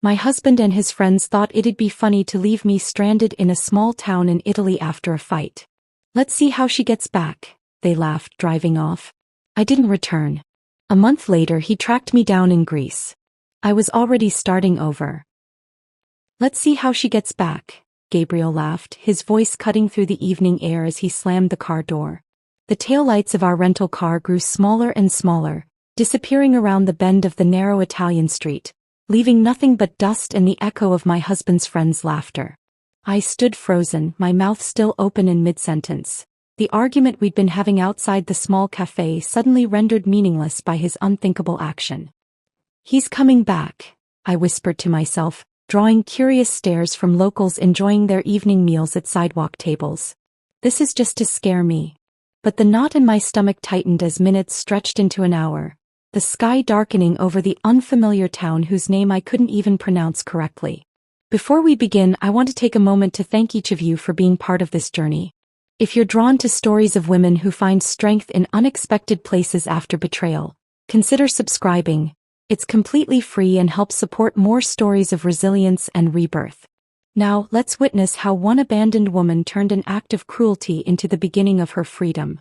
My husband and his friends thought it'd be funny to leave me stranded in a small town in Italy after a fight. Let's see how she gets back, they laughed, driving off. I didn't return. A month later he tracked me down in Greece. I was already starting over. Let's see how she gets back, Gabriel laughed, his voice cutting through the evening air as he slammed the car door. The taillights of our rental car grew smaller and smaller, disappearing around the bend of the narrow Italian street, leaving nothing but dust and the echo of my husband's friends' laughter. I stood frozen, my mouth still open in mid-sentence. The argument we'd been having outside the small cafe suddenly rendered meaningless by his unthinkable action. He's coming back, I whispered to myself, drawing curious stares from locals enjoying their evening meals at sidewalk tables. This is just to scare me. But the knot in my stomach tightened as minutes stretched into an hour, the sky darkening over the unfamiliar town whose name I couldn't even pronounce correctly. Before we begin, I want to take a moment to thank each of you for being part of this journey. If you're drawn to stories of women who find strength in unexpected places after betrayal, consider subscribing. It's completely free and helps support more stories of resilience and rebirth. Now, let's witness how one abandoned woman turned an act of cruelty into the beginning of her freedom.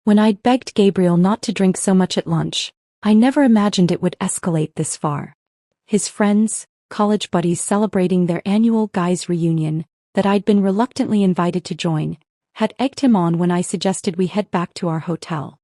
When I'd begged Gabriel not to drink so much at lunch, I never imagined it would escalate this far. His friends, college buddies celebrating their annual guys' reunion, that I'd been reluctantly invited to join, had egged him on when I suggested we head back to our hotel.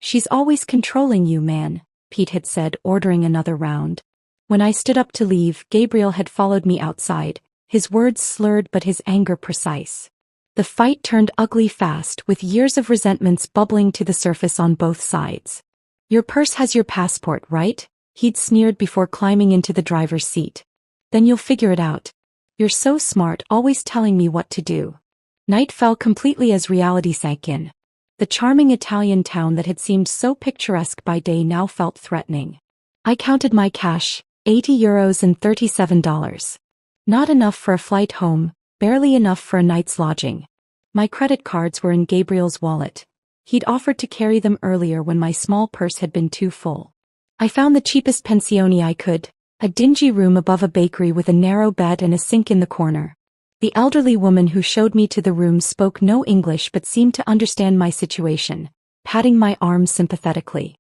She's always controlling you, man, Pete had said, ordering another round. When I stood up to leave, Gabriel had followed me outside, his words slurred but his anger precise. The fight turned ugly fast, with years of resentments bubbling to the surface on both sides. Your purse has your passport, right? He'd sneered before climbing into the driver's seat. Then you'll figure it out. You're so smart, always telling me what to do. Night fell completely as reality sank in. The charming Italian town that had seemed so picturesque by day now felt threatening. I counted my cash, €80 and $37. Not enough for a flight home, barely enough for a night's lodging. My credit cards were in Gabriel's wallet. He'd offered to carry them earlier when my small purse had been too full. I found the cheapest pensione I could, a dingy room above a bakery with a narrow bed and a sink in the corner. The elderly woman who showed me to the room spoke no English but seemed to understand my situation, patting my arm sympathetically.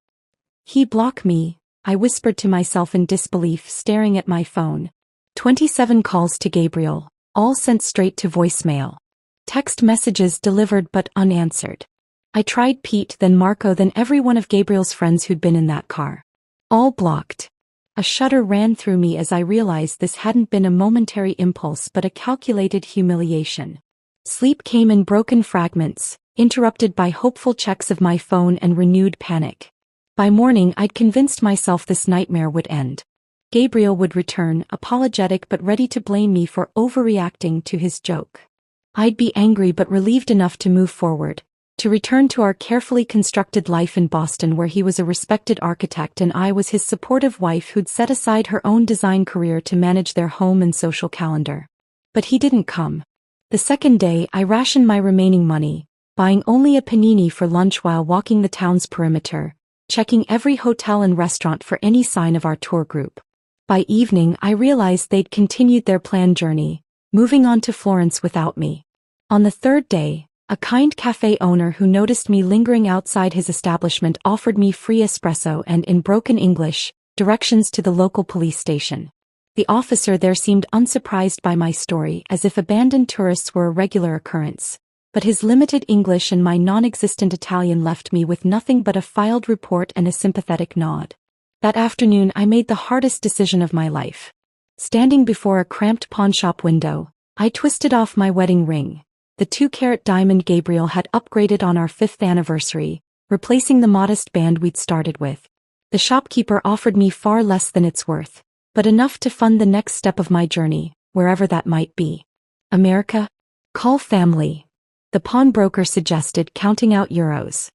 He blocked me, I whispered to myself in disbelief, staring at my phone. 27 calls to Gabriel, all sent straight to voicemail. Text messages delivered but unanswered. I tried Pete, then Marco, then every one of Gabriel's friends who'd been in that car. All blocked. A shudder ran through me as I realized this hadn't been a momentary impulse but a calculated humiliation. Sleep came in broken fragments, interrupted by hopeful checks of my phone and renewed panic. By morning I'd convinced myself this nightmare would end. Gabriel would return, apologetic but ready to blame me for overreacting to his joke. I'd be angry but relieved enough to move forward, to return to our carefully constructed life in Boston, where he was a respected architect and I was his supportive wife who'd set aside her own design career to manage their home and social calendar. But he didn't come. The second day I rationed my remaining money, buying only a panini for lunch while walking the town's perimeter, checking every hotel and restaurant for any sign of our tour group. By evening I realized they'd continued their planned journey, moving on to Florence without me. On the third day, a kind cafe owner who noticed me lingering outside his establishment offered me free espresso and, in broken English, directions to the local police station. The officer there seemed unsurprised by my story, as if abandoned tourists were a regular occurrence. But his limited English and my non-existent Italian left me with nothing but a filed report and a sympathetic nod. That afternoon I made the hardest decision of my life. Standing before a cramped pawnshop window, I twisted off my wedding ring, the 2-carat diamond Gabriel had upgraded on our 5th anniversary, replacing the modest band we'd started with. The shopkeeper offered me far less than it's worth, but enough to fund the next step of my journey, wherever that might be. America? Call family. The pawnbroker suggested, counting out euros.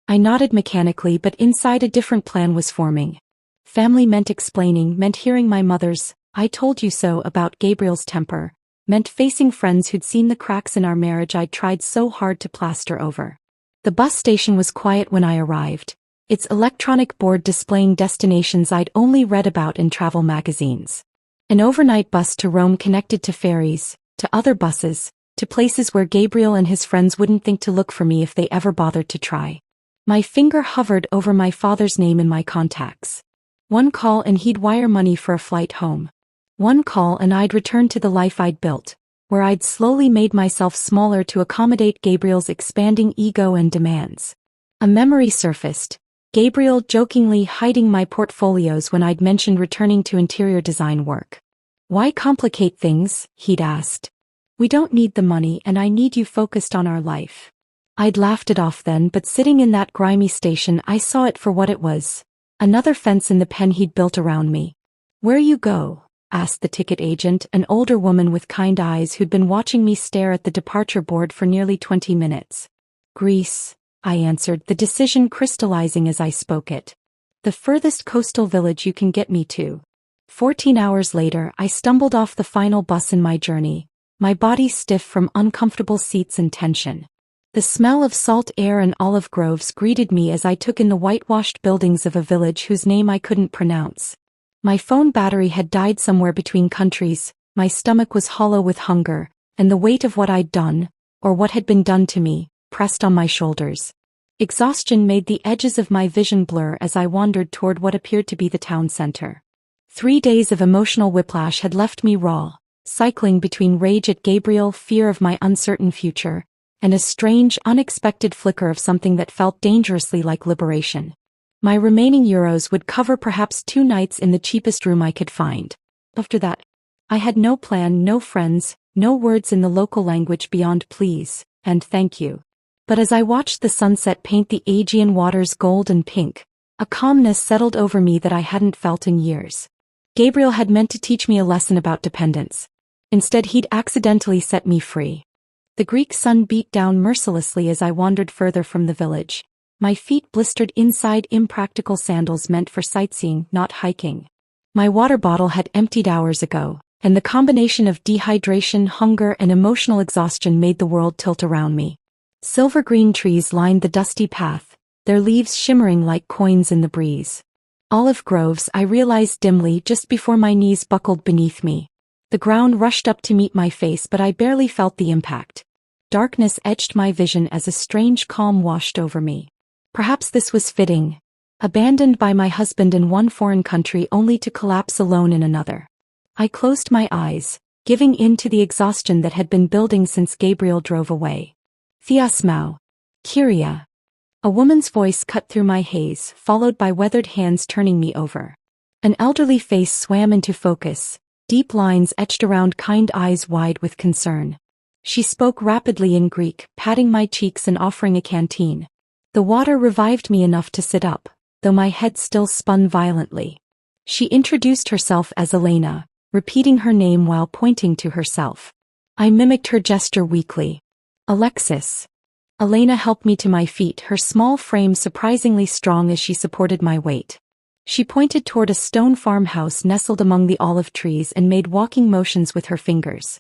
I nodded mechanically, but inside a different plan was forming. Family meant explaining, meant hearing my mother's "I told you so" about Gabriel's temper, meant facing friends who'd seen the cracks in our marriage I'd tried so hard to plaster over. The bus station was quiet when I arrived, its electronic board displaying destinations I'd only read about in travel magazines. An overnight bus to Rome connected to ferries, to other buses, to places where Gabriel and his friends wouldn't think to look for me if they ever bothered to try. My finger hovered over my father's name in my contacts. One call and he'd wire money for a flight home. One call and I'd return to the life I'd built, where I'd slowly made myself smaller to accommodate Gabriel's expanding ego and demands. A memory surfaced, Gabriel jokingly hiding my portfolios when I'd mentioned returning to interior design work. "Why complicate things?" he'd asked. "We don't need the money and I need you focused on our life." I'd laughed it off then, but sitting in that grimy station I saw it for what it was. Another fence in the pen he'd built around me. "Where you go?" asked the ticket agent, an older woman with kind eyes who'd been watching me stare at the departure board for nearly 20 minutes. "Greece," I answered, the decision crystallizing as I spoke it. "The furthest coastal village you can get me to." 14 hours later, I stumbled off the final bus in my journey, my body stiff from uncomfortable seats and tension. The smell of salt air and olive groves greeted me as I took in the whitewashed buildings of a village whose name I couldn't pronounce. My phone battery had died somewhere between countries, my stomach was hollow with hunger, and the weight of what I'd done, or what had been done to me, pressed on my shoulders. Exhaustion made the edges of my vision blur as I wandered toward what appeared to be the town center. 3 days of emotional whiplash had left me raw, cycling between rage at Gabriel, fear of my uncertain future, and a strange, unexpected flicker of something that felt dangerously like liberation. My remaining euros would cover perhaps 2 nights in the cheapest room I could find. After that, I had no plan, no friends, no words in the local language beyond please and thank you. But as I watched the sunset paint the Aegean waters gold and pink, a calmness settled over me that I hadn't felt in years. Gabriel had meant to teach me a lesson about dependence. Instead, he'd accidentally set me free. The Greek sun beat down mercilessly as I wandered further from the village. My feet blistered inside impractical sandals meant for sightseeing, not hiking. My water bottle had emptied hours ago, and the combination of dehydration, hunger, and emotional exhaustion made the world tilt around me. Silver-green trees lined the dusty path, their leaves shimmering like coins in the breeze. Olive groves, I realized dimly just before my knees buckled beneath me. The ground rushed up to meet my face, but I barely felt the impact. Darkness edged my vision as a strange calm washed over me. Perhaps this was fitting. Abandoned by my husband in one foreign country only to collapse alone in another. I closed my eyes, giving in to the exhaustion that had been building since Gabriel drove away. "Theasmou. Kyria." A woman's voice cut through my haze, followed by weathered hands turning me over. An elderly face swam into focus, deep lines etched around kind eyes wide with concern. She spoke rapidly in Greek, patting my cheeks and offering a canteen. The water revived me enough to sit up, though my head still spun violently. She introduced herself as Elena, repeating her name while pointing to herself. I mimicked her gesture weakly. "Alexis." Elena helped me to my feet, her small frame surprisingly strong as she supported my weight. She pointed toward a stone farmhouse nestled among the olive trees and made walking motions with her fingers.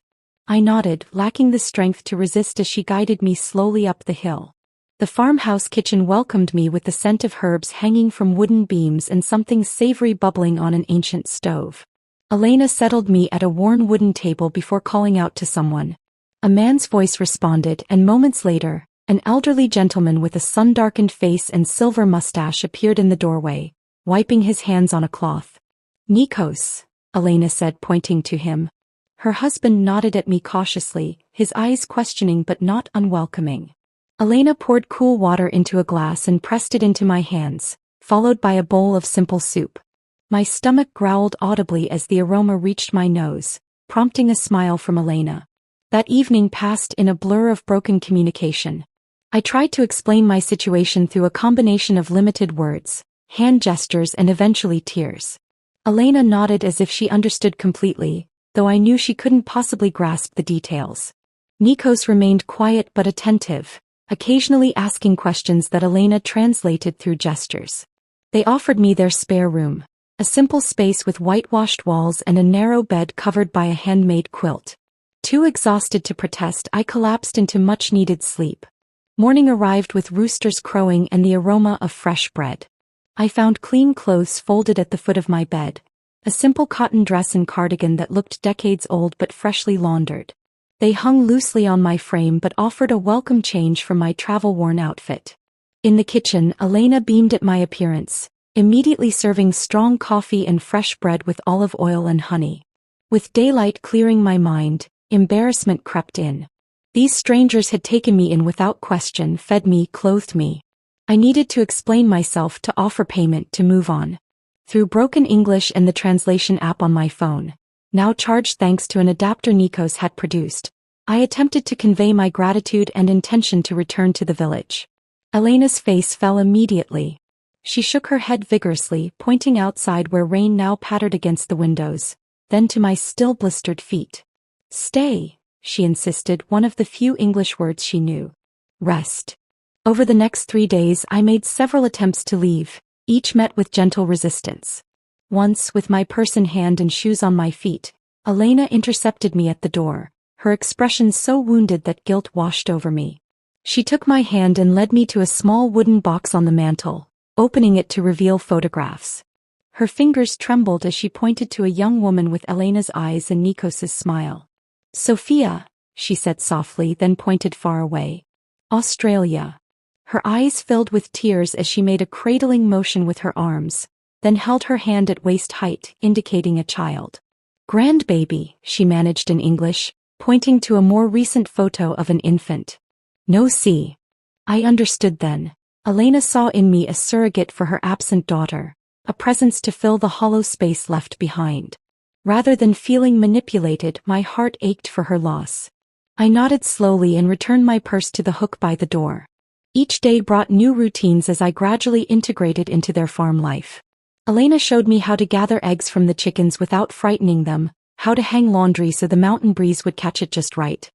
I nodded, lacking the strength to resist as she guided me slowly up the hill. The farmhouse kitchen welcomed me with the scent of herbs hanging from wooden beams and something savory bubbling on an ancient stove. Elena settled me at a worn wooden table before calling out to someone. A man's voice responded, and moments later, an elderly gentleman with a sun-darkened face and silver mustache appeared in the doorway, wiping his hands on a cloth. "Nikos," Elena said, pointing to him. Her husband nodded at me cautiously, his eyes questioning but not unwelcoming. Elena poured cool water into a glass and pressed it into my hands, followed by a bowl of simple soup. My stomach growled audibly as the aroma reached my nose, prompting a smile from Elena. That evening passed in a blur of broken communication. I tried to explain my situation through a combination of limited words, hand gestures, and eventually tears. Elena nodded as if she understood completely, though I knew she couldn't possibly grasp the details. Nikos remained quiet but attentive, occasionally asking questions that Elena translated through gestures. They offered me their spare room, a simple space with whitewashed walls and a narrow bed covered by a handmade quilt. Too exhausted to protest, I collapsed into much-needed sleep. Morning arrived with roosters crowing and the aroma of fresh bread. I found clean clothes folded at the foot of my bed, A simple cotton dress and cardigan that looked decades old but freshly laundered. They hung loosely on my frame but offered a welcome change from my travel-worn outfit. In the kitchen, Elena beamed at my appearance, immediately serving strong coffee and fresh bread with olive oil and honey. With daylight clearing my mind, embarrassment crept in. These strangers had taken me in without question, fed me, clothed me. I needed to explain myself, to offer payment, to move on. Through broken English and the translation app on my phone, now charged thanks to an adapter Nikos had produced, I attempted to convey my gratitude and intention to return to the village. Elena's face fell immediately. She shook her head vigorously, pointing outside where rain now pattered against the windows, then to my still blistered feet. "Stay," she insisted, one of the few English words she knew. "Rest." Over the next 3 days I made several attempts to leave, each met with gentle resistance. Once, with my purse in hand and shoes on my feet, Elena intercepted me at the door, her expression so wounded that guilt washed over me. She took my hand and led me to a small wooden box on the mantel, opening it to reveal photographs. Her fingers trembled as she pointed to a young woman with Elena's eyes and Nikos's smile. "Sophia," she said softly, then pointed far away. "Australia." Her eyes filled with tears as she made a cradling motion with her arms, then held her hand at waist height, indicating a child. "Grandbaby," she managed in English, pointing to a more recent photo of an infant. "No, see." I understood then. Elena saw in me a surrogate for her absent daughter, a presence to fill the hollow space left behind. Rather than feeling manipulated, my heart ached for her loss. I nodded slowly and returned my purse to the hook by the door. Each day brought new routines as I gradually integrated into their farm life. Elena showed me how to gather eggs from the chickens without frightening them, how to hang laundry so the mountain breeze would catch it just right.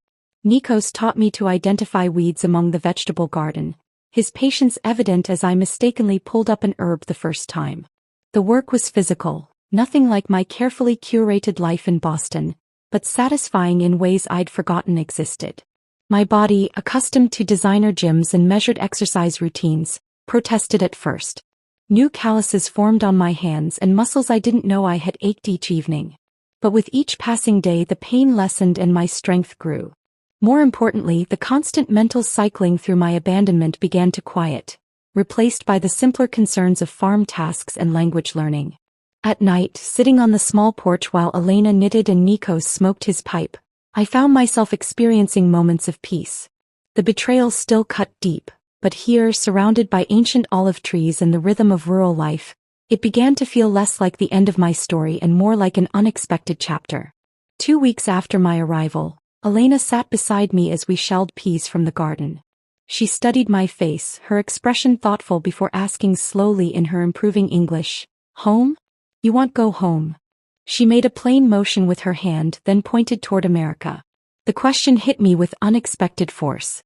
Nikos taught me to identify weeds among the vegetable garden, his patience evident as I mistakenly pulled up an herb the first time. The work was physical, nothing like my carefully curated life in Boston, but satisfying in ways I'd forgotten existed. My body, accustomed to designer gyms and measured exercise routines, protested at first. New calluses formed on my hands and muscles I didn't know I had ached each evening. But with each passing day the pain lessened and my strength grew. More importantly, the constant mental cycling through my abandonment began to quiet, replaced by the simpler concerns of farm tasks and language learning. At night, sitting on the small porch while Elena knitted and Nikos smoked his pipe, I found myself experiencing moments of peace. The betrayal still cut deep, but here, surrounded by ancient olive trees and the rhythm of rural life, it began to feel less like the end of my story and more like an unexpected chapter. 2 weeks after my arrival, Elena sat beside me as we shelled peas from the garden. She studied my face, her expression thoughtful before asking slowly in her improving English, "Home? You want go home?" She made a plain motion with her hand, then pointed toward America. The question hit me with unexpected force.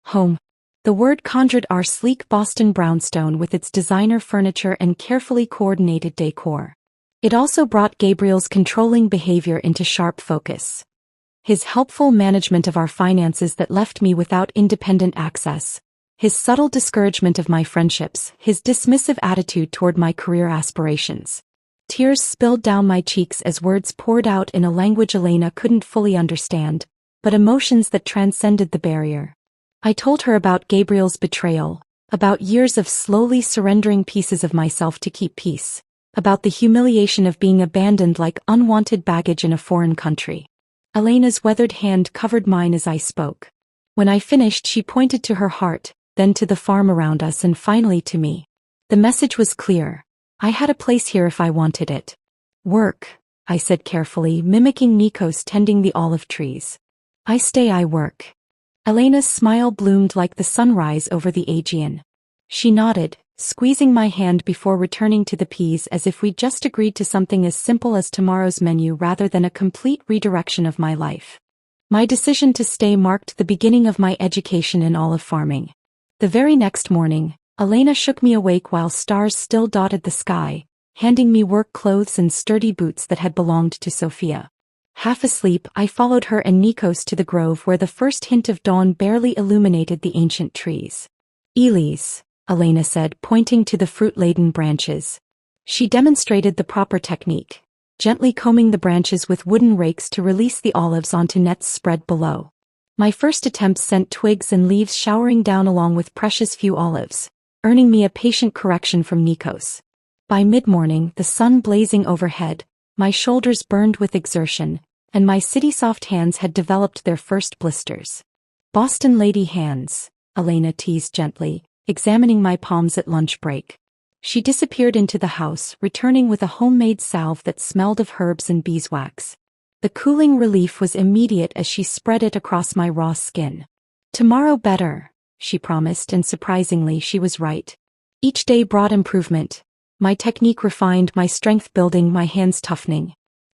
Home. The word conjured our sleek Boston brownstone with its designer furniture and carefully coordinated decor. It also brought Gabriel's controlling behavior into sharp focus. His helpful management of our finances that left me without independent access, his subtle discouragement of my friendships, his dismissive attitude toward my career aspirations. Tears spilled down my cheeks as words poured out in a language Elena couldn't fully understand, but emotions that transcended the barrier. I told her about Gabriel's betrayal, about years of slowly surrendering pieces of myself to keep peace, about the humiliation of being abandoned like unwanted baggage in a foreign country. Elena's weathered hand covered mine as I spoke. When I finished, she pointed to her heart, then to the farm around us and finally to me. The message was clear. I had a place here if I wanted it. "Work," I said carefully, mimicking Nikos tending the olive trees. "I stay, I work." Elena's smile bloomed like the sunrise over the Aegean. She nodded, squeezing my hand before returning to the peas as if we'd just agreed to something as simple as tomorrow's menu rather than a complete redirection of my life. My decision to stay marked the beginning of my education in olive farming. The very next morning, Elena shook me awake while stars still dotted the sky, handing me work clothes and sturdy boots that had belonged to Sophia. Half asleep, I followed her and Nikos to the grove where the first hint of dawn barely illuminated the ancient trees. "Elise," Elena said, pointing to the fruit-laden branches. She demonstrated the proper technique. gently combing the branches with wooden rakes to release the olives onto nets spread below. My first attempt sent twigs and leaves showering down along with precious few olives, earning me a patient correction from Nikos. By mid-morning, the sun blazing overhead, my shoulders burned with exertion, and my city-soft hands had developed their first blisters. "Boston lady hands," Elena teased gently, examining my palms at lunch break. She disappeared into the house, returning with a homemade salve that smelled of herbs and beeswax. The cooling relief was immediate as she spread it across my raw skin. "Tomorrow better," she promised, and surprisingly she was right. Each day brought improvement. My technique refined, my strength building, my hands toughening.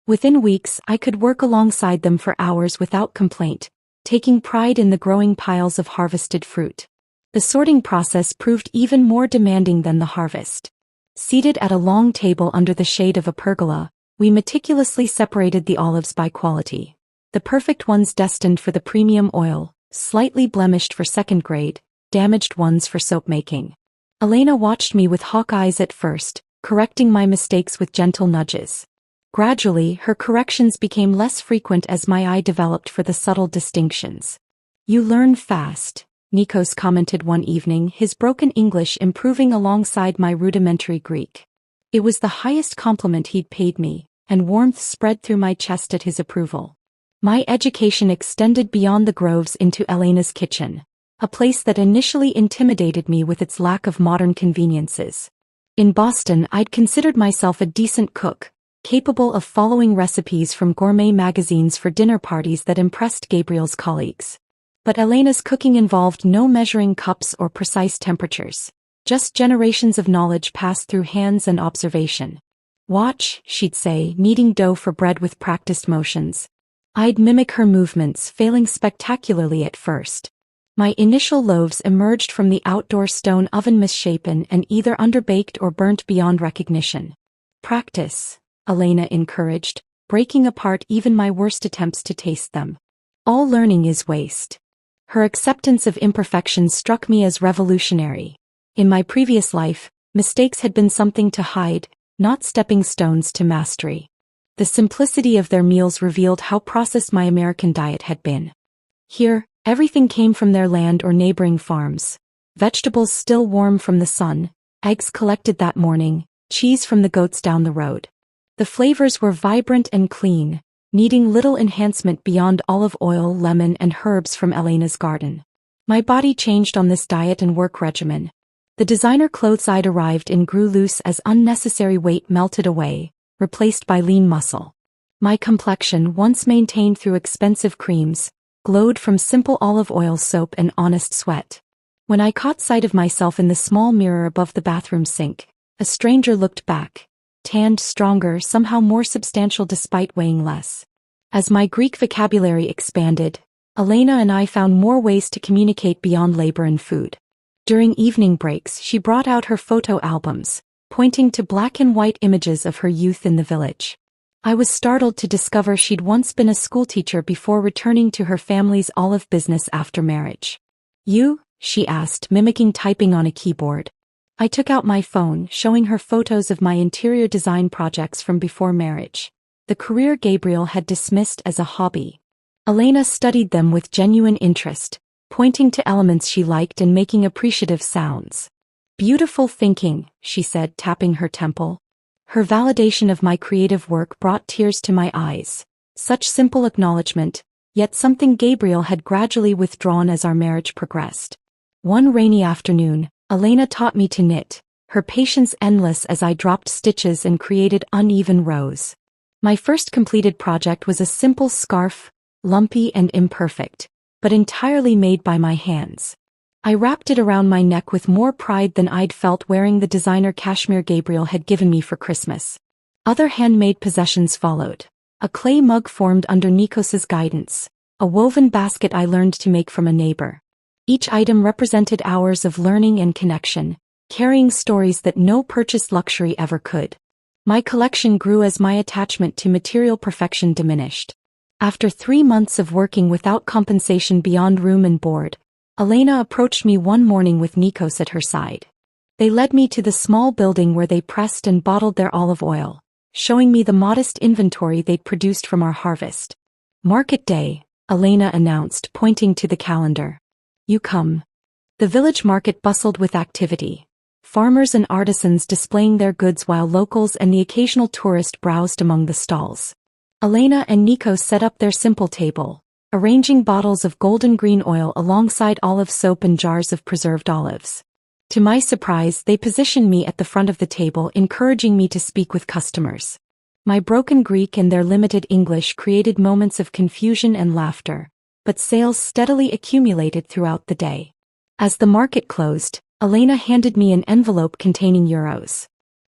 Within weeks, I could work alongside them for hours without complaint, taking pride in the growing piles of harvested fruit. The sorting process proved even more demanding than the harvest. Seated at a long table under the shade of a pergola, we meticulously separated the olives by quality. The perfect ones destined for the premium oil, slightly blemished for second grade, damaged ones for soap making. Elena watched me with hawk eyes at first, correcting my mistakes with gentle nudges. Gradually, her corrections became less frequent as my eye developed for the subtle distinctions. "You learn fast," Nikos commented one evening, his broken English improving alongside my rudimentary Greek. It was the highest compliment he'd paid me, and warmth spread through my chest at his approval. My education extended beyond the groves into Elena's kitchen, a place that initially intimidated me with its lack of modern conveniences. In Boston, I'd considered myself a decent cook, capable of following recipes from gourmet magazines for dinner parties that impressed Gabriel's colleagues. But Elena's cooking involved no measuring cups or precise temperatures, just generations of knowledge passed through hands and observation. "Watch," she'd say, kneading dough for bread with practiced motions. I'd mimic her movements, failing spectacularly at first. My initial loaves emerged from the outdoor stone oven misshapen and either underbaked or burnt beyond recognition. "Practice," Elena encouraged, breaking apart even my worst attempts to taste them. "All learning is waste." Her acceptance of imperfections struck me as revolutionary. In my previous life, mistakes had been something to hide, not stepping stones to mastery. The simplicity of their meals revealed how processed my American diet had been. Here, everything came from their land or neighboring farms. Vegetables still warm from the sun, eggs collected that morning, cheese from the goats down the road. The flavors were vibrant and clean, needing little enhancement beyond olive oil, lemon, and herbs from Elena's garden. My body changed on this diet and work regimen. The designer clothes I'd arrived in grew loose as unnecessary weight melted away, replaced by lean muscle. My complexion, once maintained through expensive creams, glowed from simple olive oil soap and honest sweat. When I caught sight of myself in the small mirror above the bathroom sink, a stranger looked back, tanned, stronger, somehow more substantial despite weighing less. As my Greek vocabulary expanded, Elena and I found more ways to communicate beyond labor and food. During evening breaks, she brought out her photo albums, pointing to black and white images of her youth in the village. I was startled to discover she'd once been a schoolteacher before returning to her family's olive business after marriage. "You?" she asked, mimicking typing on a keyboard. I took out my phone, showing her photos of my interior design projects from before marriage. The career Gabriel had dismissed as a hobby. Elena studied them with genuine interest, pointing to elements she liked and making appreciative sounds. "Beautiful thinking," she said, tapping her temple. Her validation of my creative work brought tears to my eyes. Such simple acknowledgement, yet something Gabriel had gradually withdrawn as our marriage progressed. One rainy afternoon, Elena taught me to knit, her patience endless as I dropped stitches and created uneven rows. My first completed project was a simple scarf, lumpy and imperfect, but entirely made by my hands. I wrapped it around my neck with more pride than I'd felt wearing the designer cashmere Gabriel had given me for Christmas. Other handmade possessions followed. A clay mug formed under Nikos's guidance, a woven basket I learned to make from a neighbor. Each item represented hours of learning and connection, carrying stories that no purchased luxury ever could. My collection grew as my attachment to material perfection diminished. After 3 months of working without compensation beyond room and board, Elena approached me one morning with Nikos at her side. They led me to the small building where they pressed and bottled their olive oil, showing me the modest inventory they'd produced from our harvest. "Market day," Elena announced, pointing to the calendar. "You come." The village market bustled with activity. Farmers and artisans displaying their goods while locals and the occasional tourist browsed among the stalls. Elena and Nikos set up their simple table, arranging bottles of golden green oil alongside olive soap and jars of preserved olives. To my surprise, they positioned me at the front of the table, encouraging me to speak with customers. My broken Greek and their limited English created moments of confusion and laughter, but sales steadily accumulated throughout the day. As the market closed, Elena handed me an envelope containing euros.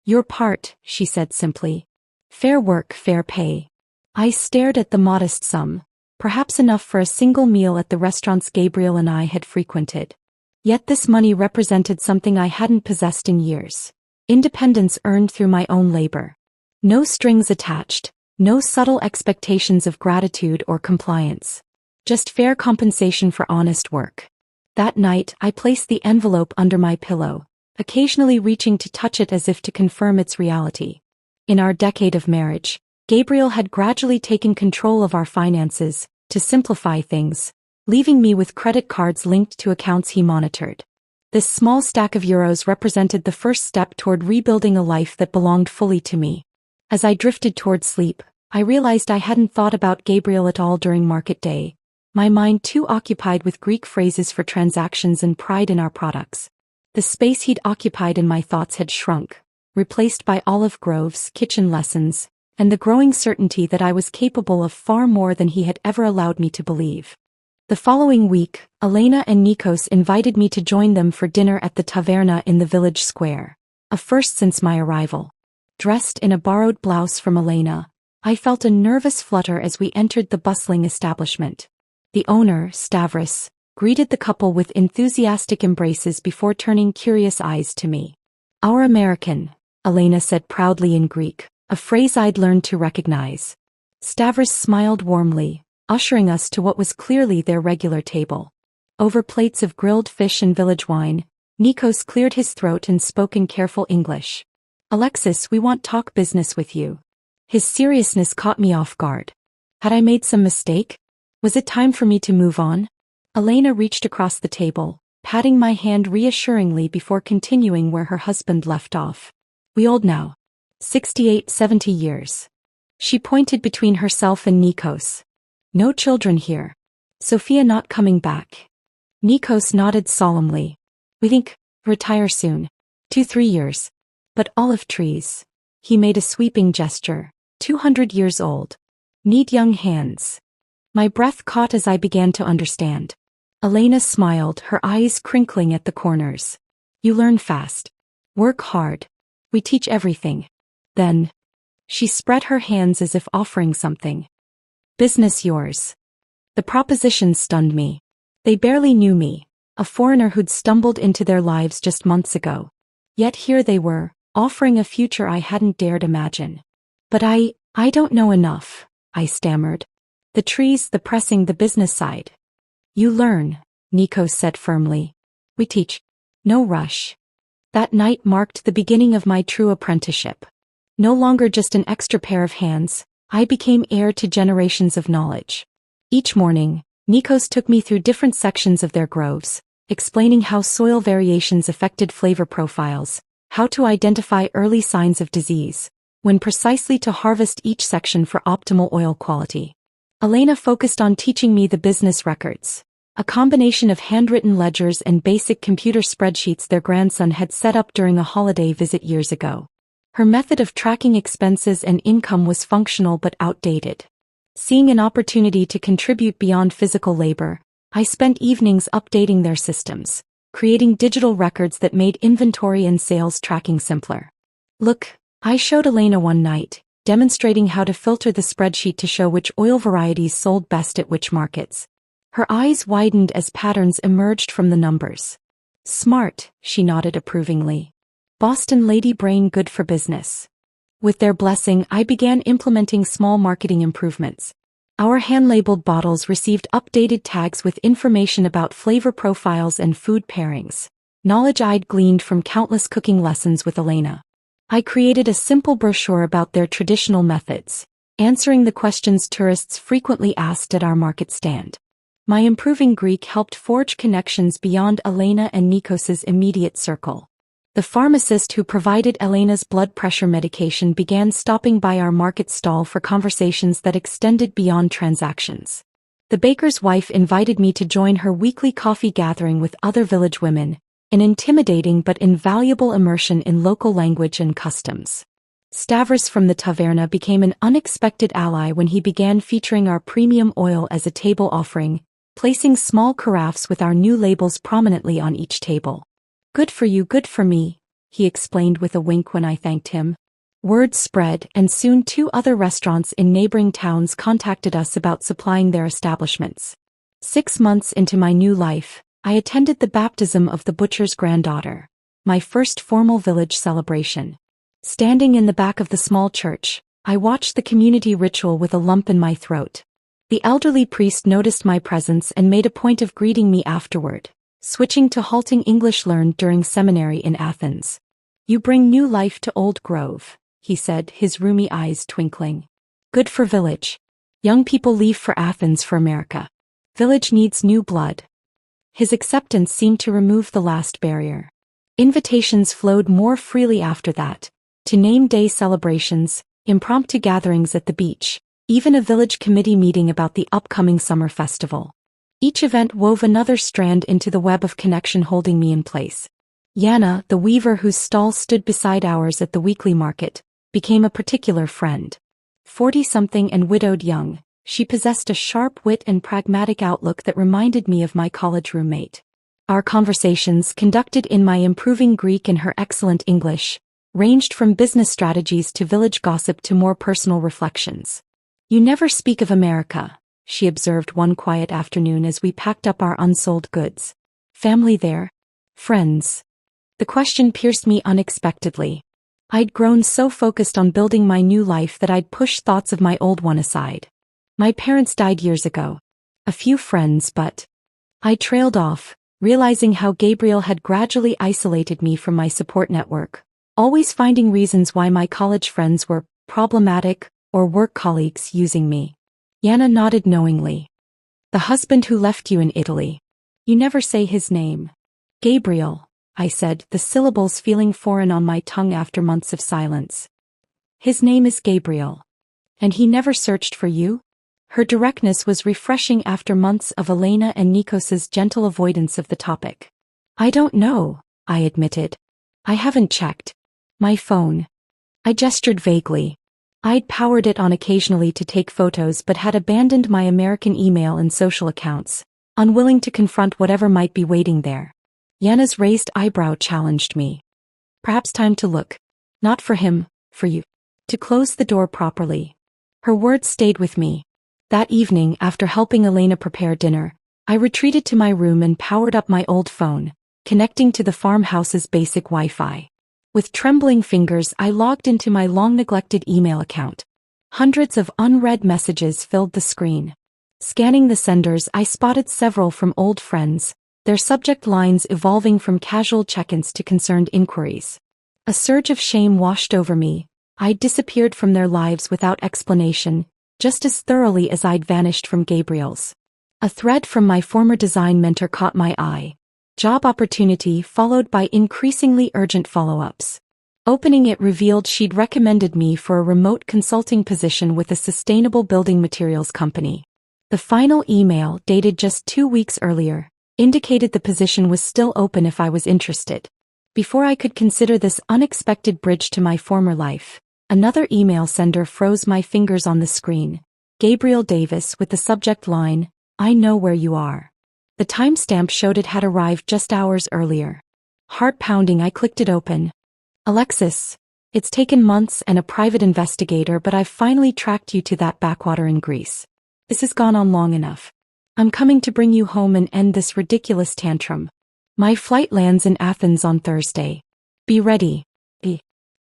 "Your part," she said simply. "Fair work, fair pay." I stared at the modest sum, perhaps enough for a single meal at the restaurants Gabriel and I had frequented. Yet this money represented something I hadn't possessed in years. Independence earned through my own labor. No strings attached, no subtle expectations of gratitude or compliance. Just fair compensation for honest work. That night, I placed the envelope under my pillow, occasionally reaching to touch it as if to confirm its reality. In our decade of marriage, Gabriel had gradually taken control of our finances, to simplify things, leaving me with credit cards linked to accounts he monitored. This small stack of euros represented the first step toward rebuilding a life that belonged fully to me. As I drifted toward sleep, I realized I hadn't thought about Gabriel at all during market day, my mind too occupied with Greek phrases for transactions and pride in our products. The space he'd occupied in my thoughts had shrunk, replaced by olive groves, kitchen lessons, and the growing certainty that I was capable of far more than he had ever allowed me to believe. The following week, Elena and Nikos invited me to join them for dinner at the taverna in the village square, a first since my arrival. Dressed in a borrowed blouse from Elena, I felt a nervous flutter as we entered the bustling establishment. The owner, Stavros, greeted the couple with enthusiastic embraces before turning curious eyes to me. "Our American," Elena said proudly in Greek, a phrase I'd learned to recognize. Stavros smiled warmly, ushering us to what was clearly their regular table. Over plates of grilled fish and village wine, Nikos cleared his throat and spoke in careful English. "Alexis, we want talk business with you." His seriousness caught me off guard. Had I made some mistake? Was it time for me to move on? Elena reached across the table, patting my hand reassuringly before continuing where her husband left off. "We old now. 68, 70 years. She pointed between herself and Nikos. "No children here. Sophia not coming back." Nikos nodded solemnly. "We think, retire soon. 2-3 years. But olive trees." He made a sweeping gesture. 200 years old. "Need young hands." My breath caught as I began to understand. Elena smiled, her eyes crinkling at the corners. "You learn fast. Work hard. We teach everything." Then, she spread her hands as if offering something. "Business yours." The proposition stunned me. They barely knew me, a foreigner who'd stumbled into their lives just months ago. Yet here they were, offering a future I hadn't dared imagine. "But I don't know enough," I stammered. "The trees, the pressing, the business side." "You learn," Nikos said firmly. "We teach. No rush." That night marked the beginning of my true apprenticeship. No longer just an extra pair of hands, I became heir to generations of knowledge. Each morning, Nikos took me through different sections of their groves, explaining how soil variations affected flavor profiles, how to identify early signs of disease, when precisely to harvest each section for optimal oil quality. Elena focused on teaching me the business records, a combination of handwritten ledgers and basic computer spreadsheets their grandson had set up during a holiday visit years ago. Her method of tracking expenses and income was functional but outdated. Seeing an opportunity to contribute beyond physical labor, I spent evenings updating their systems, creating digital records that made inventory and sales tracking simpler. "Look," I showed Elena one night, demonstrating how to filter the spreadsheet to show which oil varieties sold best at which markets. Her eyes widened as patterns emerged from the numbers. "Smart," she nodded approvingly. "Boston lady brain good for business." With their blessing, I began implementing small marketing improvements. Our hand-labeled bottles received updated tags with information about flavor profiles and food pairings, knowledge I'd gleaned from countless cooking lessons with Elena. I created a simple brochure about their traditional methods, answering the questions tourists frequently asked at our market stand. My improving Greek helped forge connections beyond Elena and Nikos's immediate circle. The pharmacist who provided Elena's blood pressure medication began stopping by our market stall for conversations that extended beyond transactions. The baker's wife invited me to join her weekly coffee gathering with other village women, an intimidating but invaluable immersion in local language and customs. Stavros from the taverna became an unexpected ally when he began featuring our premium oil as a table offering, placing small carafes with our new labels prominently on each table. "Good for you, good for me," he explained with a wink when I thanked him. Word spread, and soon 2 other restaurants in neighboring towns contacted us about supplying their establishments. 6 months into my new life, I attended the baptism of the butcher's granddaughter, my first formal village celebration. Standing in the back of the small church, I watched the community ritual with a lump in my throat. The elderly priest noticed my presence and made a point of greeting me afterward, switching to halting English learned during seminary in Athens. "You bring new life to Old Grove," he said, his rheumy eyes twinkling. "Good for village. Young people leave for Athens for America. Village needs new blood." His acceptance seemed to remove the last barrier. Invitations flowed more freely after that, to name day celebrations, impromptu gatherings at the beach, even a village committee meeting about the upcoming summer festival. Each event wove another strand into the web of connection holding me in place. Yana, the weaver whose stall stood beside ours at the weekly market, became a particular friend. 40-something and widowed young, she possessed a sharp wit and pragmatic outlook that reminded me of my college roommate. Our conversations, conducted in my improving Greek and her excellent English, ranged from business strategies to village gossip to more personal reflections. "You never speak of America," she observed one quiet afternoon as we packed up our unsold goods. "Family there? Friends?" The question pierced me unexpectedly. I'd grown so focused on building my new life that I'd pushed thoughts of my old one aside. "My parents died years ago. A few friends, but..." I trailed off, realizing how Gabriel had gradually isolated me from my support network, always finding reasons why my college friends were problematic or work colleagues using me. Yana nodded knowingly. "The husband who left you in Italy. You never say his name." "Gabriel," I said, the syllables feeling foreign on my tongue after months of silence. "His name is Gabriel. And he never searched for you?" Her directness was refreshing after months of Elena and Nikos's gentle avoidance of the topic. "I don't know," I admitted. "I haven't checked my phone." I gestured vaguely. I'd powered it on occasionally to take photos but had abandoned my American email and social accounts, unwilling to confront whatever might be waiting there. Yana's raised eyebrow challenged me. "Perhaps time to look. Not for him, for you. To close the door properly." Her words stayed with me. That evening, after helping Elena prepare dinner, I retreated to my room and powered up my old phone, connecting to the farmhouse's basic Wi-Fi. With trembling fingers, I logged into my long-neglected email account. Hundreds of unread messages filled the screen. Scanning the senders, I spotted several from old friends, their subject lines evolving from casual check-ins to concerned inquiries. A surge of shame washed over me. I'd disappeared from their lives without explanation, just as thoroughly as I'd vanished from Gabriel's. A thread from my former design mentor caught my eye. Job opportunity followed by increasingly urgent follow-ups. Opening it revealed she'd recommended me for a remote consulting position with a sustainable building materials company. The final email, dated just 2 weeks earlier, indicated the position was still open if I was interested. Before I could consider this unexpected bridge to my former life, another email sender froze my fingers on the screen. Gabriel Davis with the subject line, "I know where you are." The timestamp showed it had arrived just hours earlier. Heart pounding, I clicked it open. "Alexis, it's taken months and a private investigator, but I've finally tracked you to that backwater in Greece. This has gone on long enough. I'm coming to bring you home and end this ridiculous tantrum. My flight lands in Athens on Thursday. Be ready.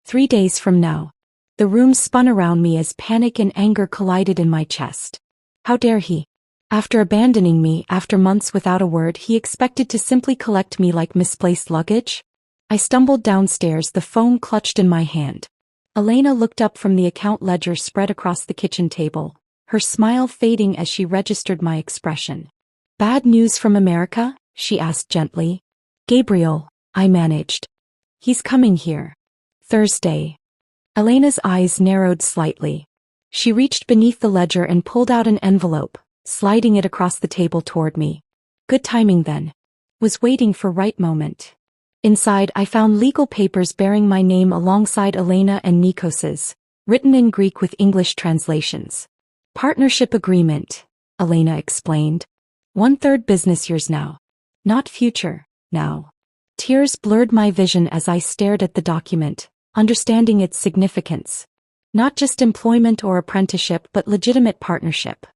3 days from now." The room spun around me as panic and anger collided in my chest. How dare he? After abandoning me, after months without a word, he expected to simply collect me like misplaced luggage? I stumbled downstairs, the phone clutched in my hand. Elena looked up from the account ledger spread across the kitchen table, her smile fading as she registered my expression. Bad news from America? She asked gently. Gabriel, I managed. He's coming here. Thursday. Elena's eyes narrowed slightly. She reached beneath the ledger and pulled out an envelope, sliding it across the table toward me. Good timing then. Was waiting for right moment. Inside I found legal papers bearing my name alongside Elena and Nikos's, written in Greek with English translations. Partnership agreement, Elena explained. 1/3 business years now. Not future, now. Tears blurred my vision as I stared at the document, understanding its significance. Not just employment or apprenticeship but legitimate partnership.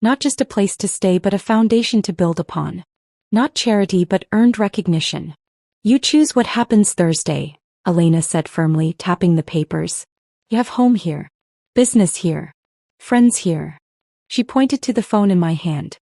Not just a place to stay but a foundation to build upon. Not charity but earned recognition. You choose what happens Thursday, Elena said firmly, tapping the papers. You have home here. Business here. Friends here. She pointed to the phone in my hand.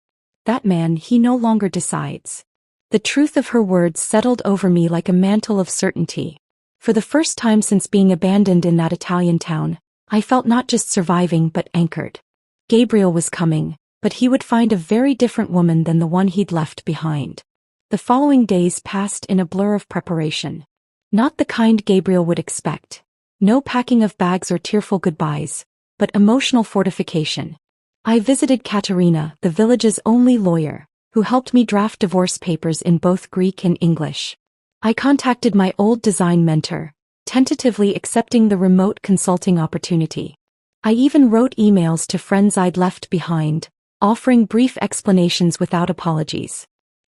That man, he no longer decides. The truth of her words settled over me like a mantle of certainty. For the first time since being abandoned in that Italian town, I felt not just surviving but anchored. Gabriel was coming, but he would find a very different woman than the one he'd left behind. The following days passed in a blur of preparation. Not the kind Gabriel would expect. No packing of bags or tearful goodbyes, but emotional fortification. I visited Katerina, the village's only lawyer, who helped me draft divorce papers in both Greek and English. I contacted my old design mentor, tentatively accepting the remote consulting opportunity. I even wrote emails to friends I'd left behind, offering brief explanations without apologies.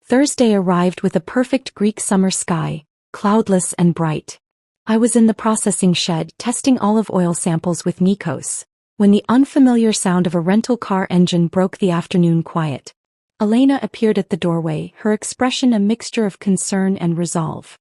Thursday arrived with a perfect Greek summer sky, cloudless and bright. I was in the processing shed testing olive oil samples with Nikos, when the unfamiliar sound of a rental car engine broke the afternoon quiet. Elena appeared at the doorway, her expression a mixture of concern and resolve.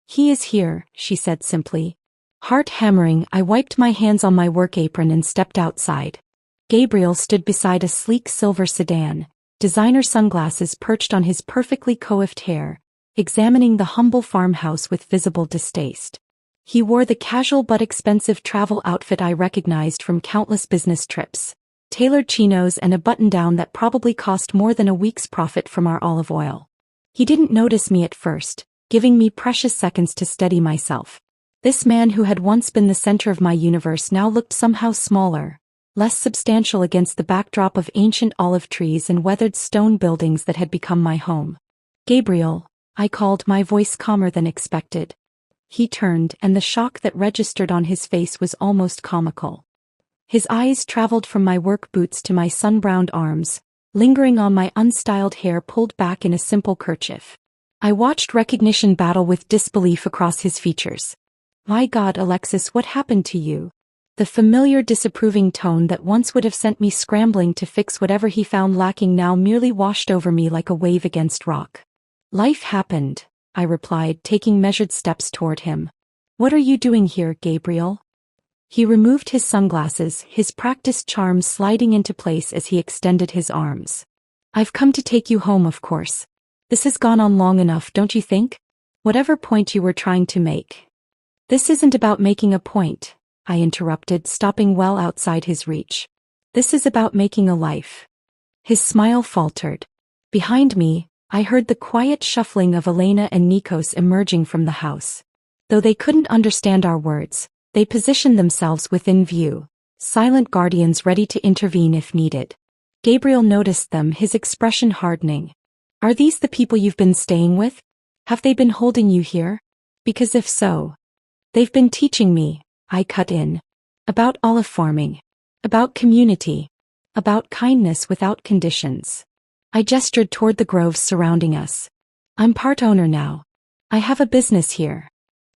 He is here, she said simply. Heart hammering, I wiped my hands on my work apron and stepped outside. Gabriel stood beside a sleek silver sedan, designer sunglasses perched on his perfectly coiffed hair, examining the humble farmhouse with visible distaste. He wore the casual but expensive travel outfit I recognized from countless business trips. Tailored chinos and a button-down that probably cost more than a week's profit from our olive oil. He didn't notice me at first, giving me precious seconds to steady myself. This man who had once been the center of my universe now looked somehow smaller, less substantial against the backdrop of ancient olive trees and weathered stone buildings that had become my home. Gabriel, I called, my voice calmer than expected. He turned, and the shock that registered on his face was almost comical. His eyes traveled from my work boots to my sun-browned arms, lingering on my unstyled hair pulled back in a simple kerchief. I watched recognition battle with disbelief across his features. My God, Alexis, what happened to you? The familiar disapproving tone that once would have sent me scrambling to fix whatever he found lacking now merely washed over me like a wave against rock. Life happened, I replied, taking measured steps toward him. What are you doing here, Gabriel? He removed his sunglasses, his practiced charm sliding into place as he extended his arms. I've come to take you home, of course. This has gone on long enough, don't you think? Whatever point you were trying to make. This isn't about making a point, I interrupted, stopping well outside his reach. This is about making a life. His smile faltered. Behind me, I heard the quiet shuffling of Elena and Nikos emerging from the house. Though they couldn't understand our words, they positioned themselves within view, silent guardians ready to intervene if needed. Gabriel noticed them, his expression hardening. Are these the people you've been staying with? Have they been holding you here? Because if so, they've been teaching me, I cut in. About olive farming. About community. About kindness without conditions. I gestured toward the groves surrounding us. I'm part owner now. I have a business here.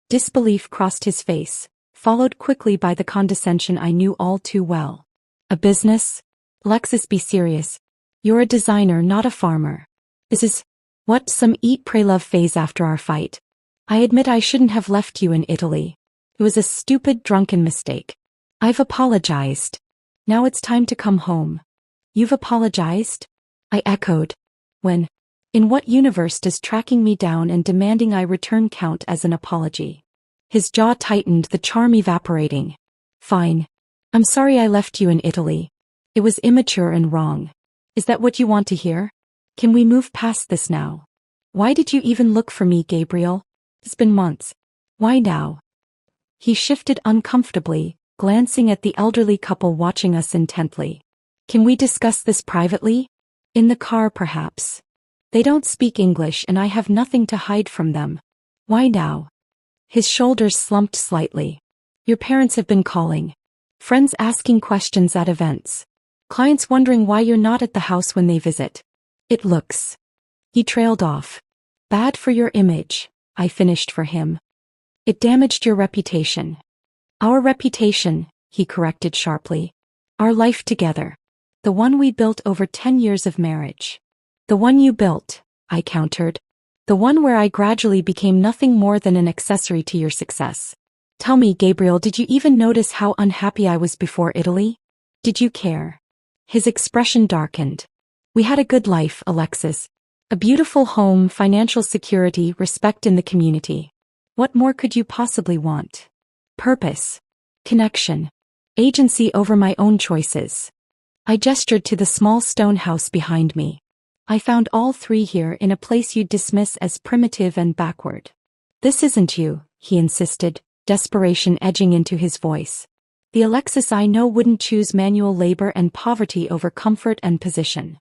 Disbelief crossed his face, followed quickly by the condescension I knew all too well. A business? Alexis, be serious. You're a designer, not a farmer. This is, what, some eat pray love phase after our fight? I admit I shouldn't have left you in Italy. It was a stupid, drunken mistake. I've apologized. Now it's time to come home. You've apologized? I echoed. When? In what universe does tracking me down and demanding I return count as an apology? His jaw tightened, the charm evaporating. Fine. I'm sorry I left you in Italy. It was immature and wrong. Is that what you want to hear? Can we move past this now? Why did you even look for me, Gabriel? It's been months. Why now? He shifted uncomfortably, glancing at the elderly couple watching us intently. Can we discuss this privately? In the car, perhaps. They don't speak English and I have nothing to hide from them. Why now? His shoulders slumped slightly. Your parents have been calling. Friends asking questions at events. Clients wondering why you're not at the house when they visit. It looks. He trailed off. Bad for your image, I finished for him. It damaged your reputation. Our reputation, he corrected sharply. Our life together. The one we built over 10 years of marriage. The one you built, I countered. The one where I gradually became nothing more than an accessory to your success. Tell me, Gabriel, did you even notice how unhappy I was before Italy? Did you care? His expression darkened. We had a good life, Alexis. A beautiful home, financial security, respect in the community. What more could you possibly want? Purpose. Connection. Agency over my own choices. I gestured to the small stone house behind me. I found all three here in a place you'd dismiss as primitive and backward. This isn't you, he insisted, desperation edging into his voice. The Alexis I know wouldn't choose manual labor and poverty over comfort and position.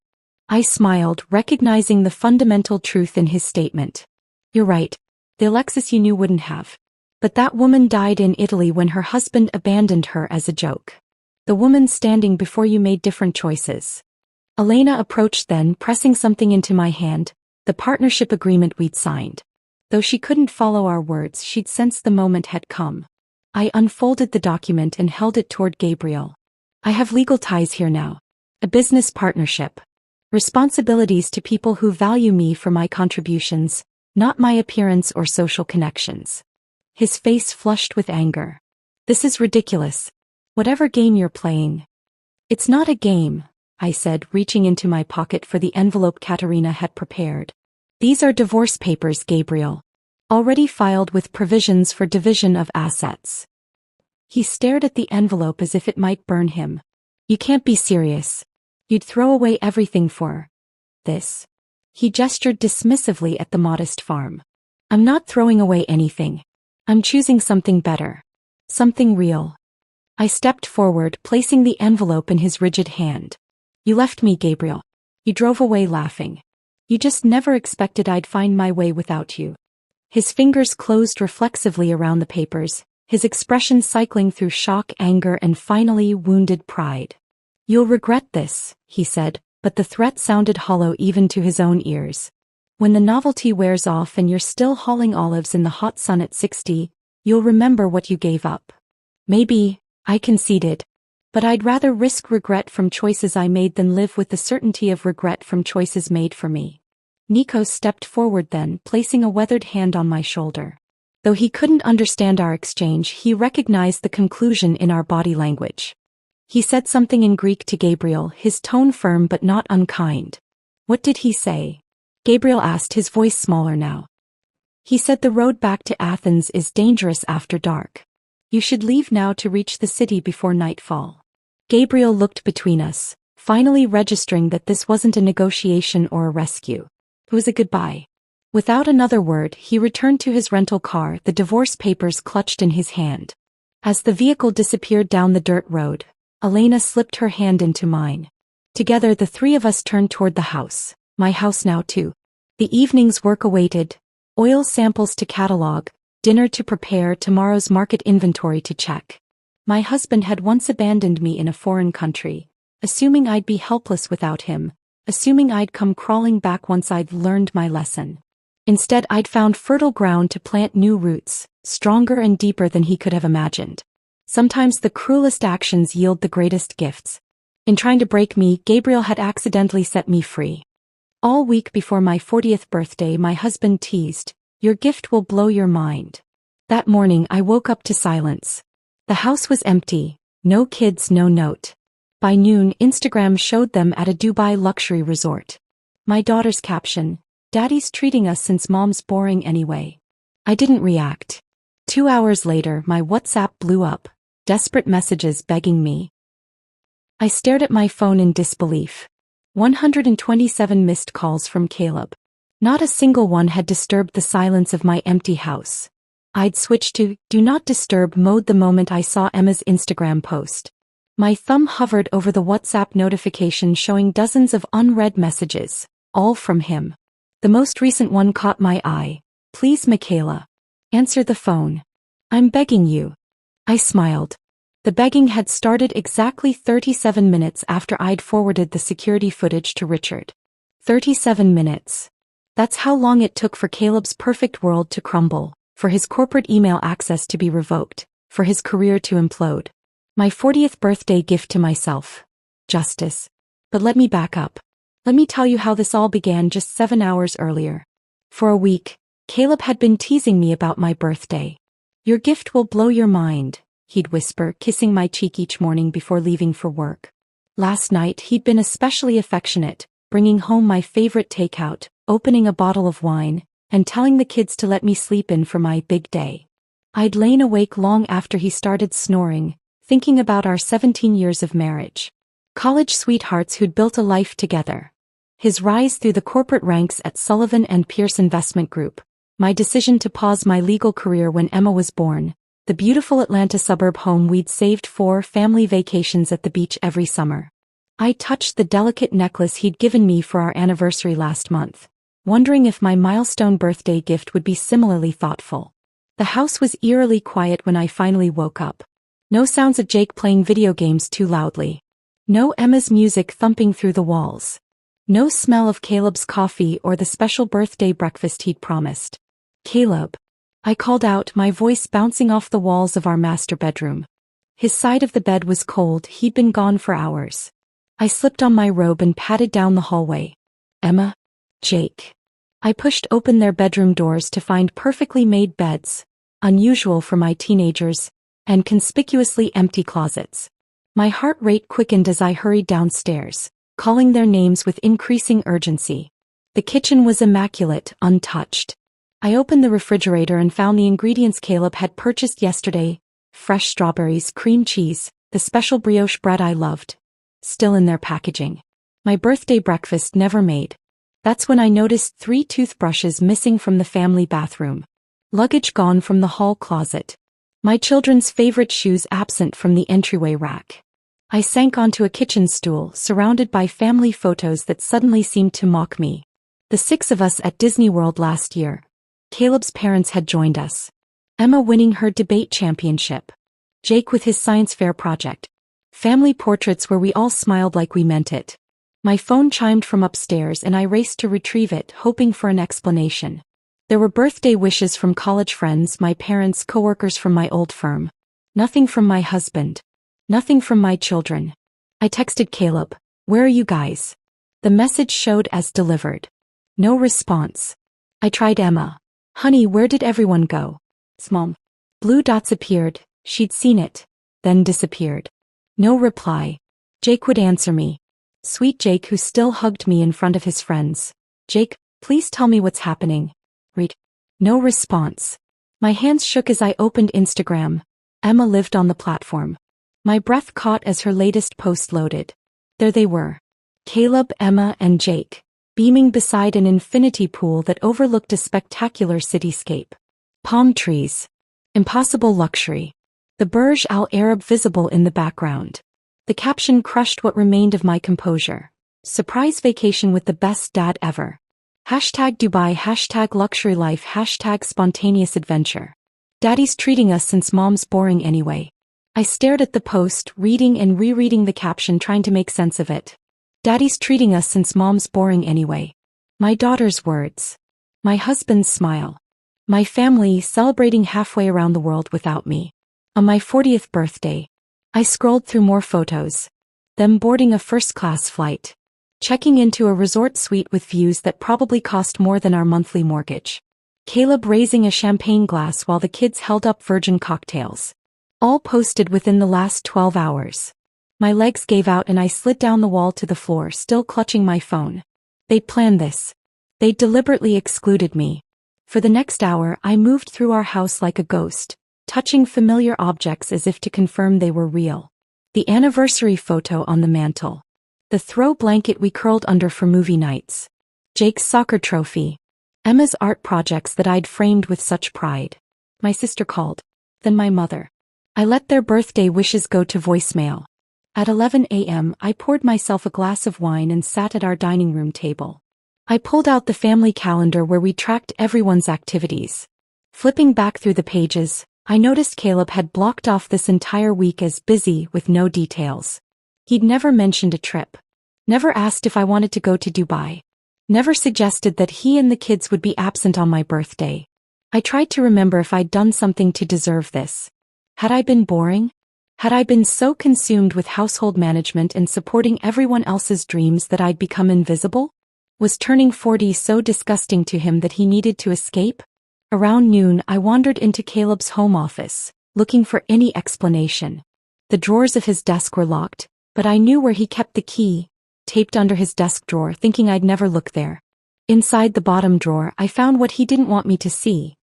I smiled, recognizing the fundamental truth in his statement. You're right. The Alexis you knew wouldn't have. But that woman died in Italy when her husband abandoned her as a joke. The woman standing before you made different choices. Elena approached then, pressing something into my hand, the partnership agreement we'd signed. Though she couldn't follow our words, she'd sensed the moment had come. I unfolded the document and held it toward Gabriel. I have legal ties here now. A business partnership. Responsibilities to people who value me for my contributions, not my appearance or social connections. His face flushed with anger. This is ridiculous. Whatever game you're playing. It's not a game, I said, reaching into my pocket for the envelope Katerina had prepared. These are divorce papers, Gabriel. Already filed with provisions for division of assets. He stared at the envelope as if it might burn him. You can't be serious. You'd throw away everything for this. He gestured dismissively at the modest farm. I'm not throwing away anything. I'm choosing something better. Something real. I stepped forward, placing the envelope in his rigid hand. You left me, Gabriel. You drove away laughing. You just never expected I'd find my way without you. His fingers closed reflexively around the papers, his expression cycling through shock, anger, and finally wounded pride. You'll regret this, he said, but the threat sounded hollow even to his own ears. When the novelty wears off and you're still hauling olives in the hot sun at 60, you'll remember what you gave up. Maybe, I conceded. But I'd rather risk regret from choices I made than live with the certainty of regret from choices made for me. Nikos stepped forward then, placing a weathered hand on my shoulder. Though he couldn't understand our exchange, he recognized the conclusion in our body language. He said something in Greek to Gabriel, his tone firm but not unkind. What did he say? Gabriel asked, his voice smaller now. He said the road back to Athens is dangerous after dark. You should leave now to reach the city before nightfall. Gabriel looked between us, finally registering that this wasn't a negotiation or a rescue. It was a goodbye. Without another word, he returned to his rental car, the divorce papers clutched in his hand. As the vehicle disappeared down the dirt road, Elena slipped her hand into mine. Together the three of us turned toward the house, my house now too. The evening's work awaited, oil samples to catalog, dinner to prepare, tomorrow's market inventory to check. My husband had once abandoned me in a foreign country, assuming I'd be helpless without him, assuming I'd come crawling back once I'd learned my lesson. Instead, I'd found fertile ground to plant new roots, stronger and deeper than he could have imagined. Sometimes the cruelest actions yield the greatest gifts. In trying to break me, Gabriel had accidentally set me free. All week before my 40th birthday, my husband teased, "Your gift will blow your mind." That morning, I woke up to silence. The house was empty, no kids, no note. By noon, Instagram showed them at a Dubai luxury resort. My daughter's caption, Daddy's treating us since mom's boring anyway. I didn't react. 2 hours later, my WhatsApp blew up. Desperate messages begging me. I stared at my phone in disbelief. 127 missed calls from Caleb. Not a single one had disturbed the silence of my empty house. I'd switched to do not disturb mode the moment I saw Emma's Instagram post. My thumb hovered over the WhatsApp notification showing dozens of unread messages, all from him. The most recent one caught my eye. Please, Michaela. Answer the phone. I'm begging you. I smiled. The begging had started exactly 37 minutes after I'd forwarded the security footage to Richard. 37 minutes. That's how long it took for Caleb's perfect world to crumble, for his corporate email access to be revoked, for his career to implode. My 40th birthday gift to myself. Justice. But let me back up. Let me tell you how this all began just 7 hours earlier. For a week, Caleb had been teasing me about my birthday. Your gift will blow your mind, he'd whisper, kissing my cheek each morning before leaving for work. Last night he'd been especially affectionate, bringing home my favorite takeout, opening a bottle of wine, and telling the kids to let me sleep in for my big day. I'd lain awake long after he started snoring, thinking about our 17 years of marriage. College sweethearts who'd built a life together. His rise through the corporate ranks at Sullivan and Pierce Investment Group. My decision to pause my legal career when Emma was born. The beautiful Atlanta suburb home we'd saved for family vacations at the beach every summer. I touched the delicate necklace he'd given me for our anniversary last month, wondering if my milestone birthday gift would be similarly thoughtful. The house was eerily quiet when I finally woke up. No sounds of Jake playing video games too loudly. No Emma's music thumping through the walls. No smell of Caleb's coffee or the special birthday breakfast he'd promised. Caleb. I called out, my voice bouncing off the walls of our master bedroom. His side of the bed was cold, he'd been gone for hours. I slipped on my robe and padded down the hallway. Emma? Jake. I pushed open their bedroom doors to find perfectly made beds, unusual for my teenagers, and conspicuously empty closets. My heart rate quickened as I hurried downstairs, calling their names with increasing urgency. The kitchen was immaculate, untouched. I opened the refrigerator and found the ingredients Caleb had purchased yesterday: fresh strawberries, cream cheese, the special brioche bread I loved, still in their packaging. My birthday breakfast never made. That's when I noticed 3 toothbrushes missing from the family bathroom. Luggage gone from the hall closet. My children's favorite shoes absent from the entryway rack. I sank onto a kitchen stool, surrounded by family photos that suddenly seemed to mock me. The 6 of us at Disney World last year. Caleb's parents had joined us. Emma winning her debate championship. Jake with his science fair project. Family portraits where we all smiled like we meant it. My phone chimed from upstairs and I raced to retrieve it, hoping for an explanation. There were birthday wishes from college friends, my parents, coworkers from my old firm. Nothing from my husband. Nothing from my children. I texted Caleb, "Where are you guys?" The message showed as delivered. No response. I tried Emma. "Honey, where did everyone go?" Mom. Blue dots appeared, she'd seen it, then disappeared. No reply. Jake would answer me. Sweet Jake, who still hugged me in front of his friends. "Jake, please tell me what's happening." Read. No response. My hands shook as I opened Instagram. Emma lived on the platform. My breath caught as her latest post loaded. There they were. Caleb, Emma, and Jake, beaming beside an infinity pool that overlooked a spectacular cityscape. Palm trees. Impossible luxury. The Burj Al Arab visible in the background. The caption crushed what remained of my composure. Surprise vacation with the best dad ever. Hashtag Dubai, hashtag luxury life, hashtag spontaneous adventure. Daddy's treating us since mom's boring anyway. I stared at the post, reading and rereading the caption, trying to make sense of it. Daddy's treating us since mom's boring anyway. My daughter's words. My husband's smile. My family celebrating halfway around the world without me. On my 40th birthday. I scrolled through more photos. Them boarding a first-class flight. Checking into a resort suite with views that probably cost more than our monthly mortgage. Caleb raising a champagne glass while the kids held up virgin cocktails. All posted within the last 12 hours. My legs gave out and I slid down the wall to the floor, still clutching my phone. They'd planned this. They deliberately excluded me. For the next hour, I moved through our house like a ghost, touching familiar objects as if to confirm they were real. The anniversary photo on the mantel. The throw blanket we curled under for movie nights. Jake's soccer trophy. Emma's art projects that I'd framed with such pride. My sister called. Then my mother. I let their birthday wishes go to voicemail. At 11 a.m., I poured myself a glass of wine and sat at our dining room table. I pulled out the family calendar where we tracked everyone's activities. Flipping back through the pages, I noticed Caleb had blocked off this entire week as busy with no details. He'd never mentioned a trip. Never asked if I wanted to go to Dubai. Never suggested that he and the kids would be absent on my birthday. I tried to remember if I'd done something to deserve this. Had I been boring? Had I been so consumed with household management and supporting everyone else's dreams that I'd become invisible? Was turning 40 so disgusting to him that he needed to escape? Around noon, I wandered into Caleb's home office, looking for any explanation. The drawers of his desk were locked, but I knew where he kept the key, taped under his desk drawer, thinking I'd never look there. Inside the bottom drawer, I found what he didn't want me to see.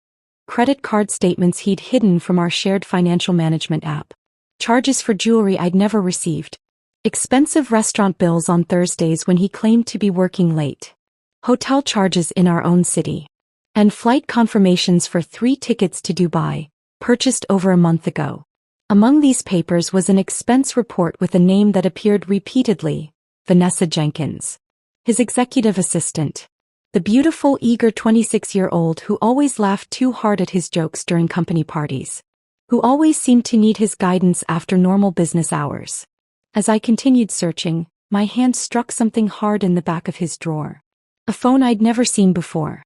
Credit card statements he'd hidden from our shared financial management app. Charges for jewelry I'd never received. Expensive restaurant bills on Thursdays when he claimed to be working late. Hotel charges in our own city. And flight confirmations for 3 tickets to Dubai, purchased over a month ago. Among these papers was an expense report with a name that appeared repeatedly, Vanessa Jenkins. His executive assistant. The beautiful, eager 26-year-old who always laughed too hard at his jokes during company parties. Who always seemed to need his guidance after normal business hours. As I continued searching, my hand struck something hard in the back of his drawer. A phone I'd never seen before.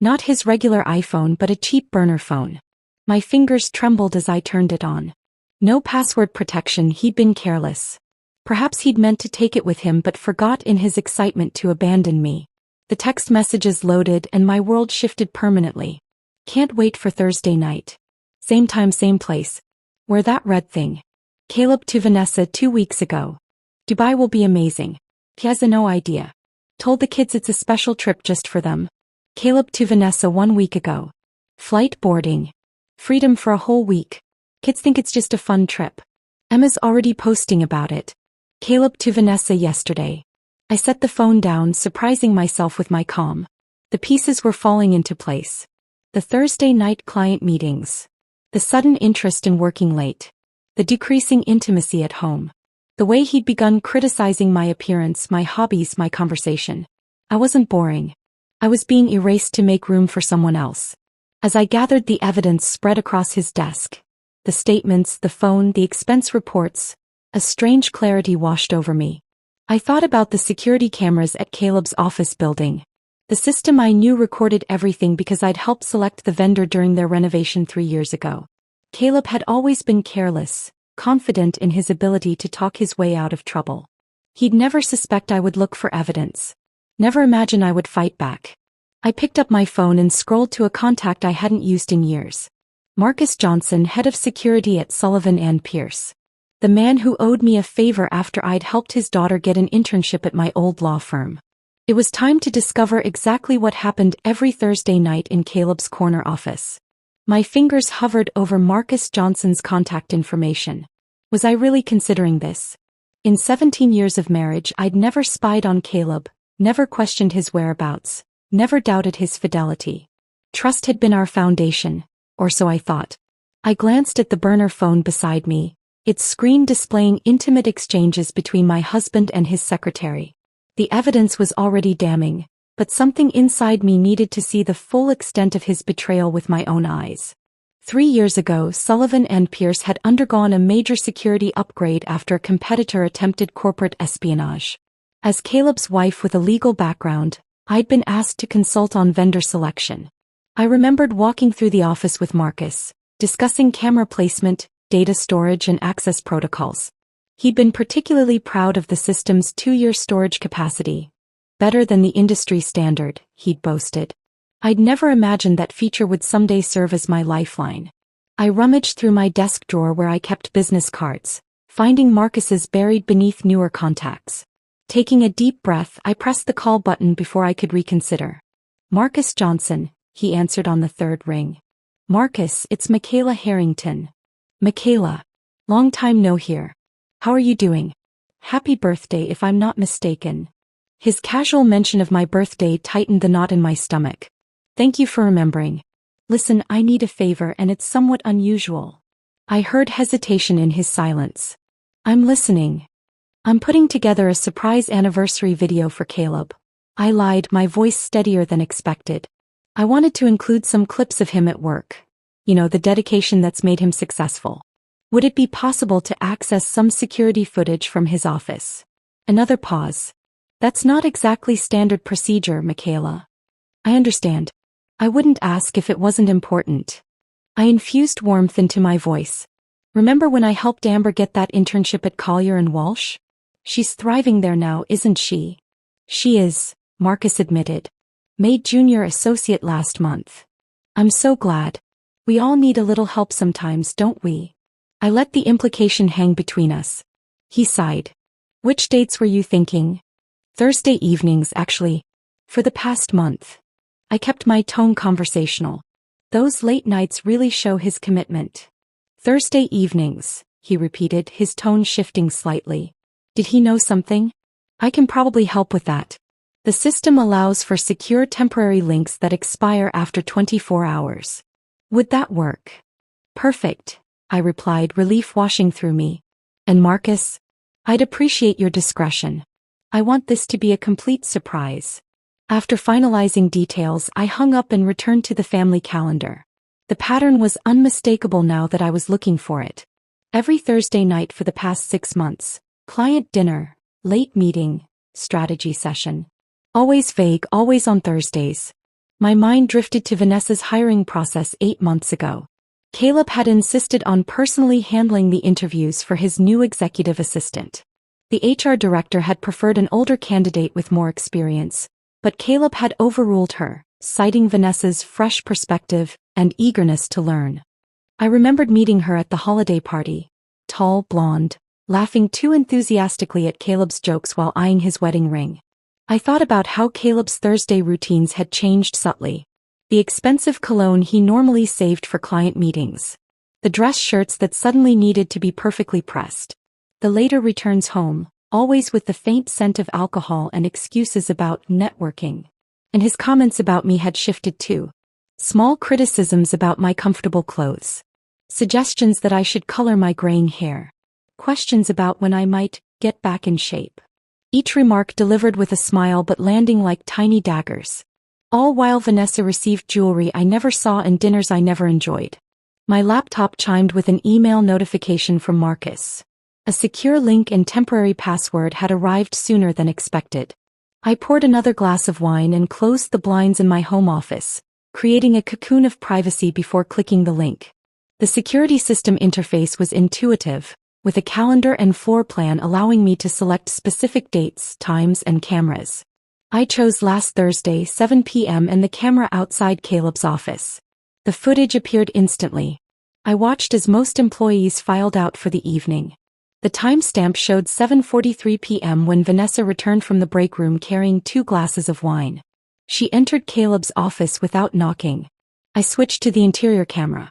Not his regular iPhone but a cheap burner phone. My fingers trembled as I turned it on. No password protection, he'd been careless. Perhaps he'd meant to take it with him but forgot in his excitement to abandon me. The text messages loaded and my world shifted permanently. Can't wait for Thursday night. Same time, same place. Where that red thing. Caleb to Vanessa 2 weeks ago. Dubai will be amazing. He has no idea. Told the kids it's a special trip just for them. Caleb to Vanessa 1 week ago. Flight boarding. Freedom for a whole week. Kids think it's just a fun trip. Emma's already posting about it. Caleb to Vanessa yesterday. I set the phone down, surprising myself with my calm. The pieces were falling into place. The Thursday night client meetings. The sudden interest in working late. The decreasing intimacy at home. The way he'd begun criticizing my appearance, my hobbies, my conversation. I wasn't boring. I was being erased to make room for someone else. As I gathered the evidence spread across his desk, the statements, the phone, the expense reports, a strange clarity washed over me. I thought about the security cameras at Caleb's office building. The system I knew recorded everything because I'd helped select the vendor during their renovation 3 years ago. Caleb had always been careless, confident in his ability to talk his way out of trouble. He'd never suspect I would look for evidence. Never imagine I would fight back. I picked up my phone and scrolled to a contact I hadn't used in years. Marcus Johnson, head of security at Sullivan and Pierce. The man who owed me a favor after I'd helped his daughter get an internship at my old law firm. It was time to discover exactly what happened every Thursday night in Caleb's corner office. My fingers hovered over Marcus Johnson's contact information. Was I really considering this? In 17 years of marriage, I'd never spied on Caleb, never questioned his whereabouts, never doubted his fidelity. Trust had been our foundation, or so I thought. I glanced at the burner phone beside me, its screen displaying intimate exchanges between my husband and his secretary. The evidence was already damning, but something inside me needed to see the full extent of his betrayal with my own eyes. 3 years ago, Sullivan and Pierce had undergone a major security upgrade after a competitor attempted corporate espionage. As Caleb's wife with a legal background, I'd been asked to consult on vendor selection. I remembered walking through the office with Marcus, discussing camera placement, data storage and access protocols. He'd been particularly proud of the system's 2-year storage capacity. Better than the industry standard, he'd boasted. I'd never imagined that feature would someday serve as my lifeline. I rummaged through my desk drawer where I kept business cards, finding Marcus's buried beneath newer contacts. Taking a deep breath, I pressed the call button before I could reconsider. Marcus Johnson, he answered on the third ring. Marcus, it's Michaela Harrington. Michaela. Long time no hear. How are you doing? Happy birthday if I'm not mistaken. His casual mention of my birthday tightened the knot in my stomach. Thank you for remembering. Listen, I need a favor and it's somewhat unusual. I heard hesitation in his silence. I'm listening. I'm putting together a surprise anniversary video for Caleb. I lied, my voice steadier than expected. I wanted to include some clips of him at work. You know, the dedication that's made him successful. Would it be possible to access some security footage from his office? Another pause. That's not exactly standard procedure, Michaela. I understand. I wouldn't ask if it wasn't important. I infused warmth into my voice. Remember when I helped Amber get that internship at Collier and Walsh? She's thriving there now, isn't she? She is, Marcus admitted. Made junior associate last month. I'm so glad. We all need a little help sometimes, don't we? I let the implication hang between us. He sighed. Which dates were you thinking? Thursday evenings, actually. For the past month. I kept my tone conversational. Those late nights really show his commitment. Thursday evenings, he repeated, his tone shifting slightly. Did he know something? I can probably help with that. The system allows for secure temporary links that expire after 24 hours. Would that work? Perfect, I replied, relief washing through me. And Marcus? I'd appreciate your discretion. I want this to be a complete surprise. After finalizing details, I hung up and returned to the family calendar. The pattern was unmistakable now that I was looking for it. Every Thursday night for the past 6 months. Client dinner, late meeting, strategy session. Always vague, always on Thursdays. My mind drifted to Vanessa's hiring process 8 months ago. Caleb had insisted on personally handling the interviews for his new executive assistant. The HR director had preferred an older candidate with more experience, but Caleb had overruled her, citing Vanessa's fresh perspective and eagerness to learn. I remembered meeting her at the holiday party. Tall, blonde, laughing too enthusiastically at Caleb's jokes while eyeing his wedding ring. I thought about how Caleb's Thursday routines had changed subtly. The expensive cologne he normally saved for client meetings. The dress shirts that suddenly needed to be perfectly pressed. The later returns home, always with the faint scent of alcohol and excuses about networking. And his comments about me had shifted too. Small criticisms about my comfortable clothes. Suggestions that I should color my graying hair. Questions about when I might get back in shape. Each remark delivered with a smile but landing like tiny daggers. All while Vanessa received jewelry I never saw and dinners I never enjoyed. My laptop chimed with an email notification from Marcus. A secure link and temporary password had arrived sooner than expected. I poured another glass of wine and closed the blinds in my home office, creating a cocoon of privacy before clicking the link. The security system interface was intuitive, with a calendar and floor plan allowing me to select specific dates, times, and cameras. I chose last Thursday, 7 p.m. and the camera outside Caleb's office. The footage appeared instantly. I watched as most employees filed out for the evening. The timestamp showed 7:43 p.m. when Vanessa returned from the break room carrying 2 glasses of wine. She entered Caleb's office without knocking. I switched to the interior camera.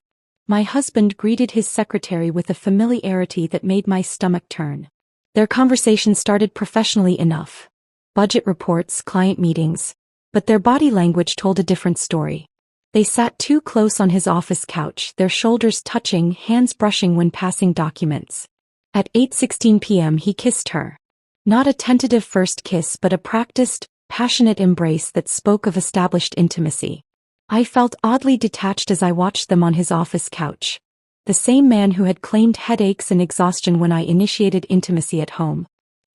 My husband greeted his secretary with a familiarity that made my stomach turn. Their conversation started professionally enough. Budget reports, client meetings. But their body language told a different story. They sat too close on his office couch, their shoulders touching, hands brushing when passing documents. At 8:16 p.m. he kissed her. Not a tentative first kiss but a practiced, passionate embrace that spoke of established intimacy. I felt oddly detached as I watched them on his office couch. The same man who had claimed headaches and exhaustion when I initiated intimacy at home.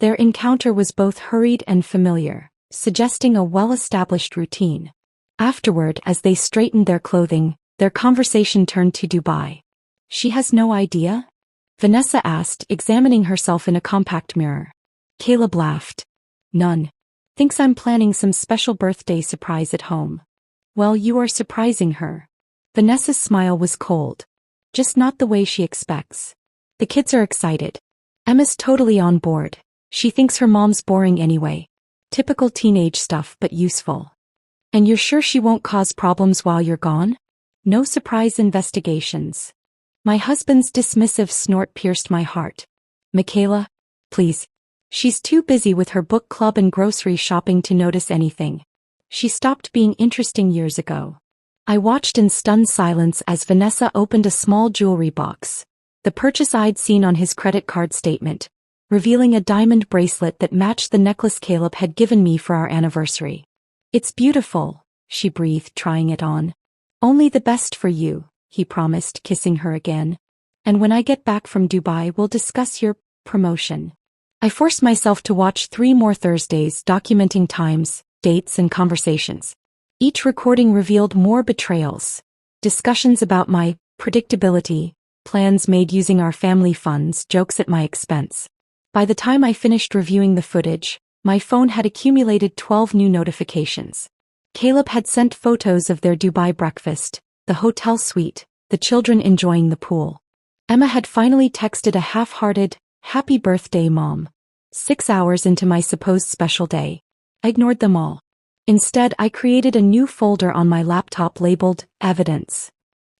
Their encounter was both hurried and familiar, suggesting a well-established routine. Afterward, as they straightened their clothing, their conversation turned to Dubai. She has no idea? Vanessa asked, examining herself in a compact mirror. Caleb laughed. None. Thinks I'm planning some special birthday surprise at home. Well, you are surprising her. Vanessa's smile was cold. Just not the way she expects. The kids are excited. Emma's totally on board. She thinks her mom's boring anyway. Typical teenage stuff but useful. And you're sure she won't cause problems while you're gone? No surprise investigations. My husband's dismissive snort pierced my heart. Michaela, please. She's too busy with her book club and grocery shopping to notice anything. She stopped being interesting years ago. I watched in stunned silence as Vanessa opened a small jewelry box. The purchase I'd seen on his credit card statement, revealing a diamond bracelet that matched the necklace Caleb had given me for our anniversary. It's beautiful, she breathed, trying it on. Only the best for you, he promised, kissing her again. And when I get back from Dubai, we'll discuss your promotion. I forced myself to watch 3 more Thursdays, documenting times, dates, and conversations. Each recording revealed more betrayals. Discussions about my predictability, plans made using our family funds, jokes at my expense. By the time I finished reviewing the footage, my phone had accumulated 12 new notifications. Caleb had sent photos of their Dubai breakfast, the hotel suite, the children enjoying the pool. Emma had finally texted a half-hearted, "Happy birthday, Mom." 6 hours into my supposed special day. I ignored them all. Instead, I created a new folder on my laptop labeled Evidence.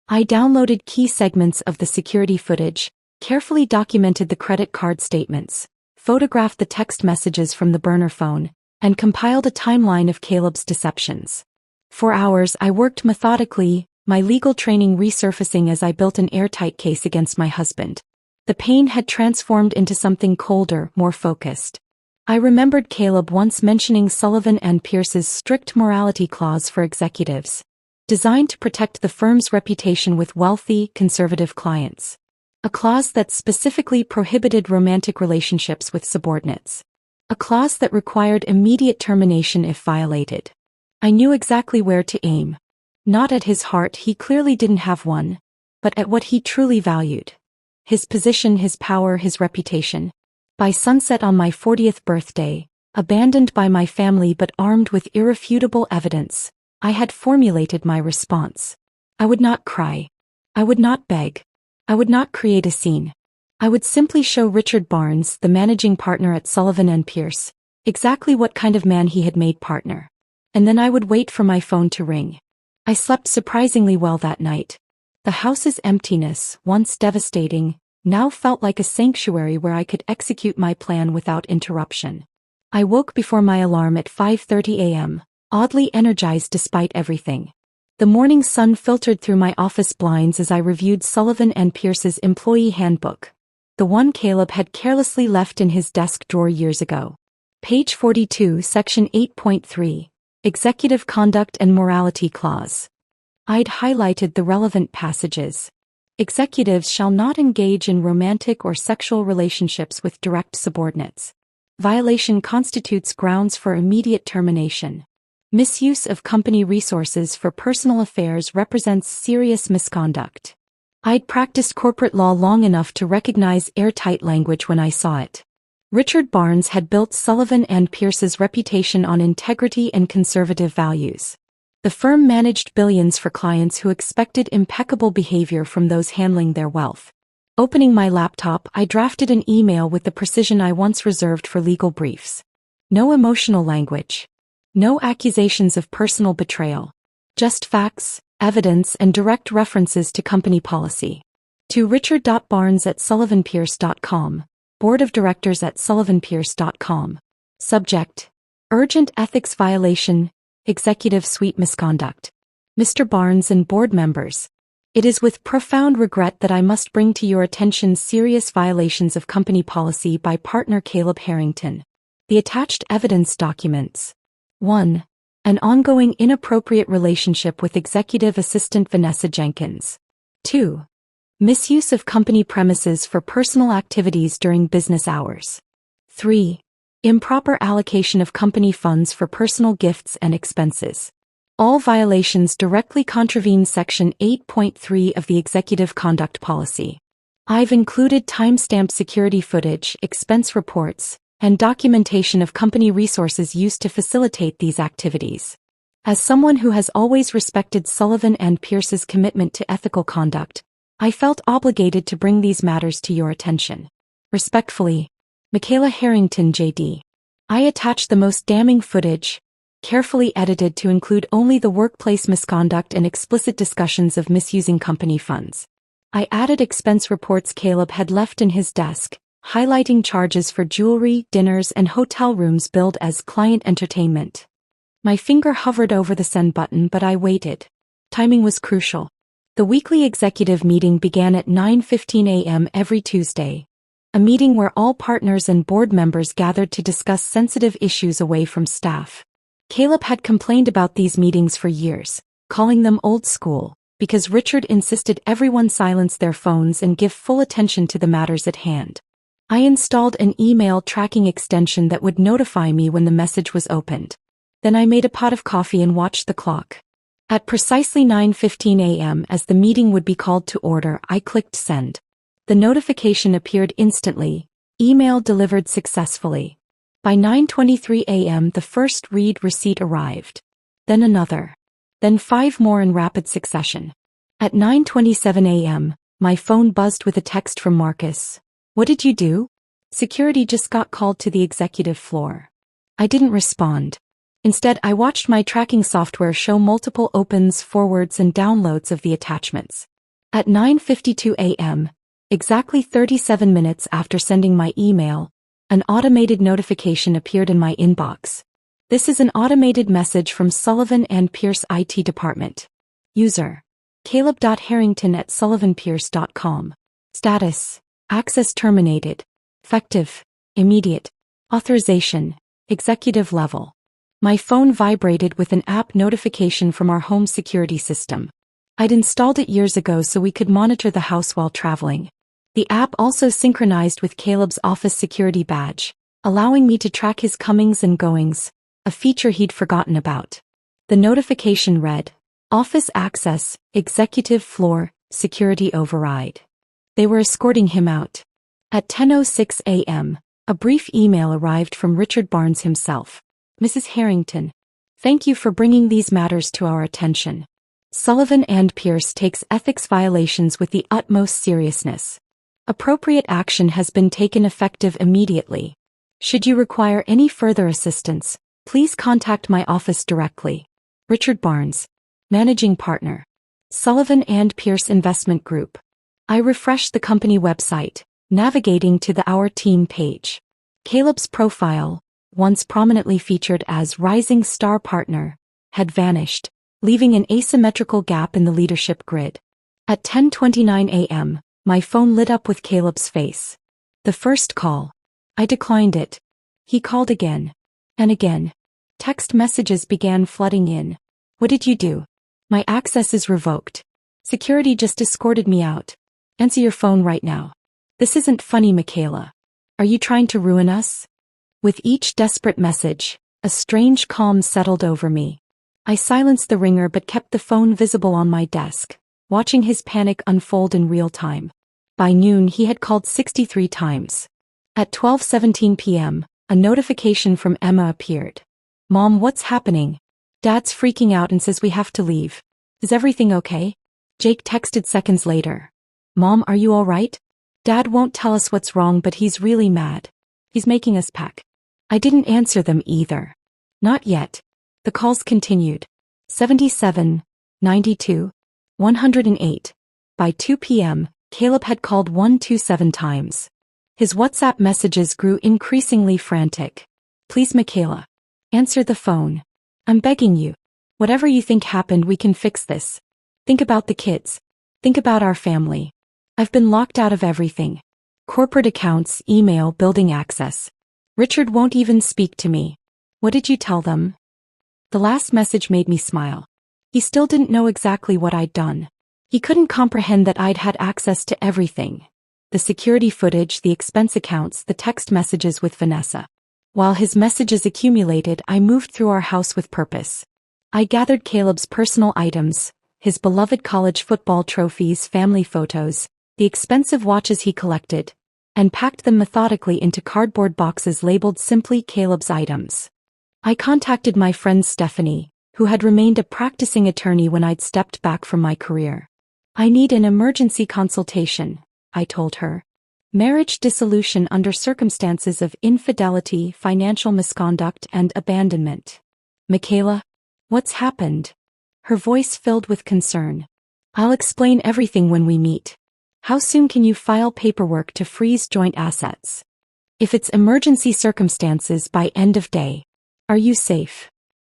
I downloaded key segments of the security footage, carefully documented the credit card statements, photographed the text messages from the burner phone, and compiled a timeline of Caleb's deceptions. For hours I worked methodically, my legal training resurfacing as I built an airtight case against my husband. The pain had transformed into something colder, more focused. I remembered Caleb once mentioning Sullivan and Pierce's strict morality clause for executives, designed to protect the firm's reputation with wealthy, conservative clients. A clause that specifically prohibited romantic relationships with subordinates. A clause that required immediate termination if violated. I knew exactly where to aim. Not at his heart, he clearly didn't have one, but at what he truly valued. His position, his power, his reputation. By sunset on my 40th birthday, abandoned by my family but armed with irrefutable evidence, I had formulated my response. I would not cry. I would not beg. I would not create a scene. I would simply show Richard Barnes, the managing partner at Sullivan and Pierce, exactly what kind of man he had made partner. And then I would wait for my phone to ring. I slept surprisingly well that night. The house's emptiness, once devastating, now felt like a sanctuary where I could execute my plan without interruption. I woke before my alarm at 5:30 a.m., oddly energized despite everything. The morning sun filtered through my office blinds as I reviewed Sullivan and Pierce's employee handbook. The one Caleb had carelessly left in his desk drawer years ago. Page 42, Section 8.3, Executive Conduct and Morality Clause. I'd highlighted the relevant passages. Executives shall not engage in romantic or sexual relationships with direct subordinates. Violation constitutes grounds for immediate termination. Misuse of company resources for personal affairs represents serious misconduct. I'd practiced corporate law long enough to recognize airtight language when I saw it. Richard Barnes had built Sullivan and Pierce's reputation on integrity and conservative values. The firm managed billions for clients who expected impeccable behavior from those handling their wealth. Opening my laptop, I drafted an email with the precision I once reserved for legal briefs. No emotional language. No accusations of personal betrayal. Just facts, evidence, and direct references to company policy. To richard.barnes@sullivanpierce.com, Board of Directors at sullivanpierce.com. Subject: Urgent ethics violation, Executive Suite misconduct. Mr. Barnes and board members, it is with profound regret that I must bring to your attention serious violations of company policy by partner Caleb Harrington. The attached evidence documents. 1. An ongoing inappropriate relationship with executive assistant Vanessa Jenkins. 2. Misuse of company premises for personal activities during business hours. 3. Improper allocation of company funds for personal gifts and expenses. All violations directly contravene Section 8.3 of the Executive Conduct Policy. I've included timestamped security footage, expense reports, and documentation of company resources used to facilitate these activities. As someone who has always respected Sullivan and Pierce's commitment to ethical conduct, I felt obligated to bring these matters to your attention. Respectfully, Michaela Harrington, JD. I attached the most damning footage, carefully edited to include only the workplace misconduct and explicit discussions of misusing company funds. I added expense reports Caleb had left in his desk, highlighting charges for jewelry, dinners, and hotel rooms billed as client entertainment. My finger hovered over the send button, but I waited. Timing was crucial. The weekly executive meeting began at 9:15 a.m. every Tuesday. A meeting where all partners and board members gathered to discuss sensitive issues away from staff. Caleb had complained about these meetings for years, calling them old school, because Richard insisted everyone silence their phones and give full attention to the matters at hand. I installed an email tracking extension that would notify me when the message was opened. Then I made a pot of coffee and watched the clock. At precisely 9:15 a.m., as the meeting would be called to order, I clicked send. The notification appeared instantly. Email delivered successfully. By 9:23 a.m. the first read receipt arrived. Then another. Then 5 more in rapid succession. At 9:27 a.m., my phone buzzed with a text from Marcus. "What did you do?" "Security just got called to the executive floor." I didn't respond. Instead, I watched my tracking software show multiple opens, forwards, and downloads of the attachments. At 9:52 a.m., exactly 37 minutes after sending my email, an automated notification appeared in my inbox. This is an automated message from Sullivan and Pierce IT Department. User: caleb.harrington@sullivanpierce.com. Status: access terminated. Effective: immediate. Authorization: executive level. My phone vibrated with an app notification from our home security system. I'd installed it years ago so we could monitor the house while traveling. The app also synchronized with Caleb's office security badge, allowing me to track his comings and goings, a feature he'd forgotten about. The notification read, "Office access, executive floor, security override." They were escorting him out. At 10:06 a.m., a brief email arrived from Richard Barnes himself. "Mrs. Harrington, thank you for bringing these matters to our attention. Sullivan and Pierce takes ethics violations with the utmost seriousness. Appropriate action has been taken effective immediately. Should you require any further assistance, please contact my office directly. Richard Barnes, Managing Partner, Sullivan and Pierce Investment Group." I refreshed the company website, navigating to the Our Team page. Caleb's profile, once prominently featured as Rising Star Partner, had vanished, leaving an asymmetrical gap in the leadership grid. At 10:29 a.m., my phone lit up with Caleb's face. The first call. I declined it. He called again. And again. Text messages began flooding in. "What did you do? My access is revoked. Security just escorted me out. Answer your phone right now. This isn't funny, Michaela. Are you trying to ruin us?" With each desperate message, a strange calm settled over me. I silenced the ringer but kept the phone visible on my desk, watching his panic unfold in real time. By noon he had called 63 times. At 12:17 p.m., a notification from Emma appeared. "Mom, what's happening? Dad's freaking out and says we have to leave. Is everything okay?" Jake texted seconds later. "Mom, are you all right? Dad won't tell us what's wrong, but he's really mad. He's making us pack." I didn't answer them either. Not yet. The calls continued. 77, 92, 108. By 2 p.m., Caleb had called 127 times. His WhatsApp messages grew increasingly frantic. "Please, Michaela. Answer the phone. I'm begging you. Whatever you think happened, we can fix this. Think about the kids. Think about our family. I've been locked out of everything. Corporate accounts, email, building access. Richard won't even speak to me. What did you tell them?" The last message made me smile. He still didn't know exactly what I'd done. He couldn't comprehend that I'd had access to everything. The security footage, the expense accounts, the text messages with Vanessa. While his messages accumulated, I moved through our house with purpose. I gathered Caleb's personal items, his beloved college football trophies, family photos, the expensive watches he collected, and packed them methodically into cardboard boxes labeled simply Caleb's items. I contacted my friend Stephanie, who had remained a practicing attorney when I'd stepped back from my career. "I need an emergency consultation," I told her. "Marriage dissolution under circumstances of infidelity, financial misconduct, and abandonment." Michaela? What's happened? Her voice filled with concern. I'll explain everything when we meet. How soon can you file paperwork to freeze joint assets? If it's emergency circumstances by end of day. Are you safe?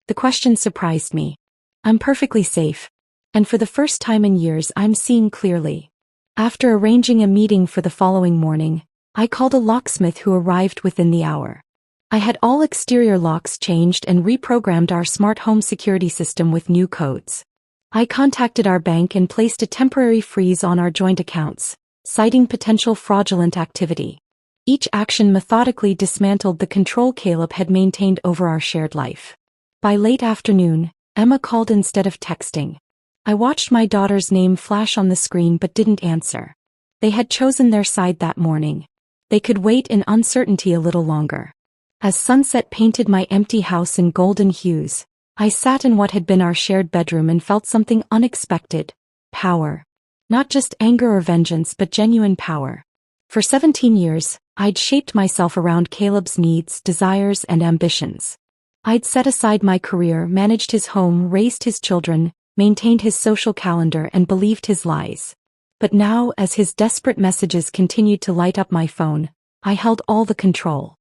The question surprised me. I'm perfectly safe. And for the first time in years I'm seeing clearly. After arranging a meeting for the following morning, I called a locksmith who arrived within the hour. I had all exterior locks changed and reprogrammed our smart home security system with new codes. I contacted our bank and placed a temporary freeze on our joint accounts, citing potential fraudulent activity. Each action methodically dismantled the control Caleb had maintained over our shared life. By late afternoon, Emma called instead of texting. I watched my daughter's name flash on the screen but didn't answer. They had chosen their side that morning. They could wait in uncertainty a little longer. As sunset painted my empty house in golden hues, I sat in what had been our shared bedroom and felt something unexpected. Power. Not just anger or vengeance but genuine power. For 17 years, I'd shaped myself around Caleb's needs, desires, and ambitions. I'd set aside my career, managed his home, raised his children, maintained his social calendar, and believed his lies. But now, as his desperate messages continued to light up my phone, I held all the control.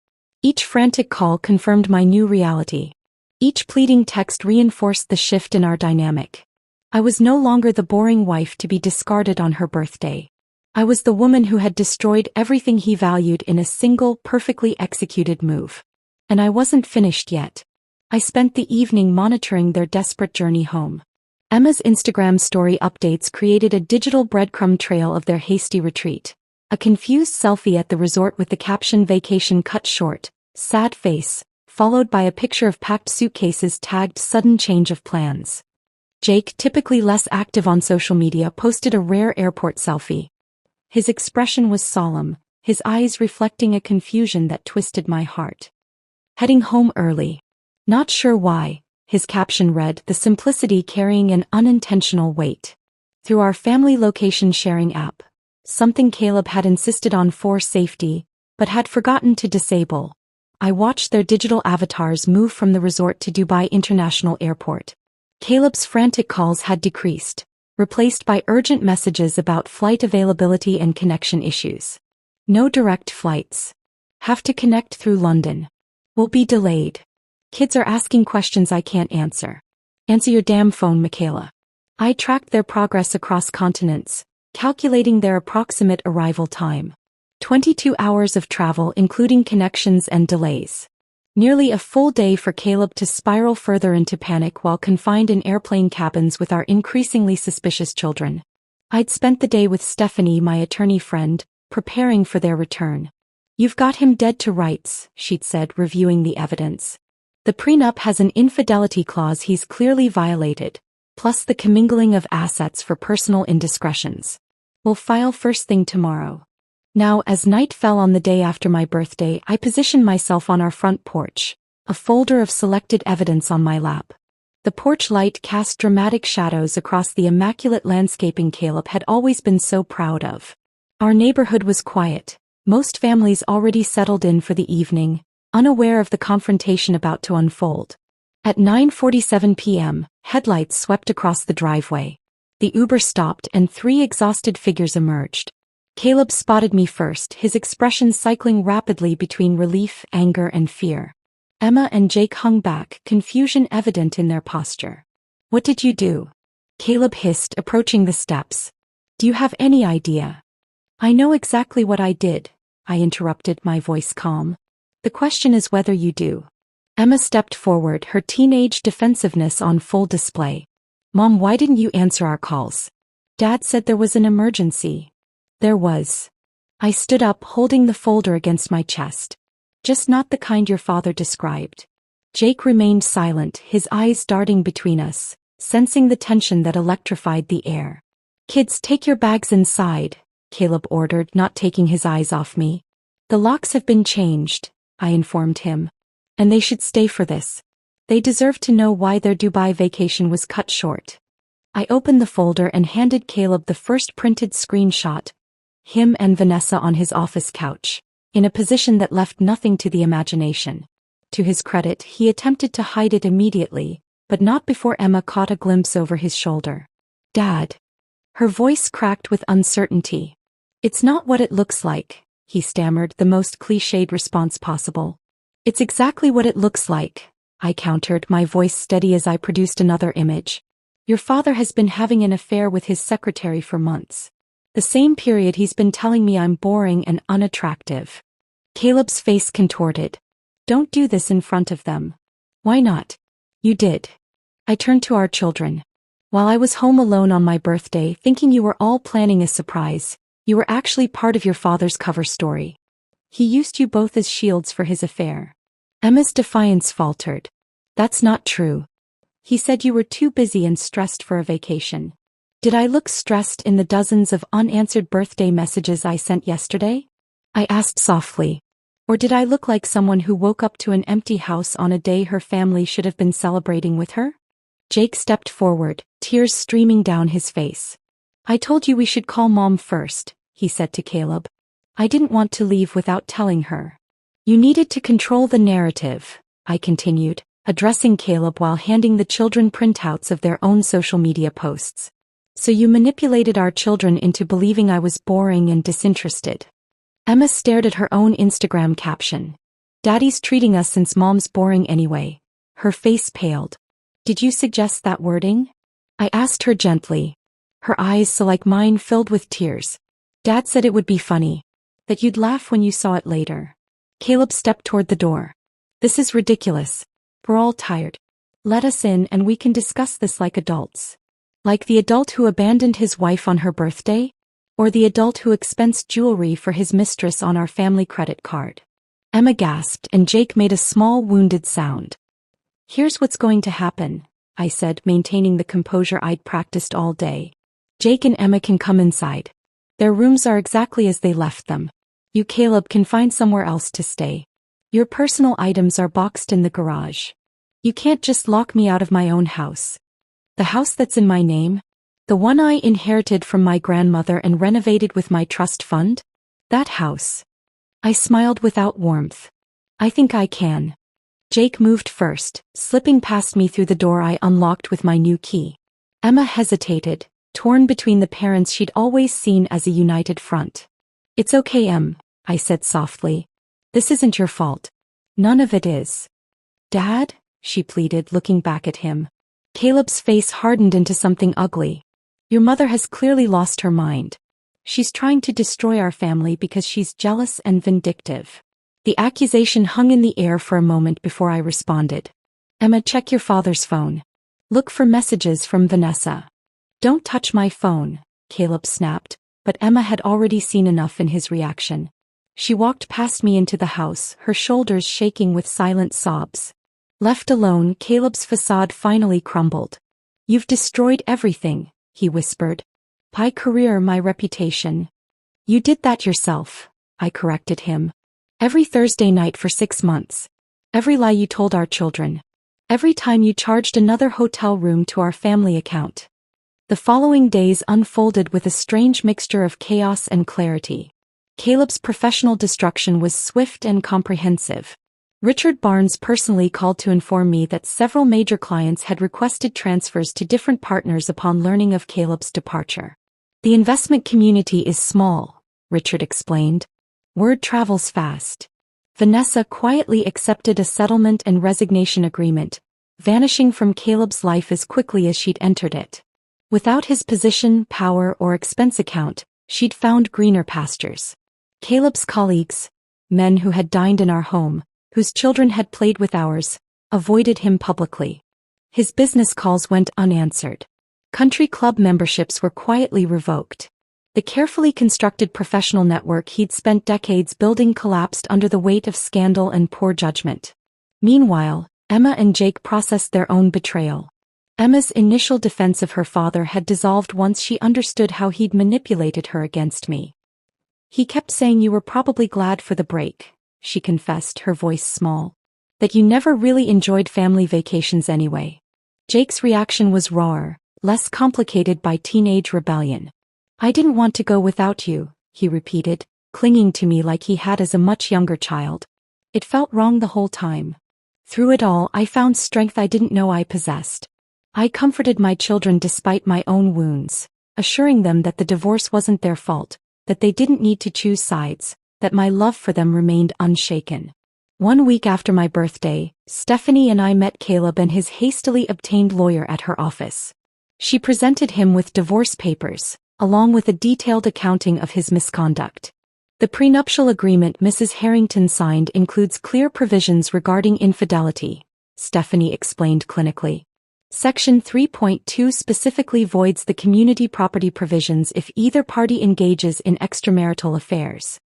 Each frantic call confirmed my new reality. Each pleading text reinforced the shift in our dynamic. I was no longer the boring wife to be discarded on her birthday. I was the woman who had destroyed everything he valued in a single, perfectly executed move. And I wasn't finished yet. I spent the evening monitoring their desperate journey home. Emma's Instagram story updates created a digital breadcrumb trail of their hasty retreat. A confused selfie at the resort with the caption "Vacation cut short, sad face," followed by a picture of packed suitcases tagged "sudden change of plans." Jake, typically less active on social media, posted a rare airport selfie. His expression was solemn, his eyes reflecting a confusion that twisted my heart. Heading home early. Not sure why, his caption read, the simplicity carrying an unintentional weight. Through our family location sharing app. Something Caleb had insisted on for safety, but had forgotten to disable. I watched their digital avatars move from the resort to Dubai International Airport. Caleb's frantic calls had decreased, replaced by urgent messages about flight availability and connection issues. No direct flights. Have to connect through London. Will be delayed. Kids are asking questions I can't answer. Answer your damn phone, Michaela. I tracked their progress across continents, calculating their approximate arrival time. 22 hours of travel including connections and delays. Nearly a full day for Caleb to spiral further into panic while confined in airplane cabins with our increasingly suspicious children. I'd spent the day with Stephanie, my attorney friend, preparing for their return. You've got him dead to rights, she'd said, reviewing the evidence. The prenup has an infidelity clause he's clearly violated, plus the commingling of assets for personal indiscretions. We'll file first thing tomorrow. Now, as night fell on the day after my birthday, I positioned myself on our front porch, a folder of selected evidence on my lap. The porch light cast dramatic shadows across the immaculate landscaping Caleb had always been so proud of. Our neighborhood was quiet, most families already settled in for the evening, unaware of the confrontation about to unfold. At 9:47 p.m., headlights swept across the driveway. The Uber stopped and 3 exhausted figures emerged. Caleb spotted me first, his expression cycling rapidly between relief, anger, and fear. Emma and Jake hung back, confusion evident in their posture. What did you do? Caleb hissed, approaching the steps. Do you have any idea? I know exactly what I did, I interrupted, my voice calm. The question is whether you do. Emma stepped forward, her teenage defensiveness on full display. Mom, why didn't you answer our calls? Dad said there was an emergency. There was. I stood up, holding the folder against my chest. Just not the kind your father described. Jake remained silent, his eyes darting between us, sensing the tension that electrified the air. Kids, take your bags inside, Caleb ordered, not taking his eyes off me. The locks have been changed, I informed him. And they should stay for this. They deserve to know why their Dubai vacation was cut short. I opened the folder and handed Caleb the first printed screenshot. Him and Vanessa on his office couch, in a position that left nothing to the imagination. To his credit, he attempted to hide it immediately, but not before Emma caught a glimpse over his shoulder. "Dad." Her voice cracked with uncertainty. "It's not what it looks like," he stammered, the most cliched response possible. "It's exactly what it looks like," I countered, my voice steady as I produced another image. "Your father has been having an affair with his secretary for months. The same period he's been telling me I'm boring and unattractive." Caleb's face contorted. "Don't do this in front of them." "Why not?" "You did." I turned to our children. "While I was home alone on my birthday thinking you were all planning a surprise, you were actually part of your father's cover story. He used you both as shields for his affair." Emma's defiance faltered. "That's not true. He said you were too busy and stressed for a vacation." "Did I look stressed in the dozens of unanswered birthday messages I sent yesterday?" I asked softly. "Or did I look like someone who woke up to an empty house on a day her family should have been celebrating with her?" Jake stepped forward, tears streaming down his face. "I told you we should call Mom first," he said to Caleb. "I didn't want to leave without telling her." "You needed to control the narrative," I continued, addressing Caleb while handing the children printouts of their own social media posts. "So you manipulated our children into believing I was boring and disinterested." Emma stared at her own Instagram caption. "Daddy's treating us since Mom's boring anyway." Her face paled. "Did you suggest that wording?" I asked her gently. Her eyes, so like mine, filled with tears. "Dad said it would be funny. That you'd laugh when you saw it later." Caleb stepped toward the door. "This is ridiculous. We're all tired. Let us in and we can discuss this like adults." Like the adult who abandoned his wife on her birthday? Or the adult who expensed jewelry for his mistress on our family credit card? Emma gasped and Jake made a small wounded sound. "Here's what's going to happen," I said, maintaining the composure I'd practiced all day. "Jake and Emma can come inside. Their rooms are exactly as they left them. You, Caleb, can find somewhere else to stay. Your personal items are boxed in the garage. You can't just lock me out of my own house. The house that's in my name? The one I inherited from my grandmother and renovated with my trust fund? That house." I smiled without warmth. "I think I can." Jake moved first, slipping past me through the door I unlocked with my new key. Emma hesitated, torn between the parents she'd always seen as a united front. "It's okay, Em," I said softly. "This isn't your fault." "None of it is." "Dad?" she pleaded, looking back at him. Caleb's face hardened into something ugly. "Your mother has clearly lost her mind. She's trying to destroy our family because she's jealous and vindictive." The accusation hung in the air for a moment before I responded. "Emma, check your father's phone. Look for messages from Vanessa." "Don't touch my phone," Caleb snapped, but Emma had already seen enough in his reaction. She walked past me into the house, her shoulders shaking with silent sobs. Left alone, Caleb's facade finally crumbled. "You've destroyed everything," he whispered. "My career, my reputation." "You did that yourself," I corrected him. "Every Thursday night for 6 months. Every lie you told our children. Every time you charged another hotel room to our family account." The following days unfolded with a strange mixture of chaos and clarity. Caleb's professional destruction was swift and comprehensive. Richard Barnes personally called to inform me that several major clients had requested transfers to different partners upon learning of Caleb's departure. "The investment community is small," Richard explained. "Word travels fast." Vanessa quietly accepted a settlement and resignation agreement, vanishing from Caleb's life as quickly as she'd entered it. Without his position, power, or expense account, she'd found greener pastures. Caleb's colleagues, men who had dined in our home, whose children had played with ours, avoided him publicly. His business calls went unanswered. Country club memberships were quietly revoked. The carefully constructed professional network he'd spent decades building collapsed under the weight of scandal and poor judgment. Meanwhile, Emma and Jake processed their own betrayal. Emma's initial defense of her father had dissolved once she understood how he'd manipulated her against me. "He kept saying you were probably glad for the break," she confessed, her voice small. "That you never really enjoyed family vacations anyway." Jake's reaction was rawer, less complicated by teenage rebellion. "I didn't want to go without you," he repeated, clinging to me like he had as a much younger child. "It felt wrong the whole time." Through it all, I found strength I didn't know I possessed. I comforted my children despite my own wounds, assuring them that the divorce wasn't their fault, that they didn't need to choose sides, that my love for them remained unshaken. 1 week after my birthday, Stephanie and I met Caleb and his hastily obtained lawyer at her office. She presented him with divorce papers, along with a detailed accounting of his misconduct. The prenuptial agreement Mrs. Harrington signed includes clear provisions regarding infidelity, Stephanie explained clinically. Section 3.2 specifically voids the community property provisions if either party engages in extramarital affairs.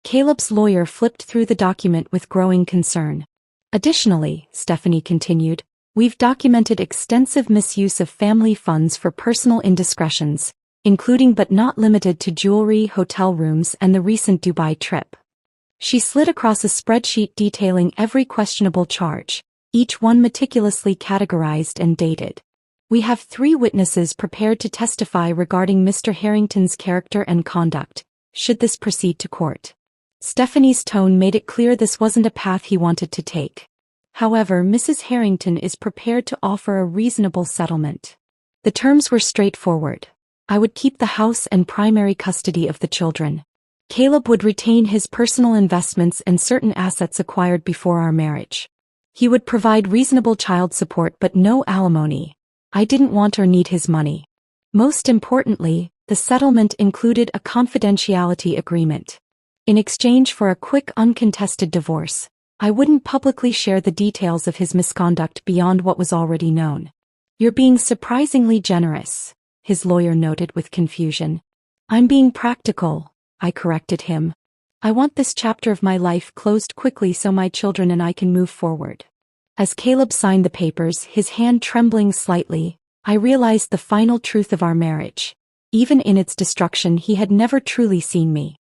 Caleb's lawyer flipped through the document with growing concern. Additionally, Stephanie continued, we've documented extensive misuse of family funds for personal indiscretions, including but not limited to jewelry, hotel rooms, and the recent Dubai trip. She slid across a spreadsheet detailing every questionable charge, each one meticulously categorized and dated. We have 3 witnesses prepared to testify regarding Mr. Harrington's character and conduct, should this proceed to court. Stephanie's tone made it clear this wasn't a path he wanted to take. However, Mrs. Harrington is prepared to offer a reasonable settlement. The terms were straightforward. I would keep the house and primary custody of the children. Caleb would retain his personal investments and certain assets acquired before our marriage. He would provide reasonable child support but no alimony. I didn't want or need his money. Most importantly, the settlement included a confidentiality agreement. In exchange for a quick uncontested divorce, I wouldn't publicly share the details of his misconduct beyond what was already known. You're being surprisingly generous, his lawyer noted with confusion. I'm being practical, I corrected him. I want this chapter of my life closed quickly so my children and I can move forward. As Caleb signed the papers, his hand trembling slightly, I realized the final truth of our marriage. Even in its destruction, he had never truly seen me.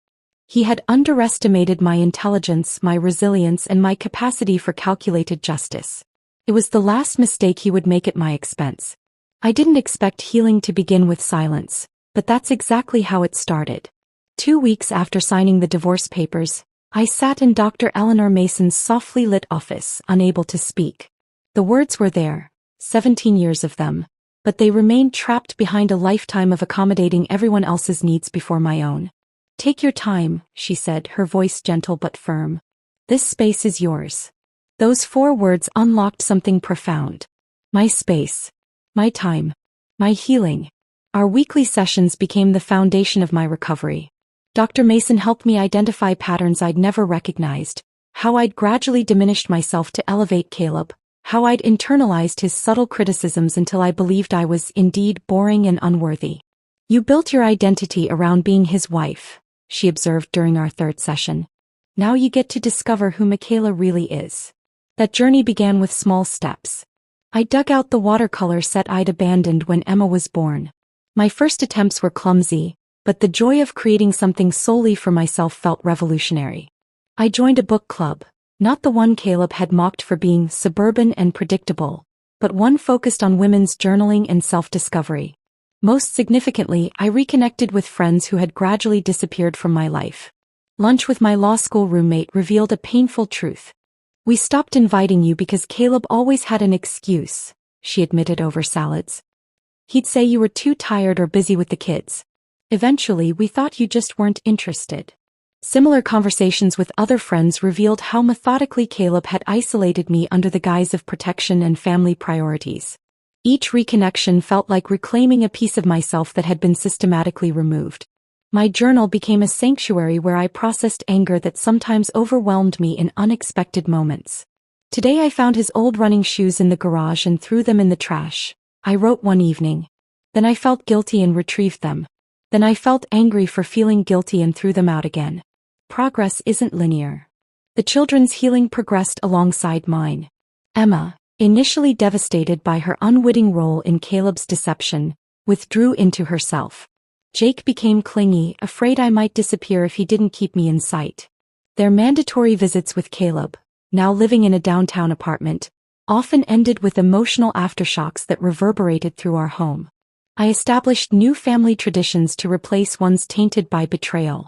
He had underestimated my intelligence, my resilience, and my capacity for calculated justice. It was the last mistake he would make at my expense. I didn't expect healing to begin with silence, but that's exactly how it started. 2 weeks after signing the divorce papers, I sat in Dr. Eleanor Mason's softly lit office, unable to speak. The words were there, 17 years of them, but they remained trapped behind a lifetime of accommodating everyone else's needs before my own. Take your time, she said, her voice gentle but firm. This space is yours. Those 4 words unlocked something profound. My space. My time. My healing. Our weekly sessions became the foundation of my recovery. Dr. Mason helped me identify patterns I'd never recognized, how I'd gradually diminished myself to elevate Caleb, how I'd internalized his subtle criticisms until I believed I was indeed boring and unworthy. You built your identity around being his wife, she observed during our 3rd session. Now you get to discover who Michaela really is. That journey began with small steps. I dug out the watercolor set I'd abandoned when Emma was born. My first attempts were clumsy, but the joy of creating something solely for myself felt revolutionary. I joined a book club, not the one Caleb had mocked for being suburban and predictable, but one focused on women's journaling and self-discovery. Most significantly, I reconnected with friends who had gradually disappeared from my life. Lunch with my law school roommate revealed a painful truth. We stopped inviting you because Caleb always had an excuse, she admitted over salads. He'd say you were too tired or busy with the kids. Eventually, we thought you just weren't interested. Similar conversations with other friends revealed how methodically Caleb had isolated me under the guise of protection and family priorities. Each reconnection felt like reclaiming a piece of myself that had been systematically removed. My journal became a sanctuary where I processed anger that sometimes overwhelmed me in unexpected moments. Today I found his old running shoes in the garage and threw them in the trash. I wrote one evening. Then I felt guilty and retrieved them. Then I felt angry for feeling guilty and threw them out again. Progress isn't linear. The children's healing progressed alongside mine. Emma, initially devastated by her unwitting role in Caleb's deception, withdrew into herself. Jake became clingy, afraid I might disappear if he didn't keep me in sight. Their mandatory visits with Caleb, now living in a downtown apartment, often ended with emotional aftershocks that reverberated through our home. I established new family traditions to replace ones tainted by betrayal.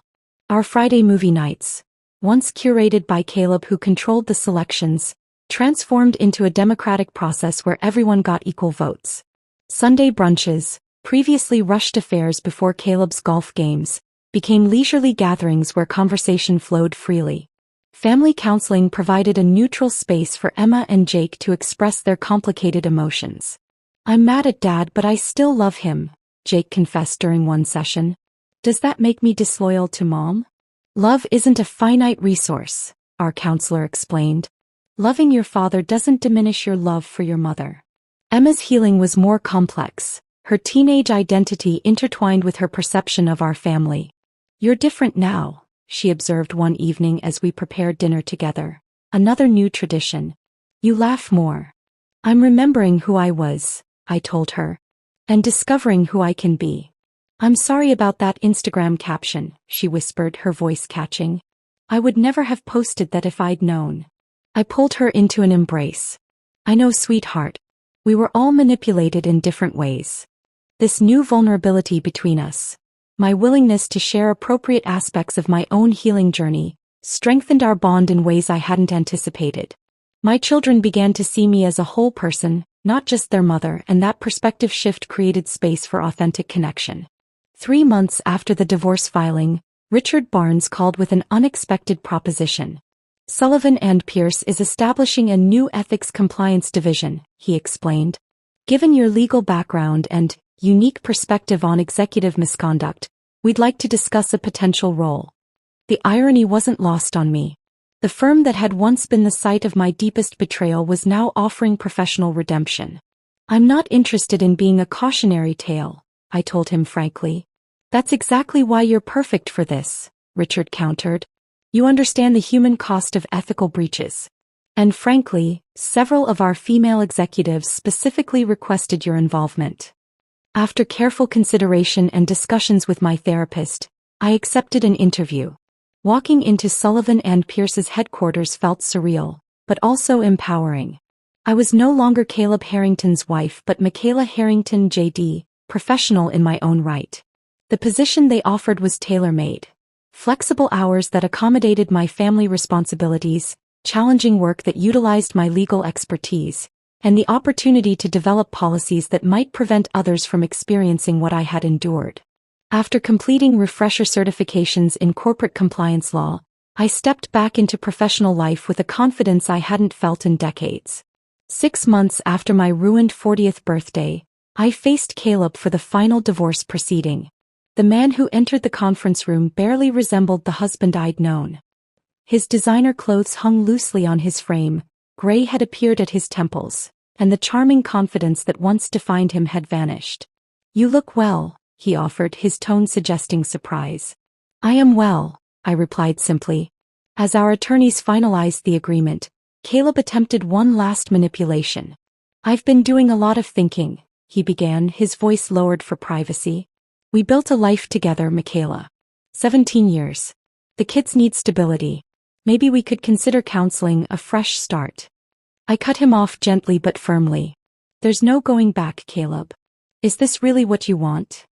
Our Friday movie nights, once curated by Caleb who controlled the selections, transformed into a democratic process where everyone got equal votes. Sunday brunches, previously rushed affairs before Caleb's golf games, became leisurely gatherings where conversation flowed freely. Family counseling provided a neutral space for Emma and Jake to express their complicated emotions. "I'm mad at Dad, but I still love him," Jake confessed during one session. "Does that make me disloyal to Mom?" "Love isn't a finite resource," our counselor explained. "Loving your father doesn't diminish your love for your mother." Emma's healing was more complex, her teenage identity intertwined with her perception of our family. "You're different now," she observed one evening as we prepared dinner together. "Another new tradition. You laugh more." "I'm remembering who I was," I told her, "and discovering who I can be." "I'm sorry about that Instagram caption," she whispered, her voice catching. "I would never have posted that if I'd known." I pulled her into an embrace. "I know, sweetheart. We were all manipulated in different ways. This new vulnerability between us, my willingness to share appropriate aspects of my own healing journey, strengthened our bond in ways I hadn't anticipated. My children began to see me as a whole person, not just their mother, and that perspective shift created space for authentic connection. 3 months after the divorce filing, Richard Barnes called with an unexpected proposition. "Sullivan and Pierce is establishing a new ethics compliance division," he explained. "Given your legal background and unique perspective on executive misconduct, we'd like to discuss a potential role." The irony wasn't lost on me. The firm that had once been the site of my deepest betrayal was now offering professional redemption. "I'm not interested in being a cautionary tale," I told him frankly. "That's exactly why you're perfect for this," Richard countered. "You understand the human cost of ethical breaches. And frankly, several of our female executives specifically requested your involvement." After careful consideration and discussions with my therapist, I accepted an interview. Walking into Sullivan and Pierce's headquarters felt surreal, but also empowering. I was no longer Caleb Harrington's wife but Michaela Harrington J.D., professional in my own right. The position they offered was tailor-made. Flexible hours that accommodated my family responsibilities, challenging work that utilized my legal expertise, and the opportunity to develop policies that might prevent others from experiencing what I had endured. After completing refresher certifications in corporate compliance law, I stepped back into professional life with a confidence I hadn't felt in decades. 6 months after my ruined 40th birthday, I faced Caleb for the final divorce proceeding. The man who entered the conference room barely resembled the husband I'd known. His designer clothes hung loosely on his frame, gray had appeared at his temples, and the charming confidence that once defined him had vanished. "You look well," he offered, his tone suggesting surprise. "I am well," I replied simply. As our attorneys finalized the agreement, Caleb attempted one last manipulation. "I've been doing a lot of thinking," he began, his voice lowered for privacy. "We built a life together, Michaela. 17 years. The kids need stability. Maybe we could consider counseling, a fresh start." I cut him off gently but firmly. "There's no going back, Caleb. Is this really what you want?"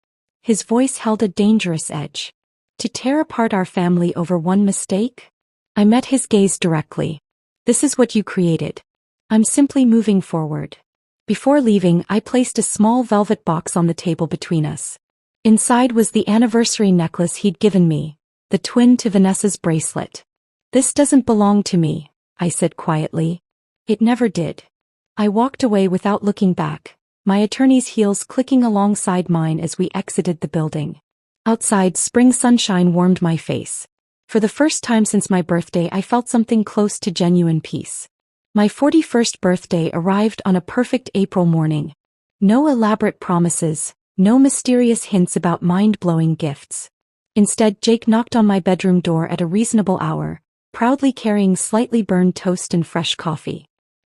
His voice held a dangerous edge. "To tear apart our family over one mistake?" I met his gaze directly. "This is what you created. I'm simply moving forward." Before leaving, I placed a small velvet box on the table between us. Inside was the anniversary necklace he'd given me, the twin to Vanessa's bracelet. "This doesn't belong to me," I said quietly. "It never did." I walked away without looking back, my attorney's heels clicking alongside mine as we exited the building. Outside, spring sunshine warmed my face. For the first time since my birthday, I felt something close to genuine peace. My 41st birthday arrived on a perfect April morning. No elaborate promises, no mysterious hints about mind-blowing gifts. Instead, Jake knocked on my bedroom door at a reasonable hour, proudly carrying slightly burned toast and fresh coffee.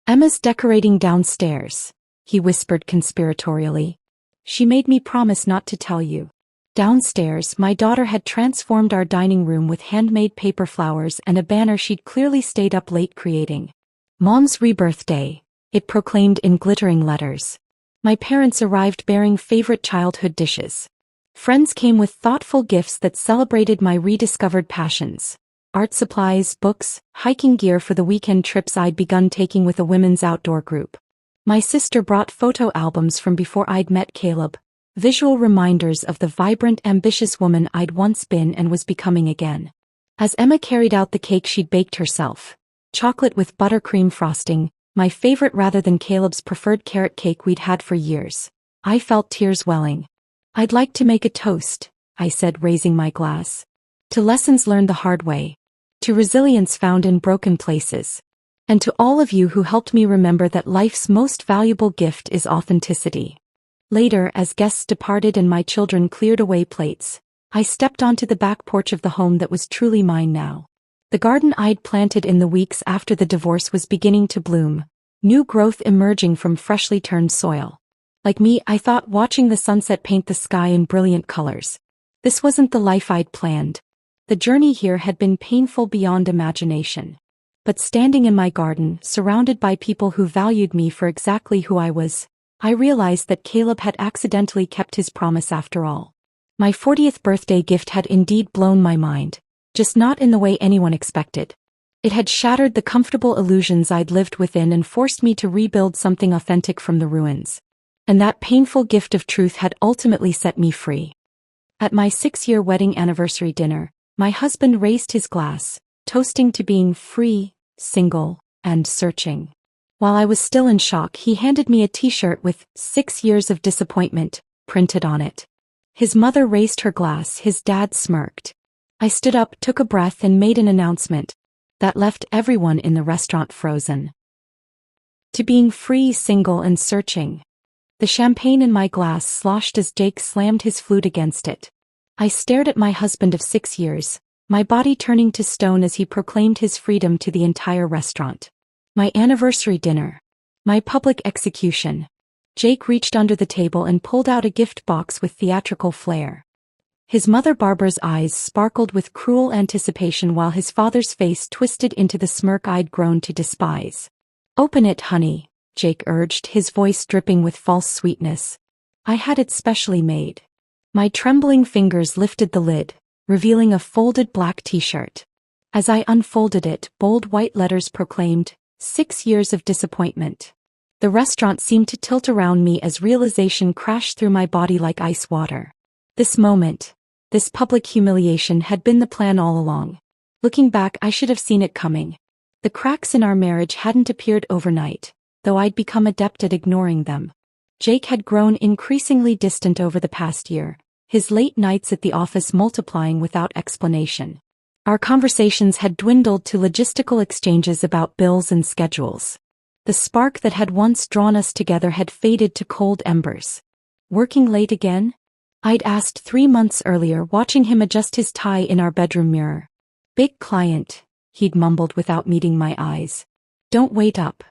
"Emma's decorating downstairs," he whispered conspiratorially. "She made me promise not to tell you." Downstairs, my daughter had transformed our dining room with handmade paper flowers and a banner she'd clearly stayed up late creating. "Mom's rebirth day," it proclaimed in glittering letters. My parents arrived bearing favorite childhood dishes. Friends came with thoughtful gifts that celebrated my rediscovered passions. art supplies, books, hiking gear for the weekend trips I'd begun taking with a women's outdoor group. My sister brought photo albums from before I'd met Caleb, visual reminders of the vibrant, ambitious woman I'd once been and was becoming again. As Emma carried out the cake she'd baked herself, chocolate with buttercream frosting, my favorite rather than Caleb's preferred carrot cake we'd had for years, I felt tears welling. "I'd like to make a toast," I said, raising my glass. "To lessons learned the hard way. To resilience found in broken places. And to all of you who helped me remember that life's most valuable gift is authenticity." Later, as guests departed and my children cleared away plates, I stepped onto the back porch of the home that was truly mine now. The garden I'd planted in the weeks after the divorce was beginning to bloom, new growth emerging from freshly turned soil. Like me, I thought watching the sunset paint the sky in brilliant colors. This wasn't the life I'd planned. The journey here had been painful beyond imagination. But standing in my garden, surrounded by people who valued me for exactly who I was, I realized that Caleb had accidentally kept his promise after all. My 40th birthday gift had indeed blown my mind, just not in the way anyone expected. It had shattered the comfortable illusions I'd lived within and forced me to rebuild something authentic from the ruins. And that painful gift of truth had ultimately set me free. At my 6-year wedding anniversary dinner, my husband raised his glass, toasting to being free, single, and searching. While I was still in shock, he handed me a t-shirt with 6 years of disappointment printed on it. His mother raised her glass, his dad smirked. I stood up, took a breath, and made an announcement that left everyone in the restaurant frozen. To being free, single, and searching. The champagne in my glass sloshed as Jake slammed his flute against it. I stared at my husband of 6 years, my body turning to stone as he proclaimed his freedom to the entire restaurant. My anniversary dinner. My public execution. Jake reached under the table and pulled out a gift box with theatrical flair. His mother Barbara's eyes sparkled with cruel anticipation while his father's face twisted into the smirk I'd grown to despise. "Open it, honey," Jake urged, his voice dripping with false sweetness. I had it specially made. My trembling fingers lifted the lid, revealing a folded black t-shirt. As I unfolded it, bold white letters proclaimed, 6 years of disappointment. The restaurant seemed to tilt around me as realization crashed through my body like ice water. This moment, this public humiliation had been the plan all along. Looking back, I should have seen it coming. The cracks in our marriage hadn't appeared overnight, though I'd become adept at ignoring them. Jake had grown increasingly distant over the past year, his late nights at the office multiplying without explanation. Our conversations had dwindled to logistical exchanges about bills and schedules. The spark that had once drawn us together had faded to cold embers. "Working late again?" I'd asked 3 months earlier, watching him adjust his tie in our bedroom mirror. "Big client," he'd mumbled without meeting my eyes. "Don't wait up."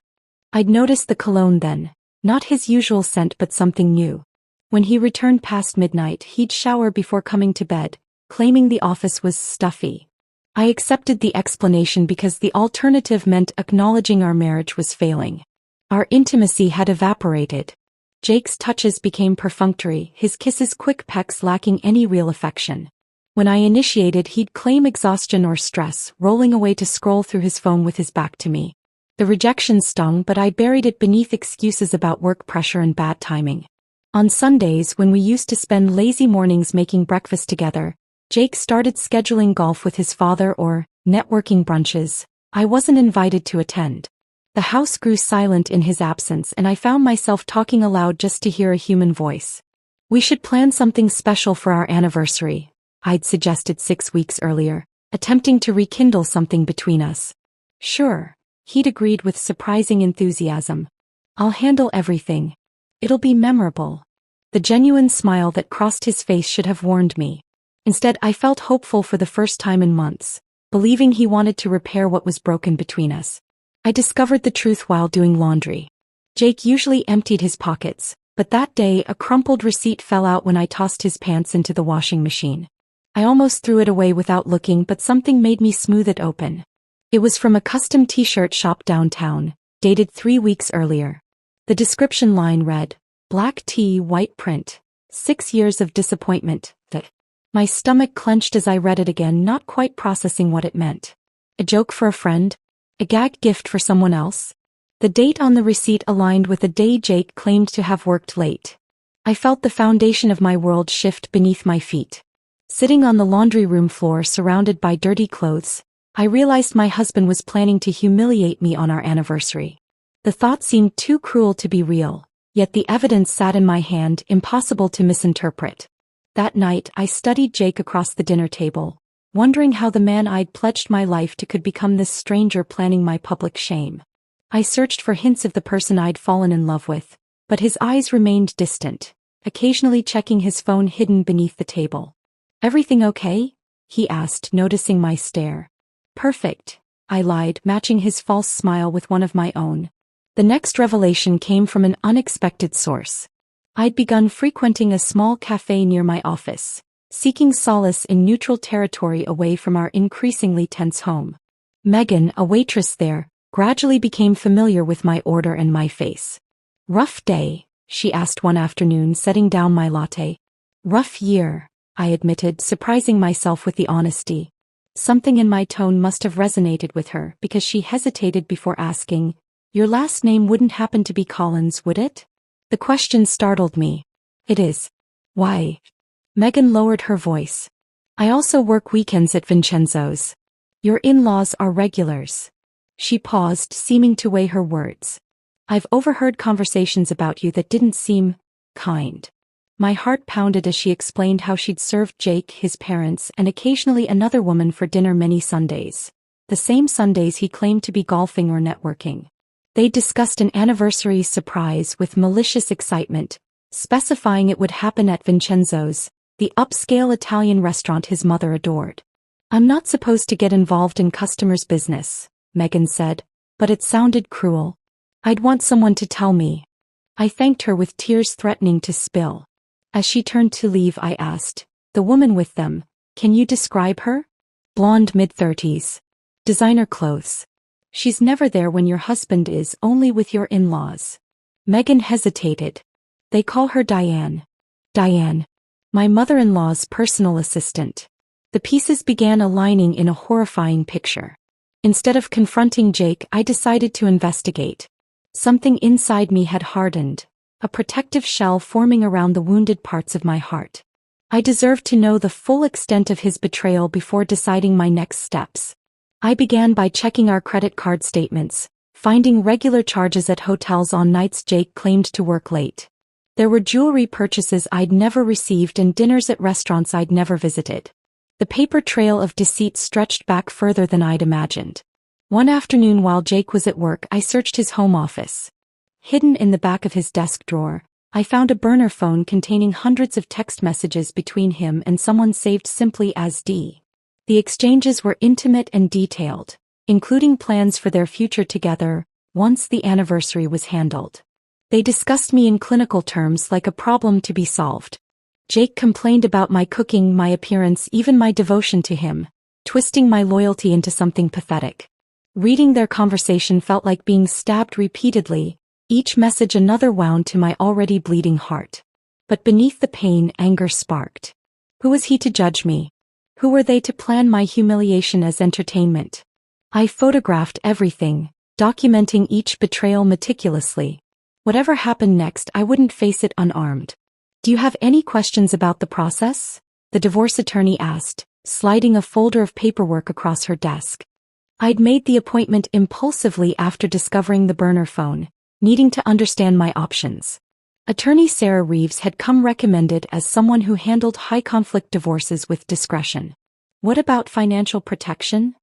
I'd noticed the cologne then, not his usual scent but something new. When he returned past midnight, he'd shower before coming to bed, claiming the office was stuffy. I accepted the explanation because the alternative meant acknowledging our marriage was failing. Our intimacy had evaporated. Jake's touches became perfunctory, his kisses quick pecks lacking any real affection. When I initiated, he'd claim exhaustion or stress, rolling away to scroll through his phone with his back to me. The rejection stung, but I buried it beneath excuses about work pressure and bad timing. On Sundays, when we used to spend lazy mornings making breakfast together, Jake started scheduling golf with his father or networking brunches I wasn't invited to attend. The house grew silent in his absence, and I found myself talking aloud just to hear a human voice. "We should plan something special for our anniversary," I'd suggested 6 weeks earlier, attempting to rekindle something between us. "Sure," he'd agreed with surprising enthusiasm. "I'll handle everything. It'll be memorable." The genuine smile that crossed his face should have warned me. Instead, I felt hopeful for the first time in months, believing he wanted to repair what was broken between us. I discovered the truth while doing laundry. Jake usually emptied his pockets, but that day a crumpled receipt fell out when I tossed his pants into the washing machine. I almost threw it away without looking, but something made me smooth it open. It was from a custom t-shirt shop downtown, dated 3 weeks earlier. The description line read, "Black tee, white print, 6 years of disappointment." My stomach clenched as I read it again, not quite processing what it meant. A joke for a friend? A gag gift for someone else? The date on the receipt aligned with the day Jake claimed to have worked late. I felt the foundation of my world shift beneath my feet. Sitting on the laundry room floor surrounded by dirty clothes, I realized my husband was planning to humiliate me on our anniversary. The thought seemed too cruel to be real, yet the evidence sat in my hand, impossible to misinterpret. That night, I studied Jake across the dinner table, wondering how the man I'd pledged my life to could become this stranger planning my public shame. I searched for hints of the person I'd fallen in love with, but his eyes remained distant, occasionally checking his phone hidden beneath the table. "Everything okay?" he asked, noticing my stare. "Perfect," I lied, matching his false smile with one of my own. The next revelation came from an unexpected source. I'd begun frequenting a small cafe near my office, seeking solace in neutral territory away from our increasingly tense home. Megan, a waitress there, gradually became familiar with my order and my face. "Rough day?" she asked one afternoon, setting down my latte. "Rough year," I admitted, surprising myself with the honesty. Something in my tone must have resonated with her, because she hesitated before asking, "Your last name wouldn't happen to be Collins, would it?" The question startled me. "It is." "Why?" Megan lowered her voice. "I also work weekends at Vincenzo's. Your in-laws are regulars." She paused, seeming to weigh her words. "I've overheard conversations about you that didn't seem kind." My heart pounded as she explained how she'd served Jake, his parents, and occasionally another woman for dinner many Sundays. The same Sundays he claimed to be golfing or networking. They discussed an anniversary surprise with malicious excitement, specifying it would happen at Vincenzo's, the upscale Italian restaurant his mother adored. "I'm not supposed to get involved in customers' business," Megan said, but it sounded cruel. "I'd want someone to tell me." I thanked her with tears threatening to spill. As she turned to leave, I asked, "The woman with them, can you describe her?" "Blonde, mid-30s. Designer clothes. She's never there when your husband is, only with your in-laws." Megan hesitated. "They call her Diane." "Diane. My mother-in-law's personal assistant." The pieces began aligning in a horrifying picture. Instead of confronting Jake, I decided to investigate. Something inside me had hardened, a protective shell forming around the wounded parts of my heart. I deserved to know the full extent of his betrayal before deciding my next steps. I began by checking our credit card statements, finding regular charges at hotels on nights Jake claimed to work late. There were jewelry purchases I'd never received and dinners at restaurants I'd never visited. The paper trail of deceit stretched back further than I'd imagined. One afternoon while Jake was at work, I searched his home office. Hidden in the back of his desk drawer, I found a burner phone containing hundreds of text messages between him and someone saved simply as D. The exchanges were intimate and detailed, including plans for their future together once the anniversary was handled. They discussed me in clinical terms like a problem to be solved. Jake complained about my cooking, my appearance, even my devotion to him, twisting my loyalty into something pathetic. Reading their conversation felt like being stabbed repeatedly, each message another wound to my already bleeding heart. But beneath the pain, anger sparked. Who was he to judge me? Who were they to plan my humiliation as entertainment? I photographed everything, documenting each betrayal meticulously. Whatever happened next, I wouldn't face it unarmed. "Do you have any questions about the process?" the divorce attorney asked, sliding a folder of paperwork across her desk. I'd made the appointment impulsively after discovering the burner phone, needing to understand my options. Attorney Sarah Reeves had come recommended as someone who handled high-conflict divorces with discretion. "What about financial protection?"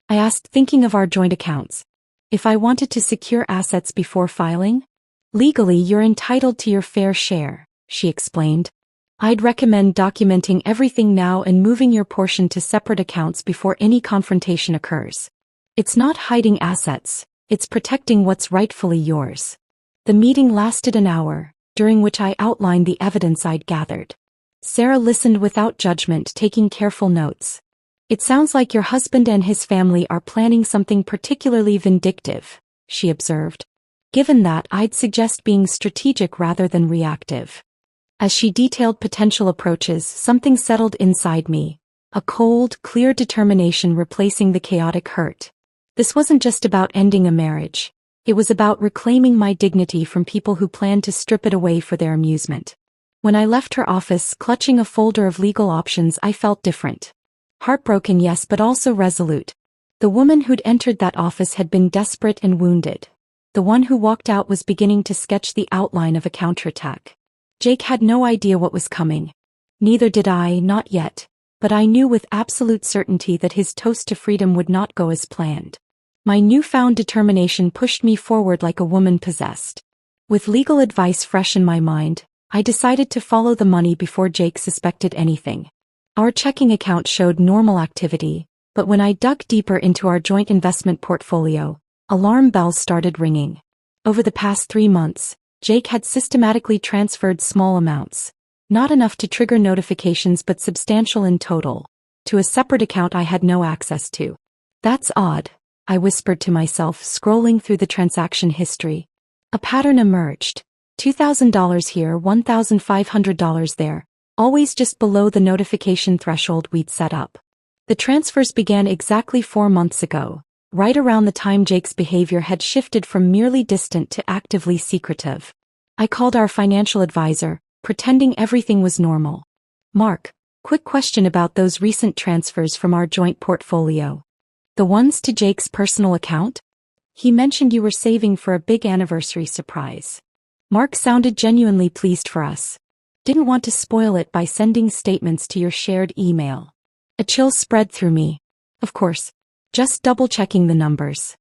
I asked, thinking of our joint accounts. "If I wanted to secure assets before filing?" "Legally, you're entitled to your fair share," she explained. "I'd recommend documenting everything now and moving your portion to separate accounts before any confrontation occurs. It's not hiding assets, it's protecting what's rightfully yours." The meeting lasted an hour, during which I outlined the evidence I'd gathered. Sarah listened without judgment, taking careful notes. "It sounds like your husband and his family are planning something particularly vindictive," she observed. "Given that, I'd suggest being strategic rather than reactive." As she detailed potential approaches, something settled inside me. A cold, clear determination replacing the chaotic hurt. This wasn't just about ending a marriage. It was about reclaiming my dignity from people who planned to strip it away for their amusement. When I left her office, clutching a folder of legal options, I felt different. Heartbroken, yes, but also resolute. The woman who'd entered that office had been desperate and wounded. The one who walked out was beginning to sketch the outline of a counterattack. Jake had no idea what was coming. Neither did I, not yet, but I knew with absolute certainty that his toast to freedom would not go as planned. My newfound determination pushed me forward like a woman possessed. With legal advice fresh in my mind, I decided to follow the money before Jake suspected anything. Our checking account showed normal activity, but when I dug deeper into our joint investment portfolio, alarm bells started ringing. Over the past 3 months, Jake had systematically transferred small amounts, not enough to trigger notifications but substantial in total, to a separate account I had no access to. That's odd, I whispered to myself, scrolling through the transaction history. A pattern emerged. $2,000 here, $1,500 there, always just below the notification threshold we'd set up. The transfers began exactly 4 months ago, right around the time Jake's behavior had shifted from merely distant to actively secretive. I called our financial advisor, pretending everything was normal. Mark, quick question about those recent transfers from our joint portfolio. The ones to Jake's personal account? He mentioned you were saving for a big anniversary surprise. Mark sounded genuinely pleased for us. Didn't want to spoil it by sending statements to your shared email. A chill spread through me. Of course. Just double-checking the numbers.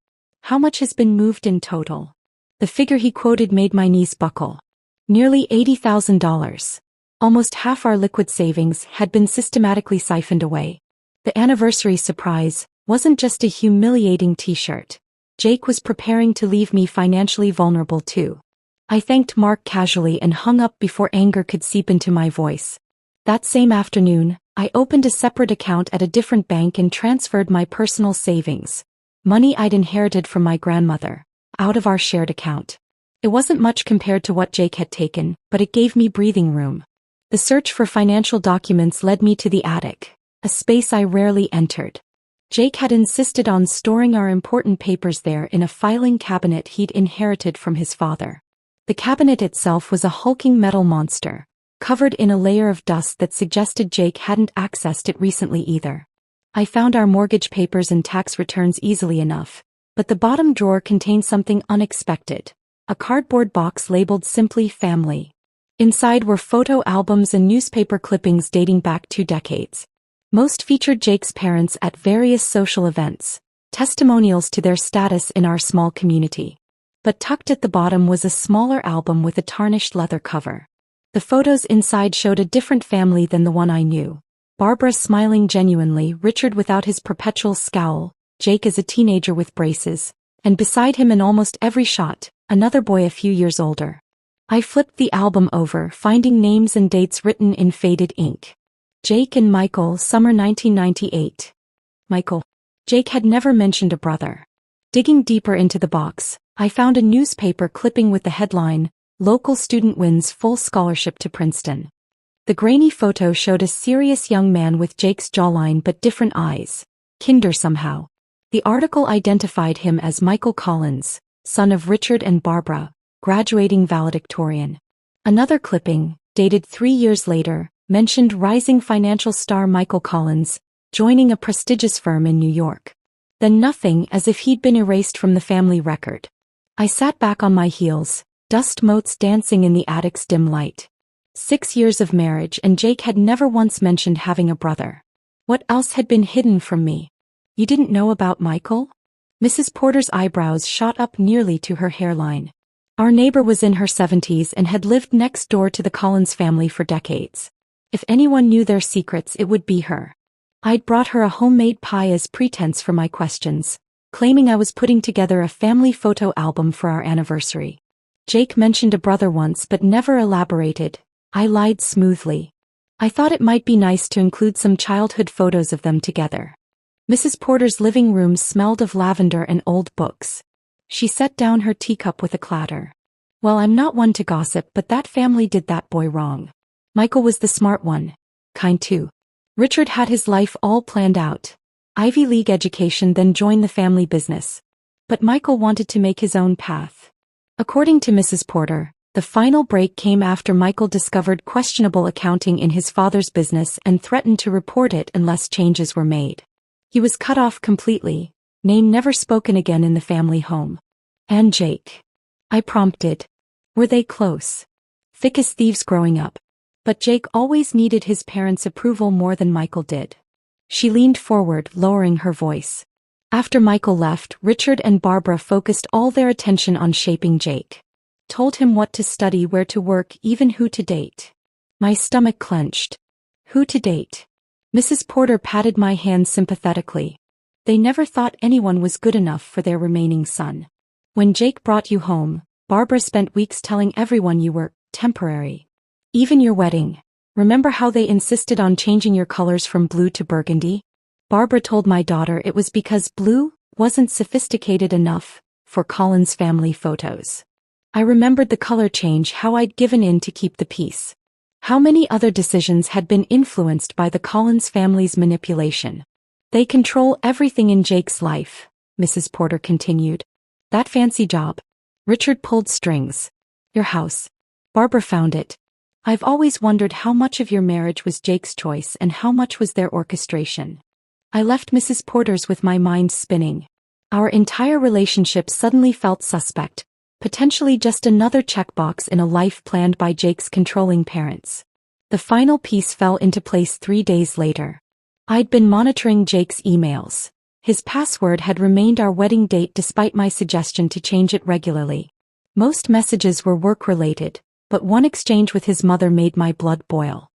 How much has been moved in total? The figure he quoted made my knees buckle. Nearly $80,000. Almost half our liquid savings had been systematically siphoned away. The anniversary surprise wasn't just a humiliating t-shirt. Jake was preparing to leave me financially vulnerable too. I thanked Mark casually and hung up before anger could seep into my voice. That same afternoon, I opened a separate account at a different bank and transferred my personal savings, money I'd inherited from my grandmother, out of our shared account. It wasn't much compared to what Jake had taken, but it gave me breathing room. The search for financial documents led me to the attic, a space I rarely entered. Jake had insisted on storing our important papers there in a filing cabinet he'd inherited from his father. The cabinet itself was a hulking metal monster, covered in a layer of dust that suggested Jake hadn't accessed it recently either. I found our mortgage papers and tax returns easily enough, but the bottom drawer contained something unexpected. A cardboard box labeled simply family. Inside were photo albums and newspaper clippings dating back 2 decades. Most featured Jake's parents at various social events, testimonials to their status in our small community. But tucked at the bottom was a smaller album with a tarnished leather cover. The photos inside showed a different family than the one I knew. Barbara smiling genuinely, Richard without his perpetual scowl, Jake as a teenager with braces, and beside him in almost every shot, another boy a few years older. I flipped the album over, finding names and dates written in faded ink. Jake and Michael, summer 1998. Michael. Jake had never mentioned a brother. Digging deeper into the box, I found a newspaper clipping with the headline, "Local Student Wins Full Scholarship to Princeton." The grainy photo showed a serious young man with Jake's jawline but different eyes, kinder somehow. The article identified him as Michael Collins, son of Richard and Barbara, graduating valedictorian. Another clipping, dated 3 years later, mentioned rising financial star Michael Collins, joining a prestigious firm in New York. Then nothing, as if he'd been erased from the family record. I sat back on my heels, dust motes dancing in the attic's dim light. 6 years of marriage and Jake had never once mentioned having a brother. What else had been hidden from me? You didn't know about Michael? Mrs. Porter's eyebrows shot up nearly to her hairline. Our neighbor was in her 70s and had lived next door to the Collins family for decades. If anyone knew their secrets, it would be her. I'd brought her a homemade pie as pretense for my questions, claiming I was putting together a family photo album for our anniversary. Jake mentioned a brother once but never elaborated. I lied smoothly. I thought it might be nice to include some childhood photos of them together. Mrs. Porter's living room smelled of lavender and old books. She set down her teacup with a clatter. Well, I'm not one to gossip, but that family did that boy wrong. Michael was the smart one. Kind too. Richard had his life all planned out. Ivy League education, then join the family business. But Michael wanted to make his own path. According to Mrs. Porter, the final break came after Michael discovered questionable accounting in his father's business and threatened to report it unless changes were made. He was cut off completely, name never spoken again in the family home. And Jake? I prompted. Were they close? Thick as thieves growing up. But Jake always needed his parents' approval more than Michael did. She leaned forward, lowering her voice. After Michael left, Richard and Barbara focused all their attention on shaping Jake. Told him what to study, where to work, even who to date. My stomach clenched. Who to date? Mrs. Porter patted my hand sympathetically. They never thought anyone was good enough for their remaining son. When Jake brought you home, Barbara spent weeks telling everyone you were temporary. Even your wedding. Remember how they insisted on changing your colors from blue to burgundy? Barbara told my daughter it was because blue wasn't sophisticated enough for Colin's family photos. I remembered the color change, how I'd given in to keep the peace. How many other decisions had been influenced by the Collins family's manipulation. They control everything in Jake's life, Mrs. Porter continued. That fancy job. Richard pulled strings. Your house. Barbara found it. I've always wondered how much of your marriage was Jake's choice and how much was their orchestration. I left Mrs. Porter's with my mind spinning. Our entire relationship suddenly felt suspect, potentially just another checkbox in a life planned by Jake's controlling parents. The final piece fell into place 3 days later. I'd been monitoring Jake's emails. His password had remained our wedding date despite my suggestion to change it regularly. Most messages were work-related, but one exchange with his mother made my blood boil.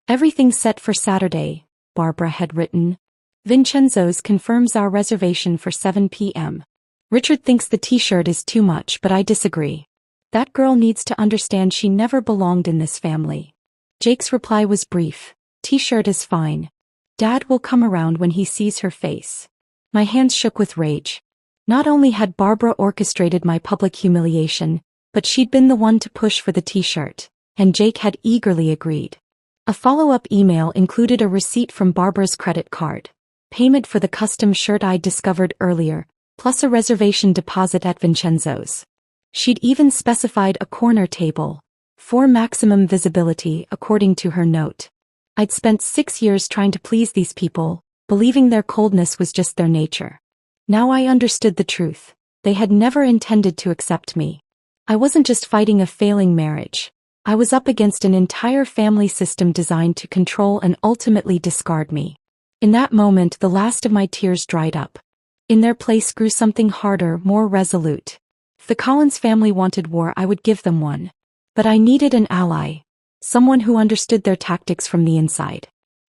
Everything's set for Saturday, Barbara had written. Vincenzo's confirms our reservation for 7 p.m. Richard thinks the t-shirt is too much, but I disagree. That girl needs to understand she never belonged in this family. Jake's reply was brief. T-shirt is fine. Dad will come around when he sees her face. My hands shook with rage. Not only had Barbara orchestrated my public humiliation, but she'd been the one to push for the t-shirt, and Jake had eagerly agreed. A follow-up email included a receipt from Barbara's credit card, payment for the custom shirt I'd discovered earlier, plus a reservation deposit at Vincenzo's. She'd even specified a corner table, for maximum visibility according to her note. I'd spent 6 years trying to please these people, believing their coldness was just their nature. Now I understood the truth. They had never intended to accept me. I wasn't just fighting a failing marriage. I was up against an entire family system designed to control and ultimately discard me. In that moment, the last of my tears dried up. In their place grew something harder, more resolute. If the Collins family wanted war, I would give them one. But I needed an ally. Someone who understood their tactics from the inside.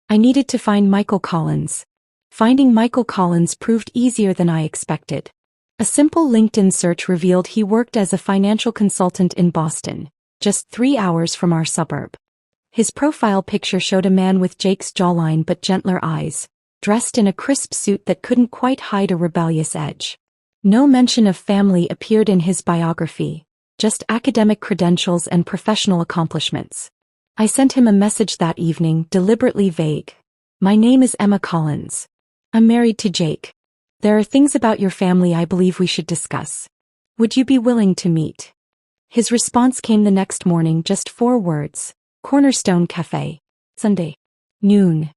I needed to find Michael Collins. Finding Michael Collins proved easier than I expected. A simple LinkedIn search revealed he worked as a financial consultant in Boston, just 3 hours from our suburb. His profile picture showed a man with Jake's jawline but gentler eyes, dressed in a crisp suit that couldn't quite hide a rebellious edge. No mention of family appeared in his biography, just academic credentials and professional accomplishments. I sent him a message that evening, deliberately vague. My name is Emma Collins. I'm married to Jake. There are things about your family I believe we should discuss. Would you be willing to meet? His response came the next morning, just 4 words. Cornerstone Cafe. Sunday. Noon.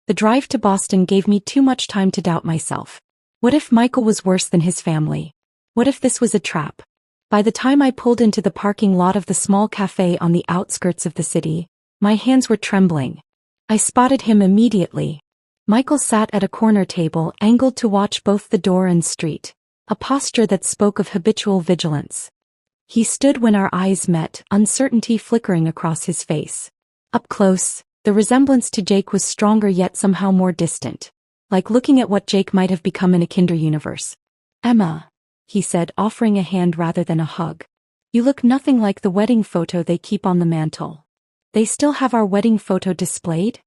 The drive to Boston gave me too much time to doubt myself. What if Michael was worse than his family? What if this was a trap? By the time I pulled into the parking lot of the small cafe on the outskirts of the city, my hands were trembling. I spotted him immediately. Michael sat at a corner table, angled to watch both the door and street, a posture that spoke of habitual vigilance. He stood when our eyes met, uncertainty flickering across his face. Up close, the resemblance to Jake was stronger yet somehow more distant, like looking at what Jake might have become in a kinder universe. Emma, he said, offering a hand rather than a hug. You look nothing like the wedding photo they keep on the mantle. They still have our wedding photo displayed?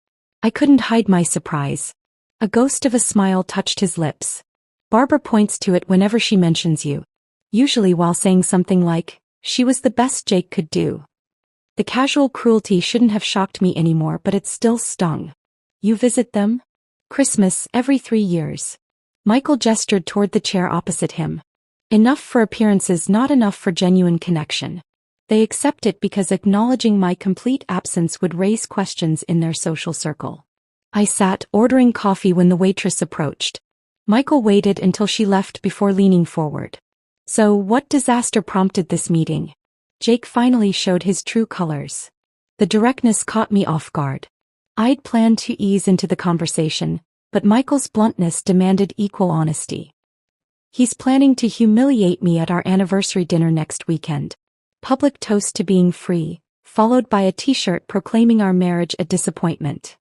I couldn't hide my surprise. A ghost of a smile touched his lips. Barbara points to it whenever she mentions you. Usually while saying something like, she was the best Jake could do. The casual cruelty shouldn't have shocked me anymore, but it still stung. You visit them? Christmas, every 3 years. Michael gestured toward the chair opposite him. Enough for appearances, not enough for genuine connection. They accept it because acknowledging my complete absence would raise questions in their social circle. I sat, ordering coffee when the waitress approached. Michael waited until she left before leaning forward. So, what disaster prompted this meeting? Jake finally showed his true colors. The directness caught me off guard. I'd planned to ease into the conversation, but Michael's bluntness demanded equal honesty. He's planning to humiliate me at our anniversary dinner next weekend. Public toast to being free, followed by a t-shirt proclaiming our marriage a disappointment.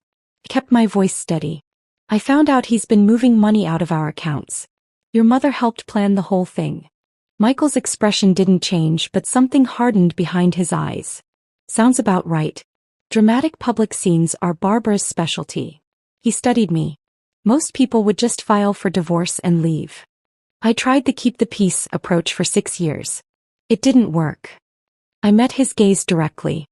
Kept my voice steady. I found out he's been moving money out of our accounts. Your mother helped plan the whole thing. Michael's expression didn't change, but something hardened behind his eyes. Sounds about right. Dramatic public scenes are Barbara's specialty. He studied me. Most people would just file for divorce and leave. I tried the keep the peace approach for 6 years. It didn't work. I met his gaze directly.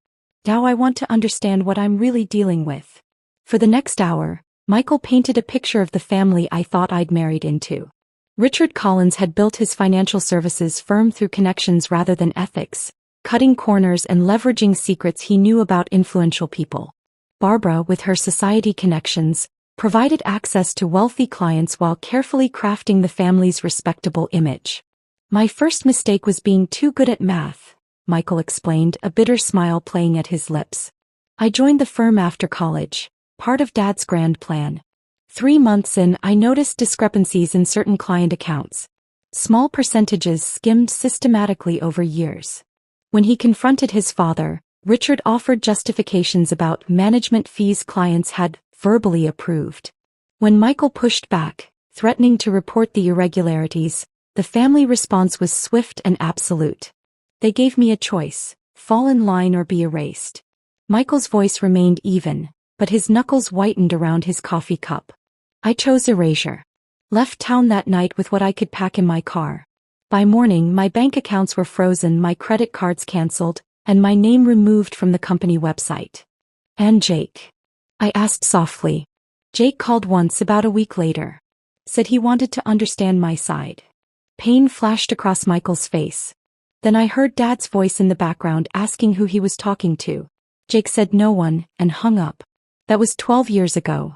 Now I want to understand what I'm really dealing with. For the next hour, Michael painted a picture of the family I thought I'd married into. Richard Collins had built his financial services firm through connections rather than ethics, cutting corners and leveraging secrets he knew about influential people. Barbara, with her society connections, provided access to wealthy clients while carefully crafting the family's respectable image. My first mistake was being too good at math, Michael explained, a bitter smile playing at his lips. I joined the firm after college, part of Dad's grand plan. 3 months in, I noticed discrepancies in certain client accounts. Small percentages skimmed systematically over years. When he confronted his father, Richard offered justifications about management fees clients had verbally approved. When Michael pushed back, threatening to report the irregularities, the family response was swift and absolute. They gave me a choice: fall in line or be erased. Michael's voice remained even, but his knuckles whitened around his coffee cup. I chose erasure. Left town that night with what I could pack in my car. By morning, my bank accounts were frozen, my credit cards canceled, and my name removed from the company website. And Jake? I asked softly. Jake called once about a week later. Said he wanted to understand my side. Pain flashed across Michael's face. Then I heard Dad's voice in the background asking who he was talking to. Jake said no one, and hung up. That was 12 years ago.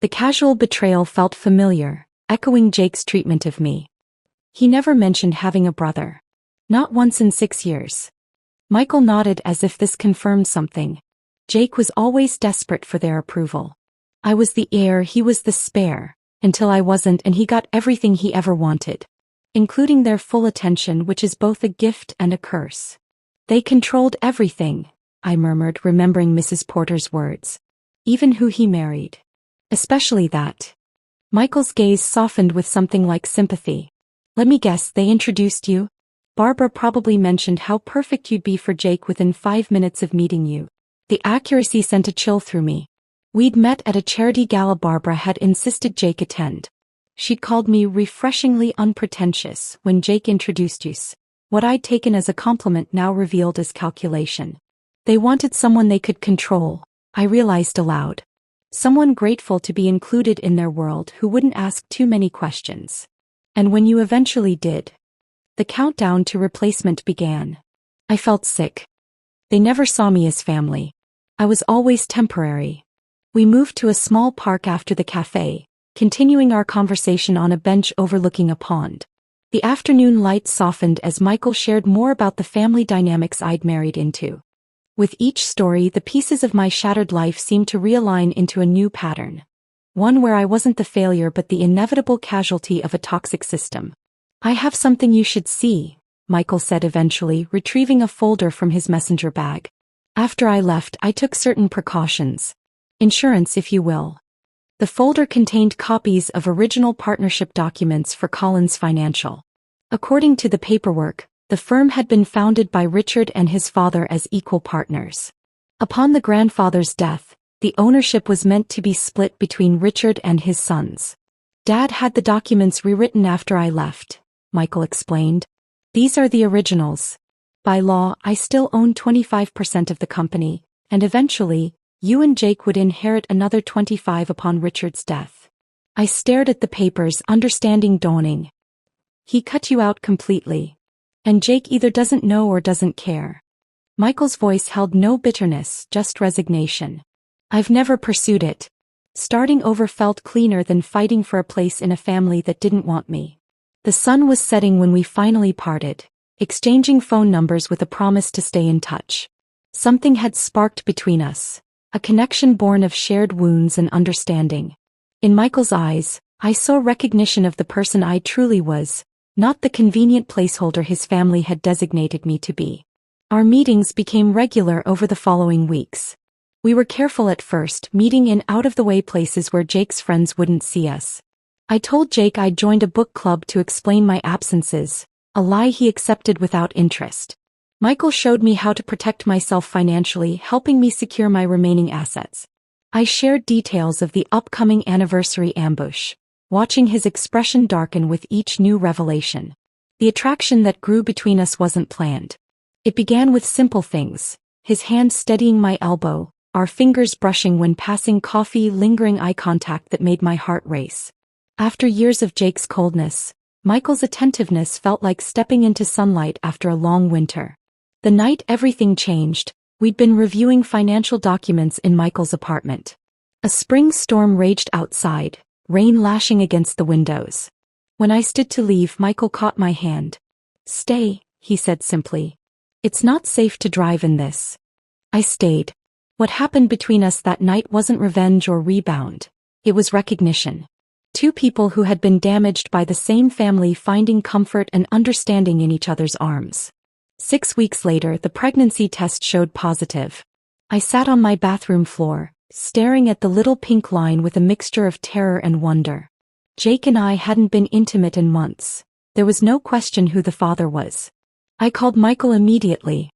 The casual betrayal felt familiar, echoing Jake's treatment of me. He never mentioned having a brother. Not once in 6 years. Michael nodded as if this confirmed something. Jake was always desperate for their approval. I was the heir, he was the spare, until I wasn't, and he got everything he ever wanted. Including their full attention, which is both a gift and a curse. They controlled everything, I murmured, remembering Mrs. Porter's words. Even who he married. Especially that. Michael's gaze softened with something like sympathy. Let me guess, they introduced you? Barbara probably mentioned how perfect you'd be for Jake within 5 minutes of meeting you. The accuracy sent a chill through me. We'd met at a charity gala Barbara had insisted Jake attend. She'd called me refreshingly unpretentious when Jake introduced us. What I'd taken as a compliment now revealed as calculation. They wanted someone they could control, I realized aloud. Someone grateful to be included in their world who wouldn't ask too many questions. And when you eventually did, the countdown to replacement began. I felt sick. They never saw me as family. I was always temporary. We moved to a small park after the cafe, continuing our conversation on a bench overlooking a pond. The afternoon light softened as Michael shared more about the family dynamics I'd married into. With each story, the pieces of my shattered life seemed to realign into a new pattern. One where I wasn't the failure but the inevitable casualty of a toxic system. I have something you should see, Michael said eventually, retrieving a folder from his messenger bag. After I left, I took certain precautions. Insurance, if you will. The folder contained copies of original partnership documents for Collins Financial. According to the paperwork, the firm had been founded by Richard and his father as equal partners. Upon the grandfather's death, the ownership was meant to be split between Richard and his sons. Dad had the documents rewritten after I left, Michael explained. These are the originals. By law, I still own 25% of the company, and eventually, you and Jake would inherit another 25 upon Richard's death. I stared at the papers, understanding dawning. He cut you out completely. And Jake either doesn't know or doesn't care. Michael's voice held no bitterness, just resignation. I've never pursued it. Starting over felt cleaner than fighting for a place in a family that didn't want me. The sun was setting when we finally parted, exchanging phone numbers with a promise to stay in touch. Something had sparked between us, a connection born of shared wounds and understanding. In Michael's eyes, I saw recognition of the person I truly was, not the convenient placeholder his family had designated me to be. Our meetings became regular over the following weeks. We were careful at first, meeting in out-of-the-way places where Jake's friends wouldn't see us. I told Jake I'd joined a book club to explain my absences, a lie he accepted without interest. Michael showed me how to protect myself financially, helping me secure my remaining assets. I shared details of the upcoming anniversary ambush, watching his expression darken with each new revelation. The attraction that grew between us wasn't planned. It began with simple things, his hand steadying my elbow, our fingers brushing when passing coffee, lingering eye contact that made my heart race. After years of Jake's coldness, Michael's attentiveness felt like stepping into sunlight after a long winter. The night everything changed, we'd been reviewing financial documents in Michael's apartment. A spring storm raged outside, rain lashing against the windows. When I stood to leave, Michael caught my hand. "Stay," he said simply. "It's not safe to drive in this." I stayed. What happened between us that night wasn't revenge or rebound. It was recognition. Two people who had been damaged by the same family finding comfort and understanding in each other's arms. 6 weeks later, the pregnancy test showed positive. I sat on my bathroom floor, staring at the little pink line with a mixture of terror and wonder. Jake and I hadn't been intimate in months. There was no question who the father was. I called Michael immediately.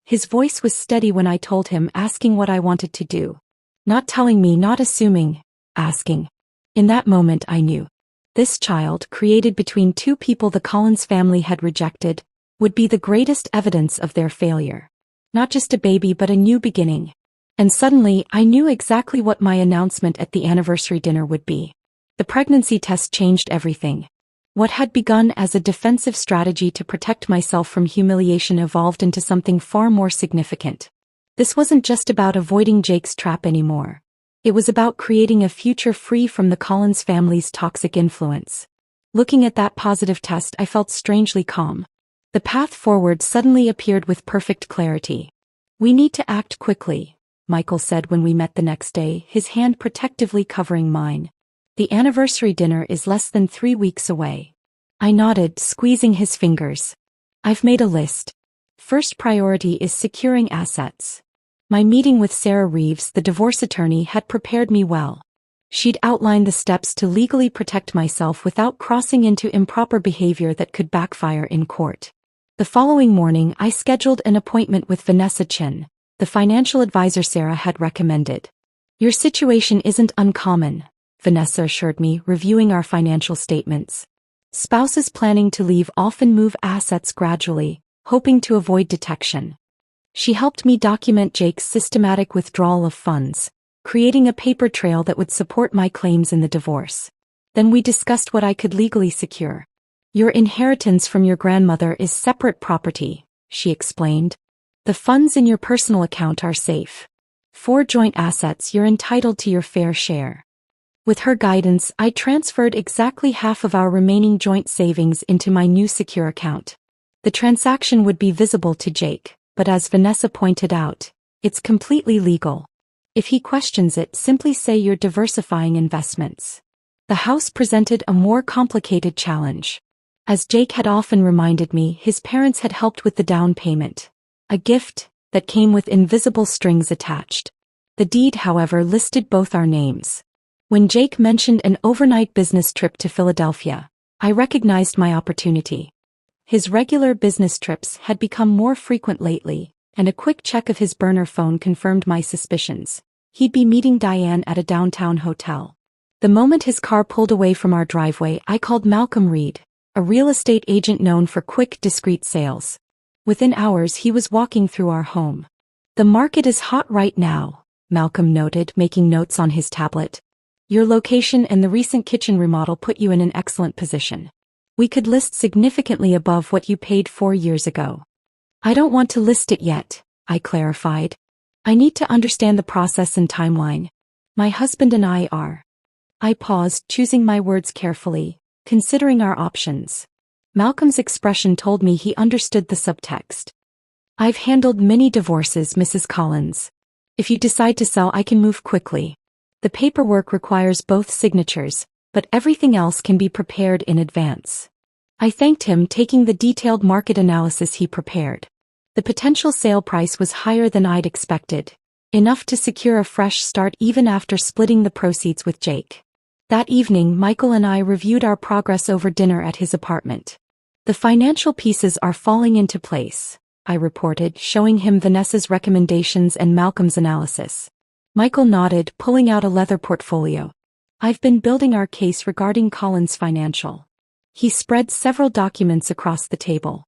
His voice was steady when I told him, asking what I wanted to do. Not telling me, not assuming, asking. In that moment I knew. This child, created between two people the Collins family had rejected, would be the greatest evidence of their failure. Not just a baby but a new beginning. And suddenly, I knew exactly what my announcement at the anniversary dinner would be. The pregnancy test changed everything. What had begun as a defensive strategy to protect myself from humiliation evolved into something far more significant. This wasn't just about avoiding Jake's trap anymore. It was about creating a future free from the Collins family's toxic influence. Looking at that positive test, I felt strangely calm. The path forward suddenly appeared with perfect clarity. "We need to act quickly," Michael said when we met the next day, his hand protectively covering mine. "The anniversary dinner is less than 3 weeks away." I nodded, squeezing his fingers. "I've made a list. First priority is securing assets." My meeting with Sarah Reeves, the divorce attorney, had prepared me well. She'd outlined the steps to legally protect myself without crossing into improper behavior that could backfire in court. The following morning, I scheduled an appointment with Vanessa Chin, the financial advisor Sarah had recommended. "Your situation isn't uncommon," Vanessa assured me, reviewing our financial statements. "Spouses planning to leave often move assets gradually, hoping to avoid detection." She helped me document Jake's systematic withdrawal of funds, creating a paper trail that would support my claims in the divorce. Then we discussed what I could legally secure. "Your inheritance from your grandmother is separate property," she explained. "The funds in your personal account are safe. For joint assets, you're entitled to your fair share." With her guidance, I transferred exactly half of our remaining joint savings into my new secure account. The transaction would be visible to Jake, but as Vanessa pointed out, it's completely legal. If he questions it, simply say you're diversifying investments. The house presented a more complicated challenge. As Jake had often reminded me, his parents had helped with the down payment, a gift that came with invisible strings attached. The deed, however, listed both our names. When Jake mentioned an overnight business trip to Philadelphia, I recognized my opportunity. His regular business trips had become more frequent lately, and a quick check of his burner phone confirmed my suspicions. He'd be meeting Diane at a downtown hotel. The moment his car pulled away from our driveway, I called Malcolm Reed, a real estate agent known for quick, discreet sales. Within hours he was walking through our home. "The market is hot right now," Malcolm noted, making notes on his tablet. "Your location and the recent kitchen remodel put you in an excellent position. We could list significantly above what you paid 4 years ago." "I don't want to list it yet," I clarified. "I need to understand the process and timeline. My husband and I are." I paused, choosing my words carefully, considering our options. Malcolm's expression told me he understood the subtext. "I've handled many divorces, Mrs. Collins. If you decide to sell, I can move quickly. The paperwork requires both signatures, but everything else can be prepared in advance." I thanked him, taking the detailed market analysis he prepared. The potential sale price was higher than I'd expected, enough to secure a fresh start even after splitting the proceeds with Jake. That evening, Michael and I reviewed our progress over dinner at his apartment. "The financial pieces are falling into place," I reported, showing him Vanessa's recommendations and Malcolm's analysis. Michael nodded, pulling out a leather portfolio. "I've been building our case regarding Colin's financial." He spread several documents across the table.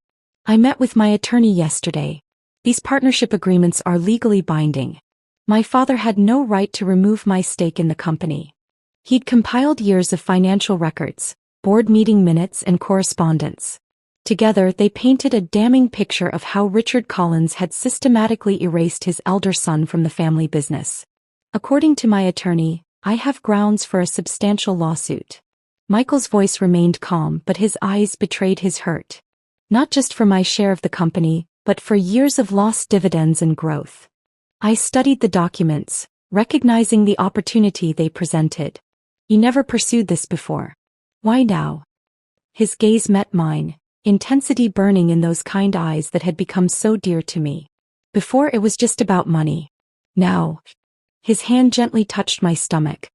"I met with my attorney yesterday. These partnership agreements are legally binding. My father had no right to remove my stake in the company. He'd compiled years of financial records, board meeting minutes and correspondence. Together they painted a damning picture of how Richard Collins had systematically erased his elder son from the family business. According to my attorney, I have grounds for a substantial lawsuit." Michael's voice remained calm, but his eyes betrayed his hurt. "Not just for my share of the company, but for years of lost dividends and growth." I studied the documents, recognizing the opportunity they presented. "You never pursued this before. Why now?" His gaze met mine, intensity burning in those kind eyes that had become so dear to me. "Before it was just about money. Now..." His hand gently touched my stomach.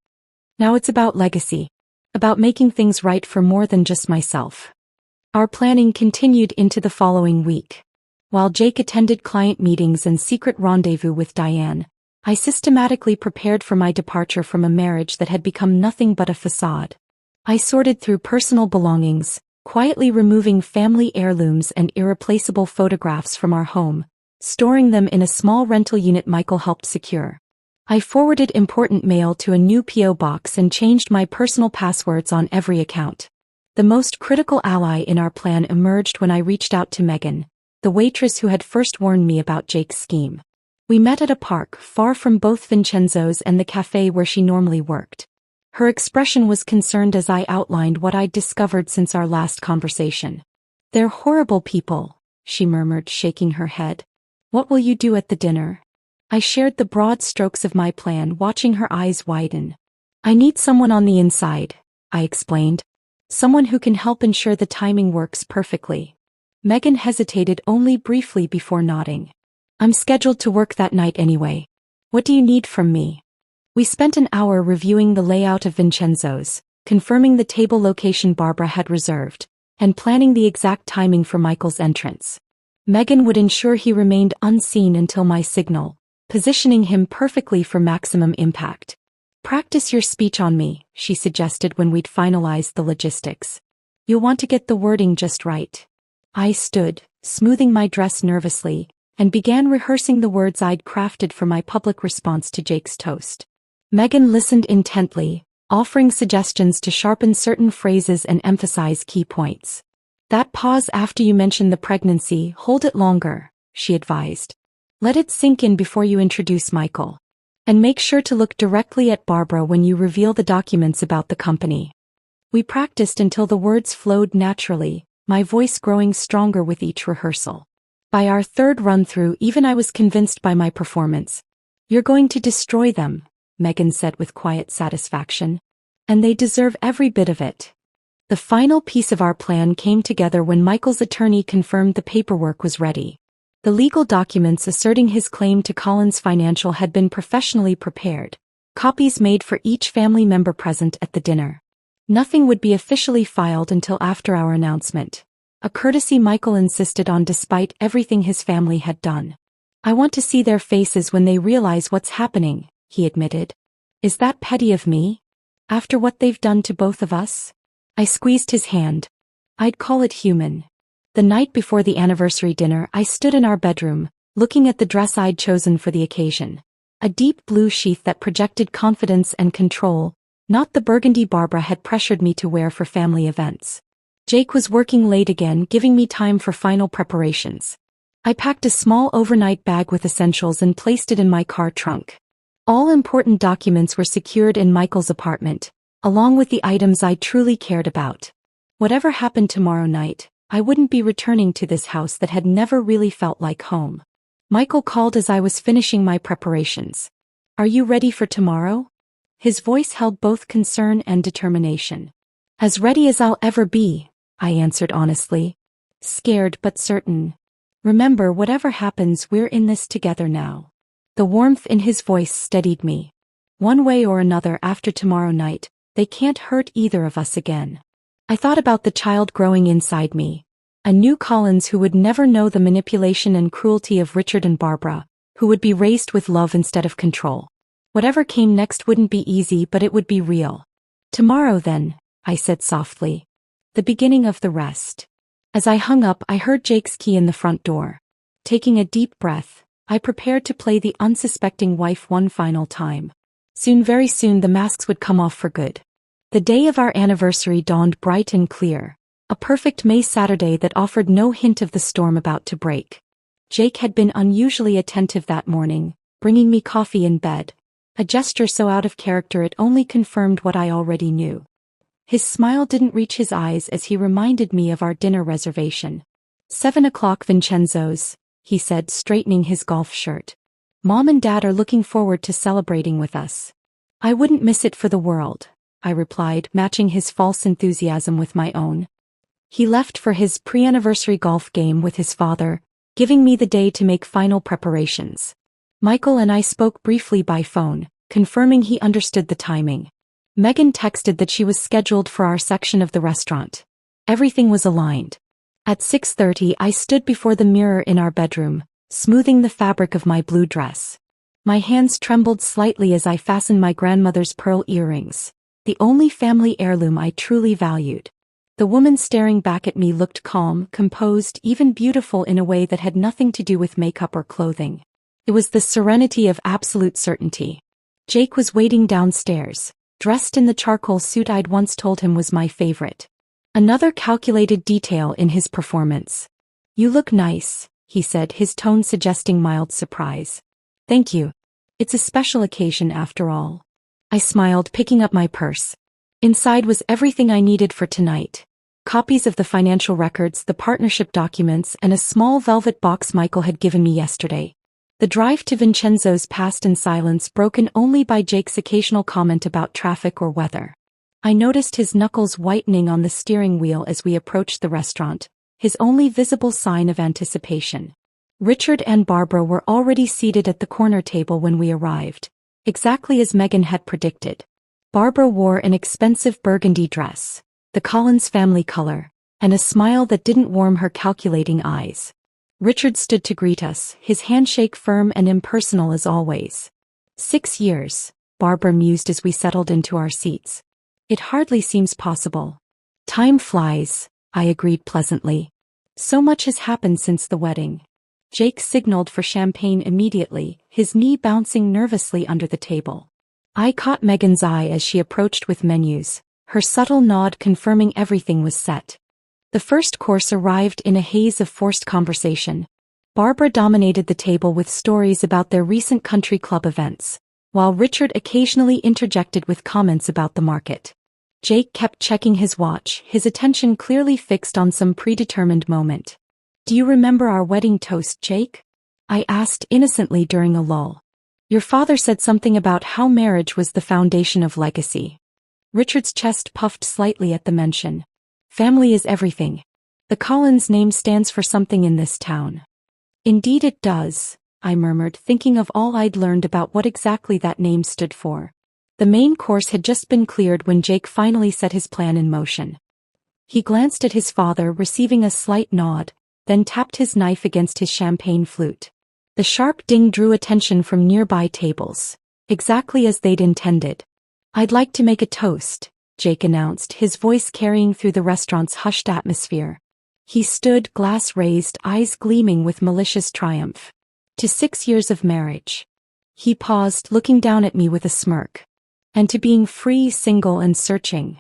"Now it's about legacy. About making things right for more than just myself." Our planning continued into the following week. While Jake attended client meetings and secret rendezvous with Diane, I systematically prepared for my departure from a marriage that had become nothing but a facade. I sorted through personal belongings, quietly removing family heirlooms and irreplaceable photographs from our home, storing them in a small rental unit Michael helped secure. I forwarded important mail to a new P.O. box and changed my personal passwords on every account. The most critical ally in our plan emerged when I reached out to Megan, the waitress who had first warned me about Jake's scheme. We met at a park far from both Vincenzo's and the cafe where she normally worked. Her expression was concerned as I outlined what I'd discovered since our last conversation. "They're horrible people," she murmured, shaking her head. "What will you do at the dinner?" I shared the broad strokes of my plan, watching her eyes widen. "I need someone on the inside," I explained. "Someone who can help ensure the timing works perfectly." Megan hesitated only briefly before nodding. "I'm scheduled to work that night anyway. What do you need from me?" We spent an hour reviewing the layout of Vincenzo's, confirming the table location Barbara had reserved, and planning the exact timing for Michael's entrance. Megan would ensure he remained unseen until my signal, positioning him perfectly for maximum impact. "Practice your speech on me," she suggested when we'd finalized the logistics. "You'll want to get the wording just right." I stood, smoothing my dress nervously, and began rehearsing the words I'd crafted for my public response to Jake's toast. Megan listened intently, offering suggestions to sharpen certain phrases and emphasize key points. "That pause after you mention the pregnancy, hold it longer," she advised. "Let it sink in before you introduce Michael. And make sure to look directly at Barbara when you reveal the documents about the company." We practiced until the words flowed naturally, my voice growing stronger with each rehearsal. By our third run-through, even I was convinced by my performance. "You're going to destroy them," Megan said with quiet satisfaction. "And they deserve every bit of it." The final piece of our plan came together when Michael's attorney confirmed the paperwork was ready. The legal documents asserting his claim to Colin's financial had been professionally prepared, copies made for each family member present at the dinner. Nothing would be officially filed until after our announcement, a courtesy Michael insisted on despite everything his family had done. "I want to see their faces when they realize what's happening," he admitted. "Is that petty of me? After what they've done to both of us?" I squeezed his hand. "I'd call it human. The night before the anniversary dinner, I stood in our bedroom, looking at the dress I'd chosen for the occasion. A deep blue sheath that projected confidence and control, not the burgundy Barbara had pressured me to wear for family events. Jake was working late again, giving me time for final preparations. I packed a small overnight bag with essentials and placed it in my car trunk. All important documents were secured in Michael's apartment, along with the items I truly cared about. Whatever happened tomorrow night, I wouldn't be returning to this house that had never really felt like home. Michael called as I was finishing my preparations. "Are you ready for tomorrow?" His voice held both concern and determination. "As ready as I'll ever be," I answered honestly. Scared but certain. "Remember, whatever happens, we're in this together now." The warmth in his voice steadied me. One way or another, after tomorrow night, they can't hurt either of us again. I thought about the child growing inside me. A new Collins who would never know the manipulation and cruelty of Richard and Barbara, who would be raised with love instead of control. Whatever came next wouldn't be easy, but it would be real. "Tomorrow then," I said softly. "The beginning of the rest." As I hung up, I heard Jake's key in the front door. Taking a deep breath, I prepared to play the unsuspecting wife one final time. Soon, very soon, the masks would come off for good. The day of our anniversary dawned bright and clear, a perfect May Saturday that offered no hint of the storm about to break. Jake had been unusually attentive that morning, bringing me coffee in bed, a gesture so out of character it only confirmed what I already knew. His smile didn't reach his eyes as he reminded me of our dinner reservation. 7 o'clock, Vincenzo's, he said, straightening his golf shirt. "Mom and Dad are looking forward to celebrating with us." "I wouldn't miss it for the world," I replied, matching his false enthusiasm with my own. He left for his pre-anniversary golf game with his father, giving me the day to make final preparations. Michael and I spoke briefly by phone, confirming he understood the timing. Megan texted that she was scheduled for our section of the restaurant. Everything was aligned. At 6:30, I stood before the mirror in our bedroom, smoothing the fabric of my blue dress. My hands trembled slightly as I fastened my grandmother's pearl earrings, the only family heirloom I truly valued. The woman staring back at me looked calm, composed, even beautiful in a way that had nothing to do with makeup or clothing. It was the serenity of absolute certainty. Jake was waiting downstairs, dressed in the charcoal suit I'd once told him was my favorite. Another calculated detail in his performance. "You look nice," he said, his tone suggesting mild surprise. "Thank you. It's a special occasion after all." I smiled, picking up my purse. Inside was everything I needed for tonight. Copies of the financial records, the partnership documents, and a small velvet box Michael had given me yesterday. The drive to Vincenzo's passed in silence, broken only by Jake's occasional comment about traffic or weather. I noticed his knuckles whitening on the steering wheel as we approached the restaurant, his only visible sign of anticipation. Richard and Barbara were already seated at the corner table when we arrived, exactly as Megan had predicted. Barbara wore an expensive burgundy dress, the Collins family color, and a smile that didn't warm her calculating eyes. Richard stood to greet us, his handshake firm and impersonal as always. 6 years, Barbara mused as we settled into our seats. It hardly seems possible. Time flies, I agreed pleasantly. So much has happened since the wedding. Jake signaled for champagne immediately, his knee bouncing nervously under the table. I caught Megan's eye as she approached with menus, her subtle nod confirming everything was set. The first course arrived in a haze of forced conversation. Barbara dominated the table with stories about their recent country club events, while Richard occasionally interjected with comments about the market. Jake kept checking his watch, his attention clearly fixed on some predetermined moment. "Do you remember our wedding toast, Jake?" I asked innocently during a lull. "Your father said something about how marriage was the foundation of legacy." Richard's chest puffed slightly at the mention. "Family is everything. The Collins name stands for something in this town." "Indeed it does," I murmured, thinking of all I'd learned about what exactly that name stood for. The main course had just been cleared when Jake finally set his plan in motion. He glanced at his father, receiving a slight nod, then tapped his knife against his champagne flute. The sharp ding drew attention from nearby tables, exactly as they'd intended. "I'd like to make a toast," Jake announced, his voice carrying through the restaurant's hushed atmosphere. He stood, glass raised, eyes gleaming with malicious triumph. To 6 years of marriage. He paused, looking down at me with a smirk. And to being free, single, and searching.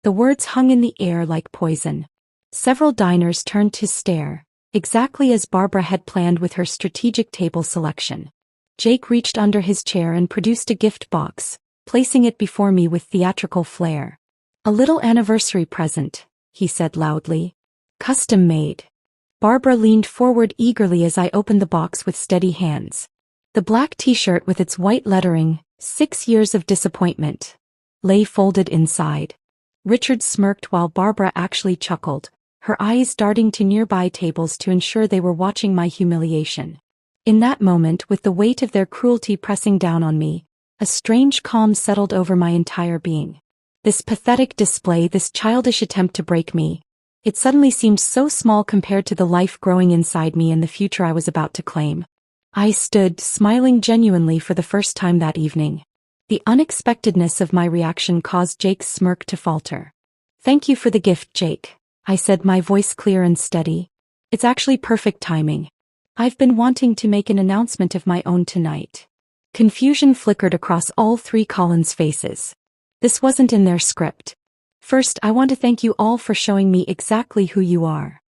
The words hung in the air like poison. Several diners turned to stare, exactly as Barbara had planned with her strategic table selection. Jake reached under his chair and produced a gift box, placing it before me with theatrical flair. "A little anniversary present," he said loudly. "Custom made." Barbara leaned forward eagerly as I opened the box with steady hands. The black t-shirt with its white lettering, 6 years of disappointment, lay folded inside. Richard smirked while Barbara actually chuckled, her eyes darting to nearby tables to ensure they were watching my humiliation. In that moment, with the weight of their cruelty pressing down on me, a strange calm settled over my entire being. This pathetic display, this childish attempt to break me, it suddenly seemed so small compared to the life growing inside me and the future I was about to claim. I stood, smiling genuinely for the first time that evening. The unexpectedness of my reaction caused Jake's smirk to falter. "Thank you for the gift, Jake," I said, my voice clear and steady. "It's actually perfect timing. I've been wanting to make an announcement of my own tonight." Confusion flickered across all three Collins' faces. This wasn't in their script. "First, I want to thank you all for showing me exactly who you are."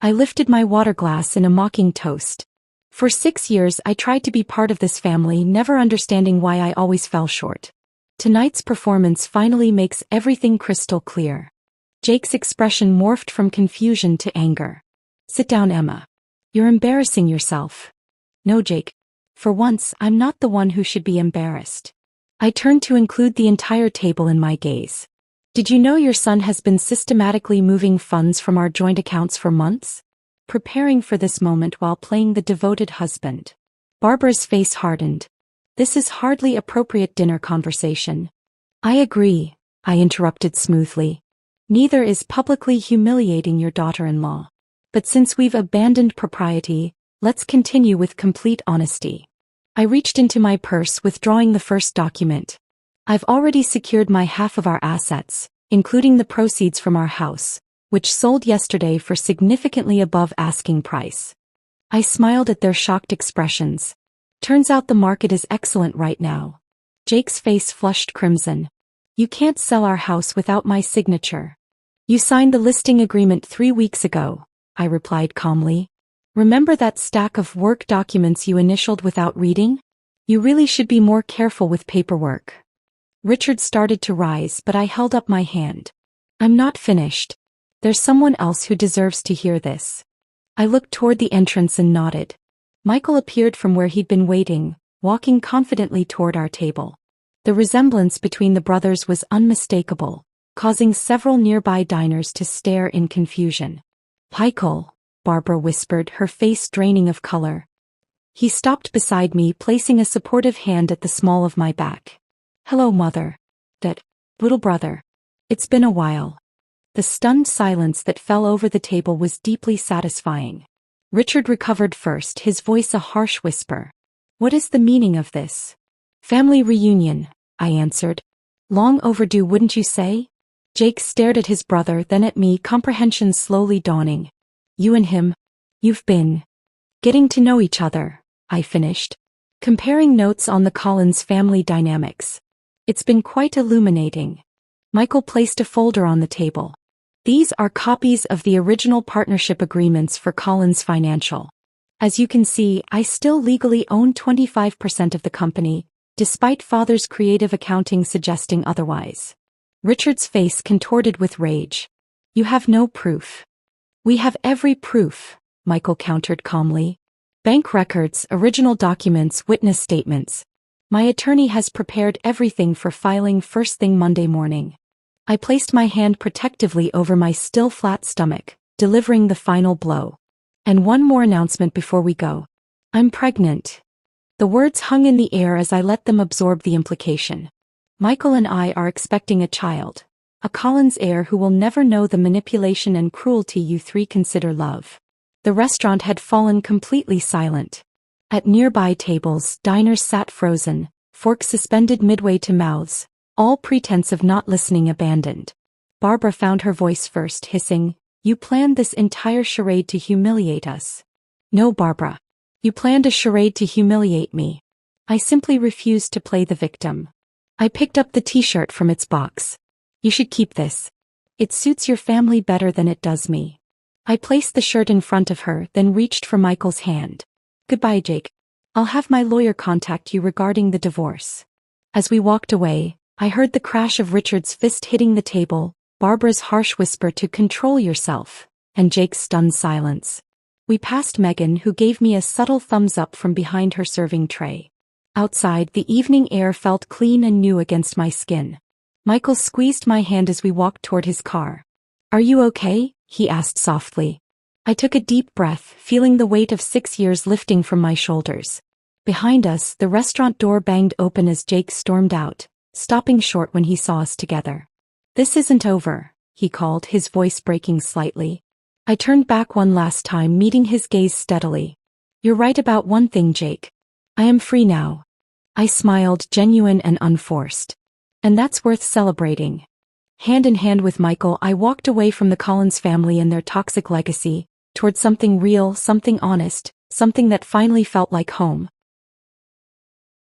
I lifted my water glass in a mocking toast. For 6 years I tried to be part of this family, never understanding why I always fell short. Tonight's performance finally makes everything crystal clear. Jake's expression morphed from confusion to anger. "Sit down, Emma. You're embarrassing yourself." "No, Jake. For once, I'm not the one who should be embarrassed." I turned to include the entire table in my gaze. "Did you know your son has been systematically moving funds from our joint accounts for months? Preparing for this moment while playing the devoted husband." Barbara's face hardened. "This is hardly appropriate dinner conversation." "I agree," I interrupted smoothly. "Neither is publicly humiliating your daughter-in-law. But since we've abandoned propriety, let's continue with complete honesty." I reached into my purse, withdrawing the first document. "I've already secured my half of our assets, including the proceeds from our house, which sold yesterday for significantly above asking price." I smiled at their shocked expressions. "Turns out the market is excellent right now." Jake's face flushed crimson. "You can't sell our house without my signature." "You signed the listing agreement 3 weeks ago," I replied calmly. "Remember that stack of work documents you initialed without reading? You really should be more careful with paperwork." Richard started to rise, but I held up my hand. "I'm not finished. There's someone else who deserves to hear this." I looked toward the entrance and nodded. Michael appeared from where he'd been waiting, walking confidently toward our table. The resemblance between the brothers was unmistakable, causing several nearby diners to stare in confusion. "Michael," Barbara whispered, her face draining of color. He stopped beside me, placing a supportive hand at the small of my back. "Hello, mother. Dad. Little brother. It's been a while." The stunned silence that fell over the table was deeply satisfying. Richard recovered first, his voice a harsh whisper. "What is the meaning of this?" "Family reunion," I answered. "Long overdue, wouldn't you say?" Jake stared at his brother, then at me, comprehension slowly dawning. "You and him, you've been getting to know each other," I finished, comparing notes on the Collins family dynamics. "It's been quite illuminating." Michael placed a folder on the table. "These are copies of the original partnership agreements for Collins Financial. As you can see, I still legally own 25% of the company, despite Father's creative accounting suggesting otherwise." Richard's face contorted with rage. "You have no proof." "We have every proof," Michael countered calmly. "Bank records, original documents, witness statements. My attorney has prepared everything for filing first thing Monday morning." I placed my hand protectively over my still flat stomach, delivering the final blow. "And one more announcement before we go. I'm pregnant." The words hung in the air as I let them absorb the implication. Michael and I are expecting a child, a Collins heir who will never know the manipulation and cruelty you three consider love. The restaurant had fallen completely silent. At nearby tables, diners sat frozen, forks suspended midway to mouths, all pretense of not listening abandoned. Barbara found her voice first, hissing, You planned this entire charade to humiliate us. No, Barbara. You planned a charade to humiliate me. I simply refused to play the victim. I picked up the t-shirt from its box. You should keep this. It suits your family better than it does me. I placed the shirt in front of her, then reached for Michael's hand. Goodbye, Jake. I'll have my lawyer contact you regarding the divorce. As we walked away, I heard the crash of Richard's fist hitting the table, Barbara's harsh whisper to control yourself, and Jake's stunned silence. We passed Megan, who gave me a subtle thumbs up from behind her serving tray. Outside, the evening air felt clean and new against my skin. Michael squeezed my hand as we walked toward his car. Are you okay? He asked softly. I took a deep breath, feeling the weight of 6 years lifting from my shoulders. Behind us, the restaurant door banged open as Jake stormed out, stopping short when he saw us together. This isn't over, he called, his voice breaking slightly. I turned back one last time, meeting his gaze steadily. You're right about one thing, Jake. I am free now. I smiled, genuine and unforced. And that's worth celebrating. Hand in hand with Michael, I walked away from the Collins family and their toxic legacy, toward something real, something honest, something that finally felt like home.